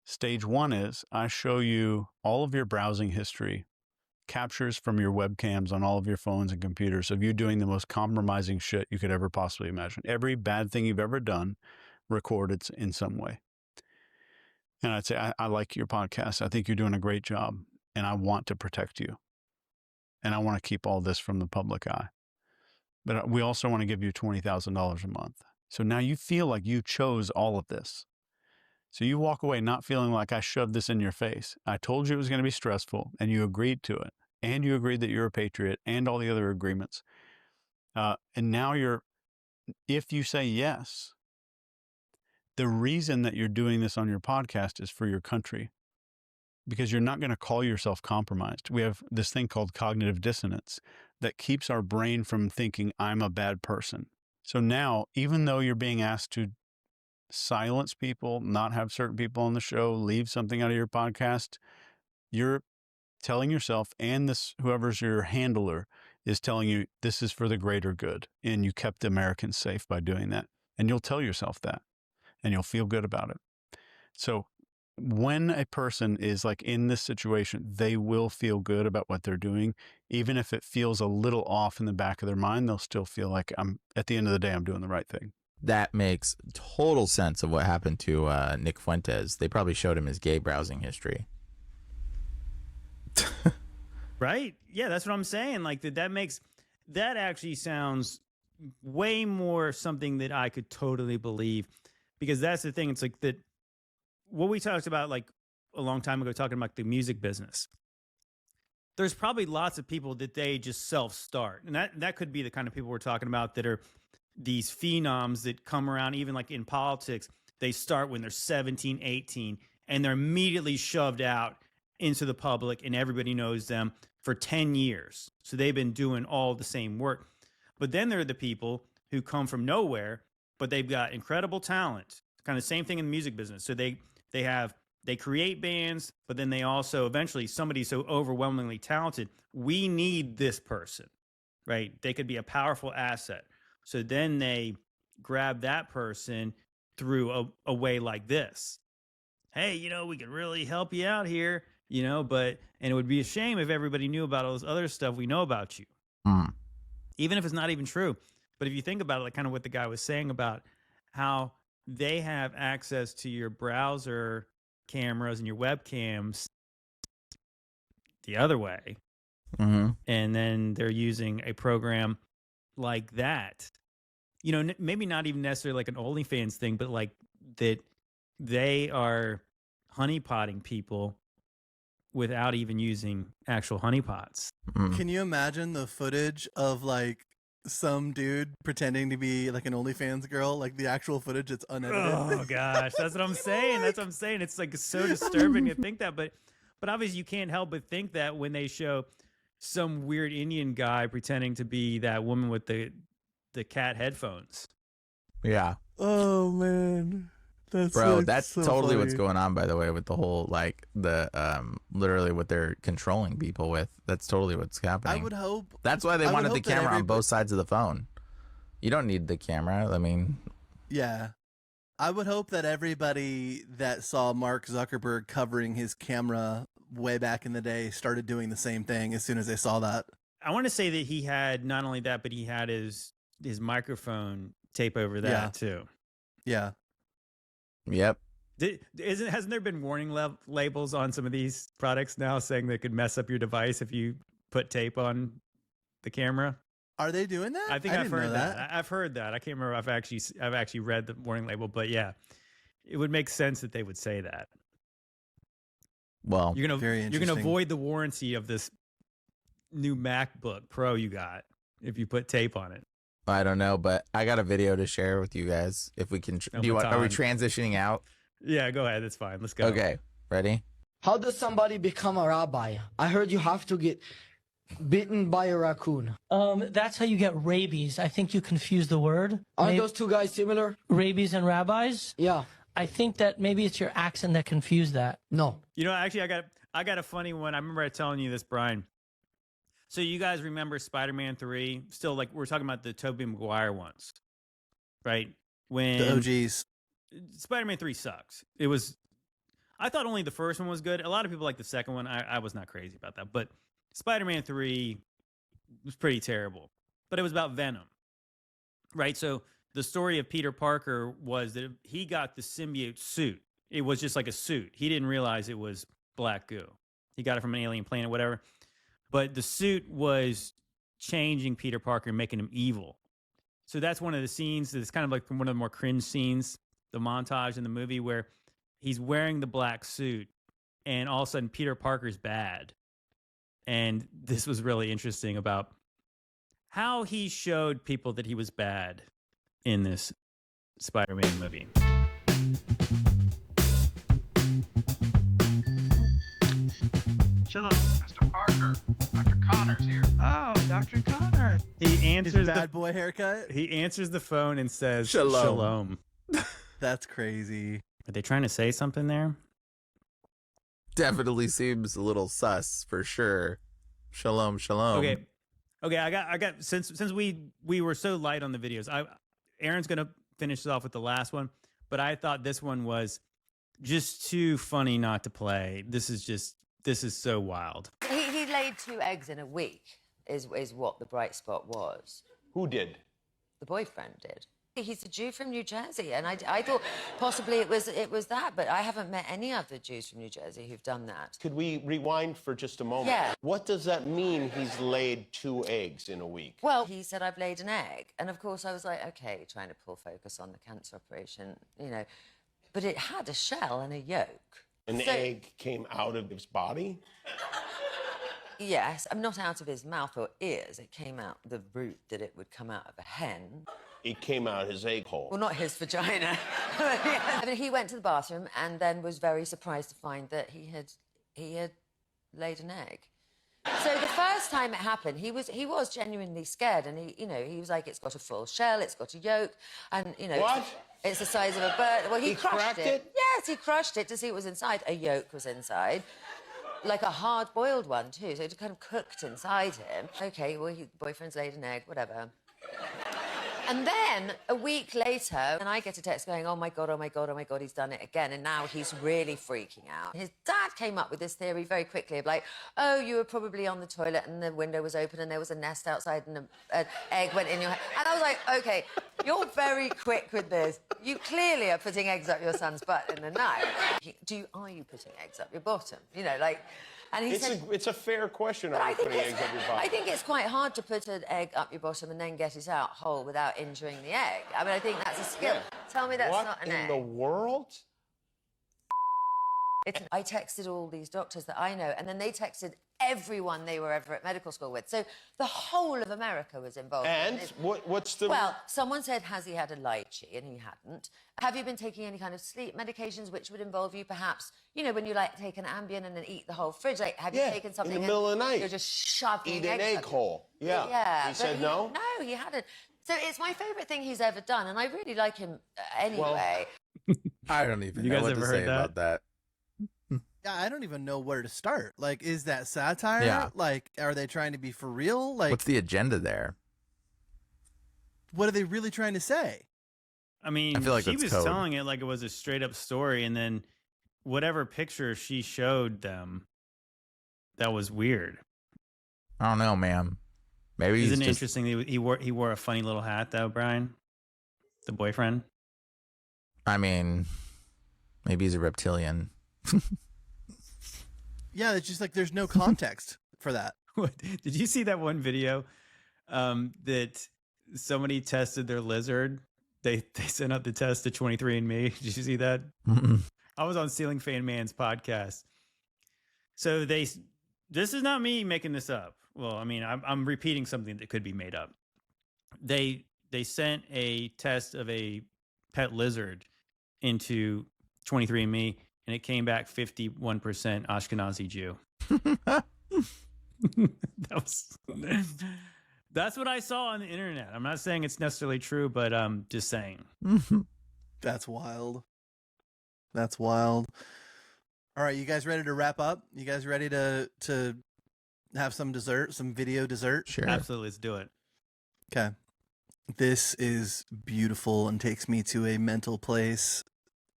Stage one is I show you all of your browsing history, captures from your webcams on all of your phones and computers of you doing the most compromising shit you could ever possibly imagine. Every bad thing you've ever done, recorded in some way. And I'd say, I like your podcast. I think you're doing a great job, and I want to protect you. And I want to keep all this from the public eye. But we also want to give you $20,000 a month. So now you feel like you chose all of this. So you walk away not feeling like I shoved this in your face. I told you it was going to be stressful, and you agreed to it. And you agreed that you're a patriot and all the other agreements. And now if you say yes, the reason that you're doing this on your podcast is for your country, because you're not going to call yourself compromised. We have this thing called cognitive dissonance that keeps our brain from thinking I'm a bad person. So now, even though you're being asked to silence people, not have certain people on the show, leave something out of your podcast, you're telling yourself, and whoever's your handler is telling you this is for the greater good. And you kept the Americans safe by doing that. And you'll tell yourself that. And you'll feel good about it. So when a person is like in this situation, they will feel good about what they're doing. Even if it feels a little off in the back of their mind, they'll still feel like at the end of the day, I'm doing the right thing. That makes total sense of what happened to Nick Fuentes. They probably showed him his gay browsing history. Right? Yeah, that's what I'm saying. Like that actually sounds way more something that I could totally believe, because that's the thing. It's like that what we talked about like a long time ago, talking about the music business. There's probably lots of people that they just self-start, and that could be the kind of people we're talking about that are these phenoms that come around, even like in politics. They start when they're 17, 18, and they're immediately shoved out into the public, and everybody knows them for 10 years. So they've been doing all the same work. But then there are the people who come from nowhere, but they've got incredible talent. Kind of same thing in the music business. So they create bands, but then they also eventually, somebody's so overwhelmingly talented, we need this person, right? They could be a powerful asset. So then they grab that person through a way like this. Hey, we could really help you out here, and it would be a shame if everybody knew about all this other stuff we know about you. Even if it's not even true. But if you think about it, like kind of what the guy was saying about how they have access to your browser cameras and your webcams the other way. Mm-hmm. And then they're using a program like that. Maybe not even necessarily like an OnlyFans thing, but like that they are honeypotting people without even using actual honeypots. Can you imagine the footage of like some dude pretending to be like an OnlyFans girl, like the actual footage that's unedited? Oh gosh, that's what I'm saying. That's what I'm saying. It's like so disturbing to think that, but obviously you can't help but think that when they show some weird Indian guy pretending to be that woman with the cat headphones. Yeah. Oh man. Bro, that's so totally funny. what's going on, by the way, with the whole like the literally what they're controlling people with. That's totally what's happening. I would hope that's why they I would wanted the hope that camera on everybody- both sides of the phone. You don't need the camera. I mean, Yeah. I would hope that everybody that saw Mark Zuckerberg covering his camera way back in the day started doing the same thing as soon as they saw that. I want to say that he had not only that, but he had his microphone tape over that Yeah. too. Yeah. Yep. Hasn't there been warning labels on some of these products now saying they could mess up your device if you put tape on the camera? Are they doing that? I think I I've didn't know heard that. I've heard that. I can't remember if I've actually read the warning label, but yeah, it would make sense that they would say that. Well, you're gonna interesting. avoid the warranty of this new MacBook Pro you got if you put tape on it. I don't know, but I got a video to share with you guys. If we can, Oh, do you want? Are we Matan. transitioning out? Yeah, go ahead. That's fine. Let's go. Okay, ready? How does somebody become a rabbi? I heard you have to get bitten by a raccoon. That's how you get rabies. I think you confuse the word. Aren't those two guys similar? Rabies and rabbis? Yeah. I think that maybe it's your accent that confused that. No. Actually, I got a funny one. I remember telling you this, Brian. So you guys remember Spider-Man 3? Still, like, we're talking about the Tobey Maguire ones, right? When The OGs. Spider-Man 3 sucks. I thought only the first one was good. A lot of people like the second one. I was not crazy about that. But Spider-Man 3 was pretty terrible. But it was about Venom, right? So the story of Peter Parker was that he got the symbiote suit. It was just like a suit. He didn't realize it was black goo. He got it from an alien planet, whatever. But the suit was changing Peter Parker and making him evil. So that's one of the scenes that's kind of like one of the more cringe scenes, the montage in the movie where he's wearing the black suit and all of a sudden Peter Parker's bad. And this was really interesting about how he showed people that he was bad in this Spider-Man movie. Chill out, Mr. Parker. Dr. Connor's here. Oh, Dr. Connor. He answers Bad boy haircut. He answers the phone and says, Shalom. That's crazy. Are they trying to say something there? Definitely seems a little sus for sure. Shalom, shalom. Okay. I got since we were so light on the videos. Aaron's gonna finish it off with the last one, but I thought this one was just too funny not to play. This is so wild. He laid 2 eggs in a week, is what the bright spot was. Who did? The boyfriend did. He's a Jew from New Jersey, and I thought possibly it was that, but I haven't met any other Jews from New Jersey who've done that. Could we rewind for just a moment? Yeah. What does that mean he's laid 2 eggs in a week? Well, he said, I've laid an egg. And of course I was like, okay, trying to pull focus on the cancer operation, you know. But it had a shell and a yolk. An egg came out of his body? Yes, I'm not out of his mouth or ears. It came out the route that it would come out of a hen. It came out his egg hole. Well, not his vagina. I mean, he went to the bathroom and then was very surprised to find that he had laid an egg. So the first time it happened, he was genuinely scared, and he was like, it's got a full shell, it's got a yolk, and What? It's the size of a bird. Well, he cracked it? Yes, he crushed it to see what was inside. A yolk was inside. Like a hard-boiled one, too, so it kind of cooked inside him. Okay, well, his boyfriend's laid an egg, whatever. And then, a week later, and I get a text going, oh, my God, oh, my God, oh, my God, he's done it again, and now he's really freaking out. His dad came up with this theory very quickly of like, oh, you were probably on the toilet and the window was open and there was a nest outside and an egg went in your head. And I was like, OK, you're very quick with this. You clearly are putting eggs up your son's butt in the night. Are you putting eggs up your bottom? You know, like... And he said, it's a fair question, are you putting eggs up your bottom? I think it's quite hard to put an egg up your bottom and then get it out whole without injuring the egg. I mean, I think that's a skill. Yeah. Tell me that's what not an in egg. the world? I texted all these doctors that I know, and then they texted everyone they were ever at medical school with. So the whole of America was involved. And what's the... Well, someone said, has he had a lychee? And he hadn't. Have you been taking any kind of sleep medications which would involve you perhaps, you know, when you, like, take an Ambien and then eat the whole fridge? Like, have you taken something in the middle of the night. You're just shoving Eat an egg hole. Yeah. Yeah. He said no? No, he hadn't. So it's my favourite thing he's ever done, and I really like him anyway. I don't even You know guys what ever to heard say that? about that. Yeah, I don't even know where to start. Like, is that satire? Yeah. Like, are they trying to be for real? Like, What's the agenda there? what are they really trying to say? I mean, I feel like she that's was code. telling it like it was a straight up story, and then whatever picture she showed them, that was weird. I don't know, man. Maybe he's Isn't it just... interesting that he wore a funny little hat though, Brian? The boyfriend. I mean, maybe he's a reptilian. Yeah, it's just like there's no context for that. What, did you see that one video that somebody tested their lizard? They sent out the test to 23andMe. Did you see that? Mm-mm. I was on Ceiling Fan Man's podcast. So this is not me making this up. Well, I mean, I'm repeating something that could be made up. They sent a test of a pet lizard into 23andMe, and it came back 51% Ashkenazi Jew. That's what I saw on the internet. I'm not saying it's necessarily true, but just saying. That's wild. That's wild. All right, you guys ready to wrap up? You guys ready to have some dessert, some video dessert? Sure. Absolutely, let's do it. Okay. This is beautiful and takes me to a mental place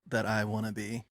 that I want to be.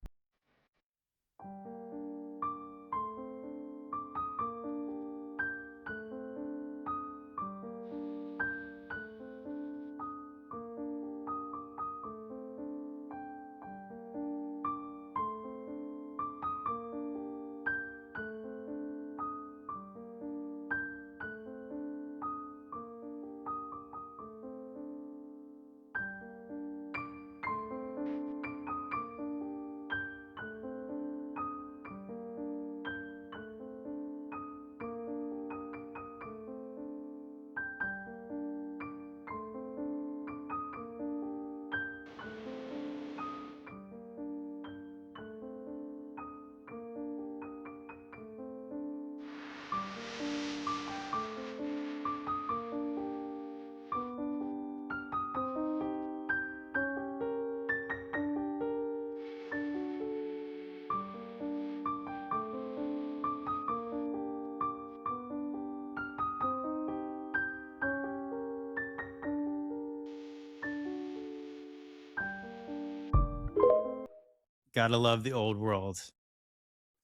Gotta love the old world.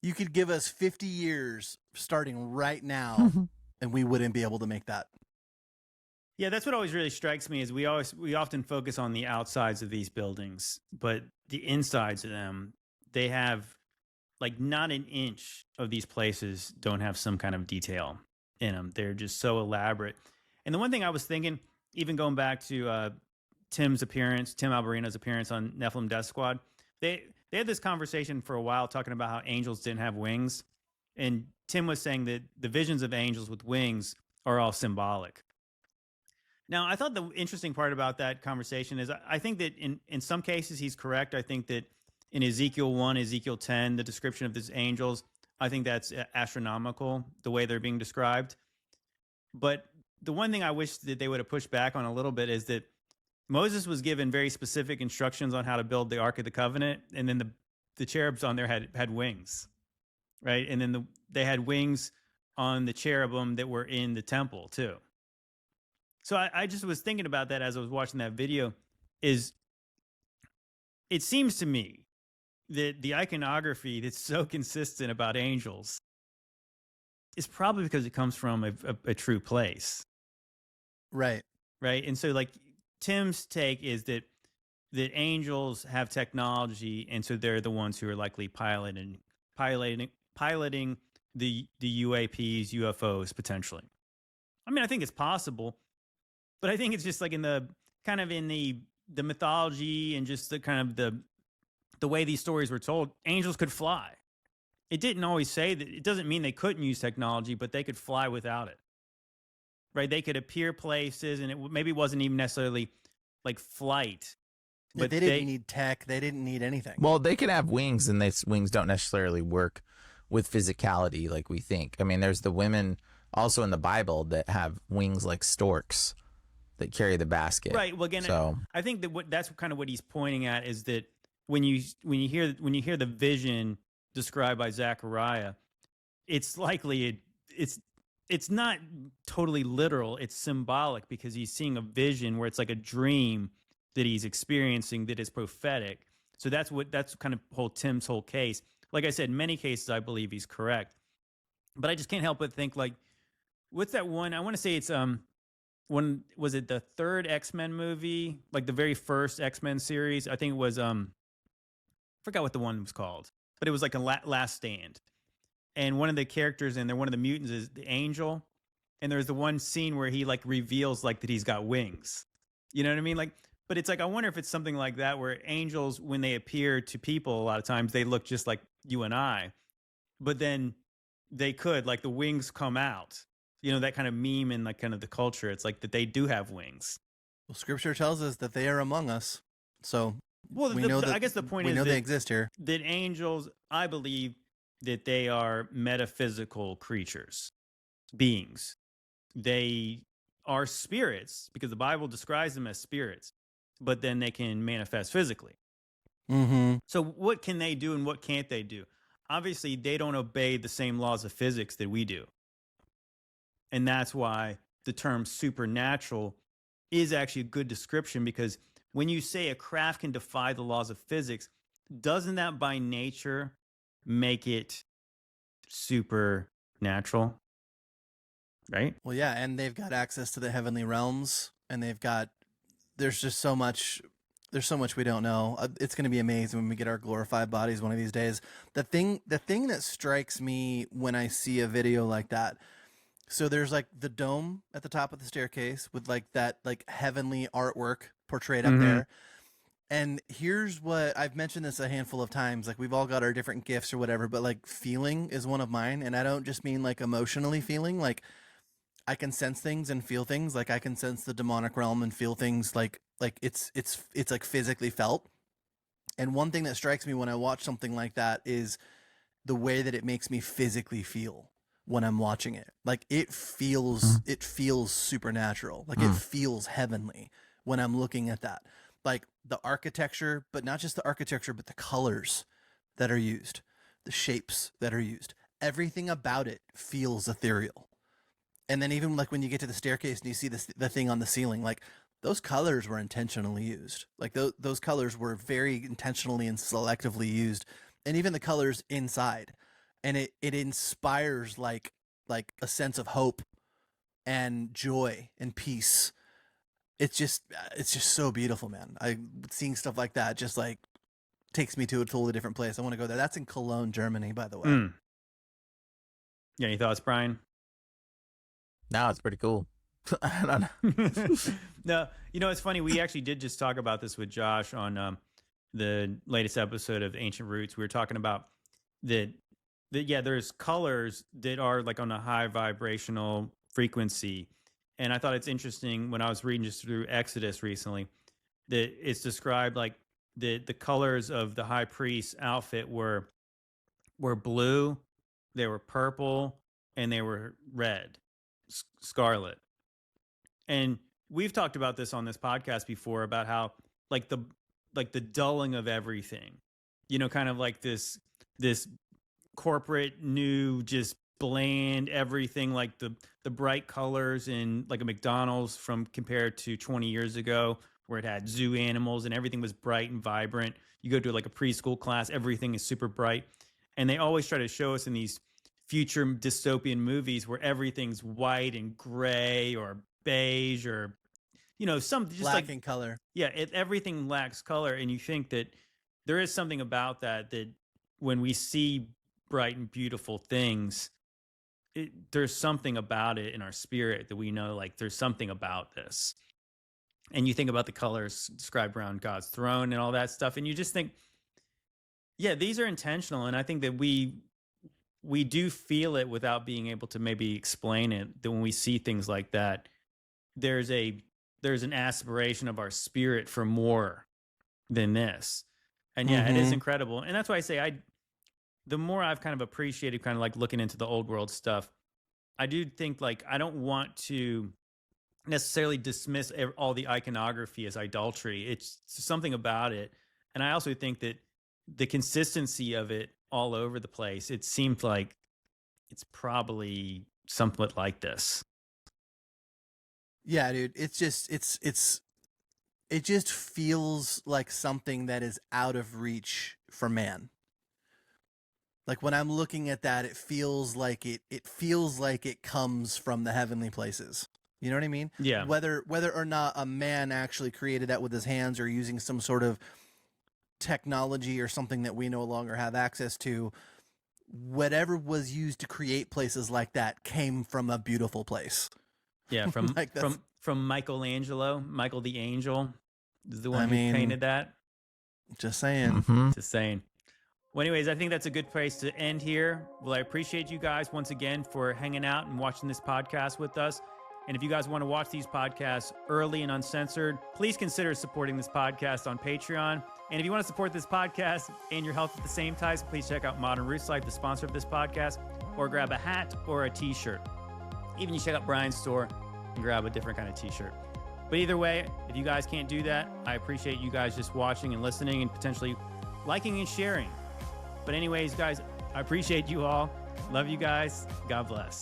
You could give us 50 years starting right now, and we wouldn't be able to make that. Yeah, that's what always really strikes me is we often focus on the outsides of these buildings, but the insides of them, they have like not an inch of these places don't have some kind of detail in them. They're just so elaborate. And the one thing I was thinking, even going back to Tim Alberino's appearance on Nephilim Death Squad, they had this conversation for a while talking about how angels didn't have wings, and Tim was saying that the visions of angels with wings are all symbolic. Now, I thought the interesting part about that conversation is I think that in some cases he's correct. I think that in Ezekiel 1, Ezekiel 10, the description of these angels, I think that's astronomical, the way they're being described. But the one thing I wish that they would have pushed back on a little bit is that Moses was given very specific instructions on how to build the Ark of the Covenant, and then the cherubs on there had wings, right? And then they had wings on the cherubim that were in the temple too. So I just was thinking about that as I was watching that video. Is it seems to me that the iconography that's so consistent about angels is probably because it comes from a true place. Right. Right. And so like Tim's take is that angels have technology, and so they're the ones who are likely piloting the UAPs, UFOs potentially. I mean, I think it's possible, but I think it's just like in the mythology and just the kind of the way these stories were told, angels could fly. It didn't always say that. It doesn't mean they couldn't use technology, but they could fly without it. Right? They could appear places, and it maybe wasn't even necessarily like flight. But they didn't need tech. They didn't need anything. Well, they can have wings, and these wings don't necessarily work with physicality like we think. I mean, there's the women also in the Bible that have wings like storks that carry the basket. Right. Well, again, so I think that that's kind of what he's pointing at is that when you hear the vision described by Zechariah, it's likely it's not totally literal. It's symbolic because he's seeing a vision where it's like a dream that he's experiencing that is prophetic. So that's kind of Tim's whole case. Like I said, in many cases, I believe he's correct, but I just can't help but think like, what's that one? I want to say it's when was it the third X-Men movie, like the very first X-Men series? I think it was I forgot what the one was called, but it was like a Last Stand. And one of the characters in there, one of the mutants is the Angel, and there's the one scene where he like reveals like that he's got wings. You know what I mean? Like, but it's like I wonder if it's something like that where angels, when they appear to people, a lot of times they look just like you and I, but then they could like the wings come out. You know, that kind of meme in like kind of the culture. It's like that they do have wings. Well, Scripture tells us that they are among us, so well, I guess the point is we know they exist here. That angels, I believe that they are metaphysical creatures, beings. They are spirits because the Bible describes them as spirits, but then they can manifest physically. Mm-hmm. So what can they do and what can't they do? Obviously, they don't obey the same laws of physics that we do. And that's why the term supernatural is actually a good description, because when you say a craft can defy the laws of physics, doesn't that by nature make it supernatural? Right? Well, yeah, and they've got access to the heavenly realms, and there's just so much, there's so much we don't know. It's going to be amazing when we get our glorified bodies one of these days. The thing that strikes me when I see a video like that, so there's like the dome at the top of the staircase with like that like heavenly artwork portrayed up there. And here's what I've mentioned this a handful of times. Like, we've all got our different gifts or whatever, but like feeling is one of mine. And I don't just mean like emotionally feeling. Like, I can sense things and feel things. Like, I can sense the demonic realm and feel things like it's like physically felt. And one thing that strikes me when I watch something like that is the way that it makes me physically feel when I'm watching it. Like, it feels supernatural. Like, it feels heavenly when I'm looking at that. Like the architecture, but not just the architecture, but the colors that are used, the shapes that are used. Everything about it feels ethereal. And then even like when you get to the staircase and you see the thing on the ceiling, like those colors were intentionally used. Like those colors were very intentionally and selectively used. And even the colors inside. And it inspires like a sense of hope and joy and peace it's just so beautiful, man. Seeing stuff like that just like takes me to a totally different place. I want to go there. That's in Cologne, Germany, by the way. Yeah, any thoughts, Brian? No, it's pretty cool. I don't know. No, you know, it's funny. We actually did just talk about this with Josh on the latest episode of Ancient Roots. We were talking about that yeah, there's colors that are like on a high vibrational frequency. And I thought it's interesting when I was reading just through Exodus recently that it's described like the colors of the high priest's outfit were blue, they were purple, and they were red, scarlet. And we've talked about this on this podcast before about how like the dulling of everything, you know, kind of like this corporate new, just bland everything, like the bright colors in like a McDonald's from compared to 20 years ago where it had zoo animals and everything was bright and vibrant. You go to like a preschool class, everything is super bright. And they always try to show us in these future dystopian movies where everything's white and gray or beige or, you know, some just lacking color. Yeah, everything lacks color. And you think that there is something about that when we see bright and beautiful things, there's something about it in our spirit that we know, like, there's something about this. And you think about the colors described around God's throne and all that stuff, and you just think, yeah, these are intentional. And I think that we do feel it without being able to maybe explain it, that when we see things like that, there's an aspiration of our spirit for more than this. And yeah, it is incredible. And that's why I say the more I've kind of appreciated kind of like looking into the old world stuff, I do think like I don't want to necessarily dismiss all the iconography as idolatry. It's something about it. And I also think that the consistency of it all over the place, it seemed like it's probably somewhat like this. Yeah, dude, it's just it just feels like something that is out of reach for man. Like when I'm looking at that, it feels like it comes from the heavenly places. You know what I mean? Yeah. Whether or not a man actually created that with his hands or using some sort of technology or something that we no longer have access to, whatever was used to create places like that came from a beautiful place. Yeah, from Like from Michelangelo, Michael the Angel, is the one who painted that. Just saying. Just saying. Well, anyways, I think that's a good place to end here. Well, I appreciate you guys once again for hanging out and watching this podcast with us. And if you guys want to watch these podcasts early and uncensored, please consider supporting this podcast on Patreon. And if you want to support this podcast and your health at the same time, please check out Modern Roots Life, the sponsor of this podcast, or grab a hat or a t-shirt. Even you check out Brian's store and grab a different kind of t-shirt. But either way, if you guys can't do that, I appreciate you guys just watching and listening and potentially liking and sharing. But anyways, guys, I appreciate you all. Love you guys. God bless.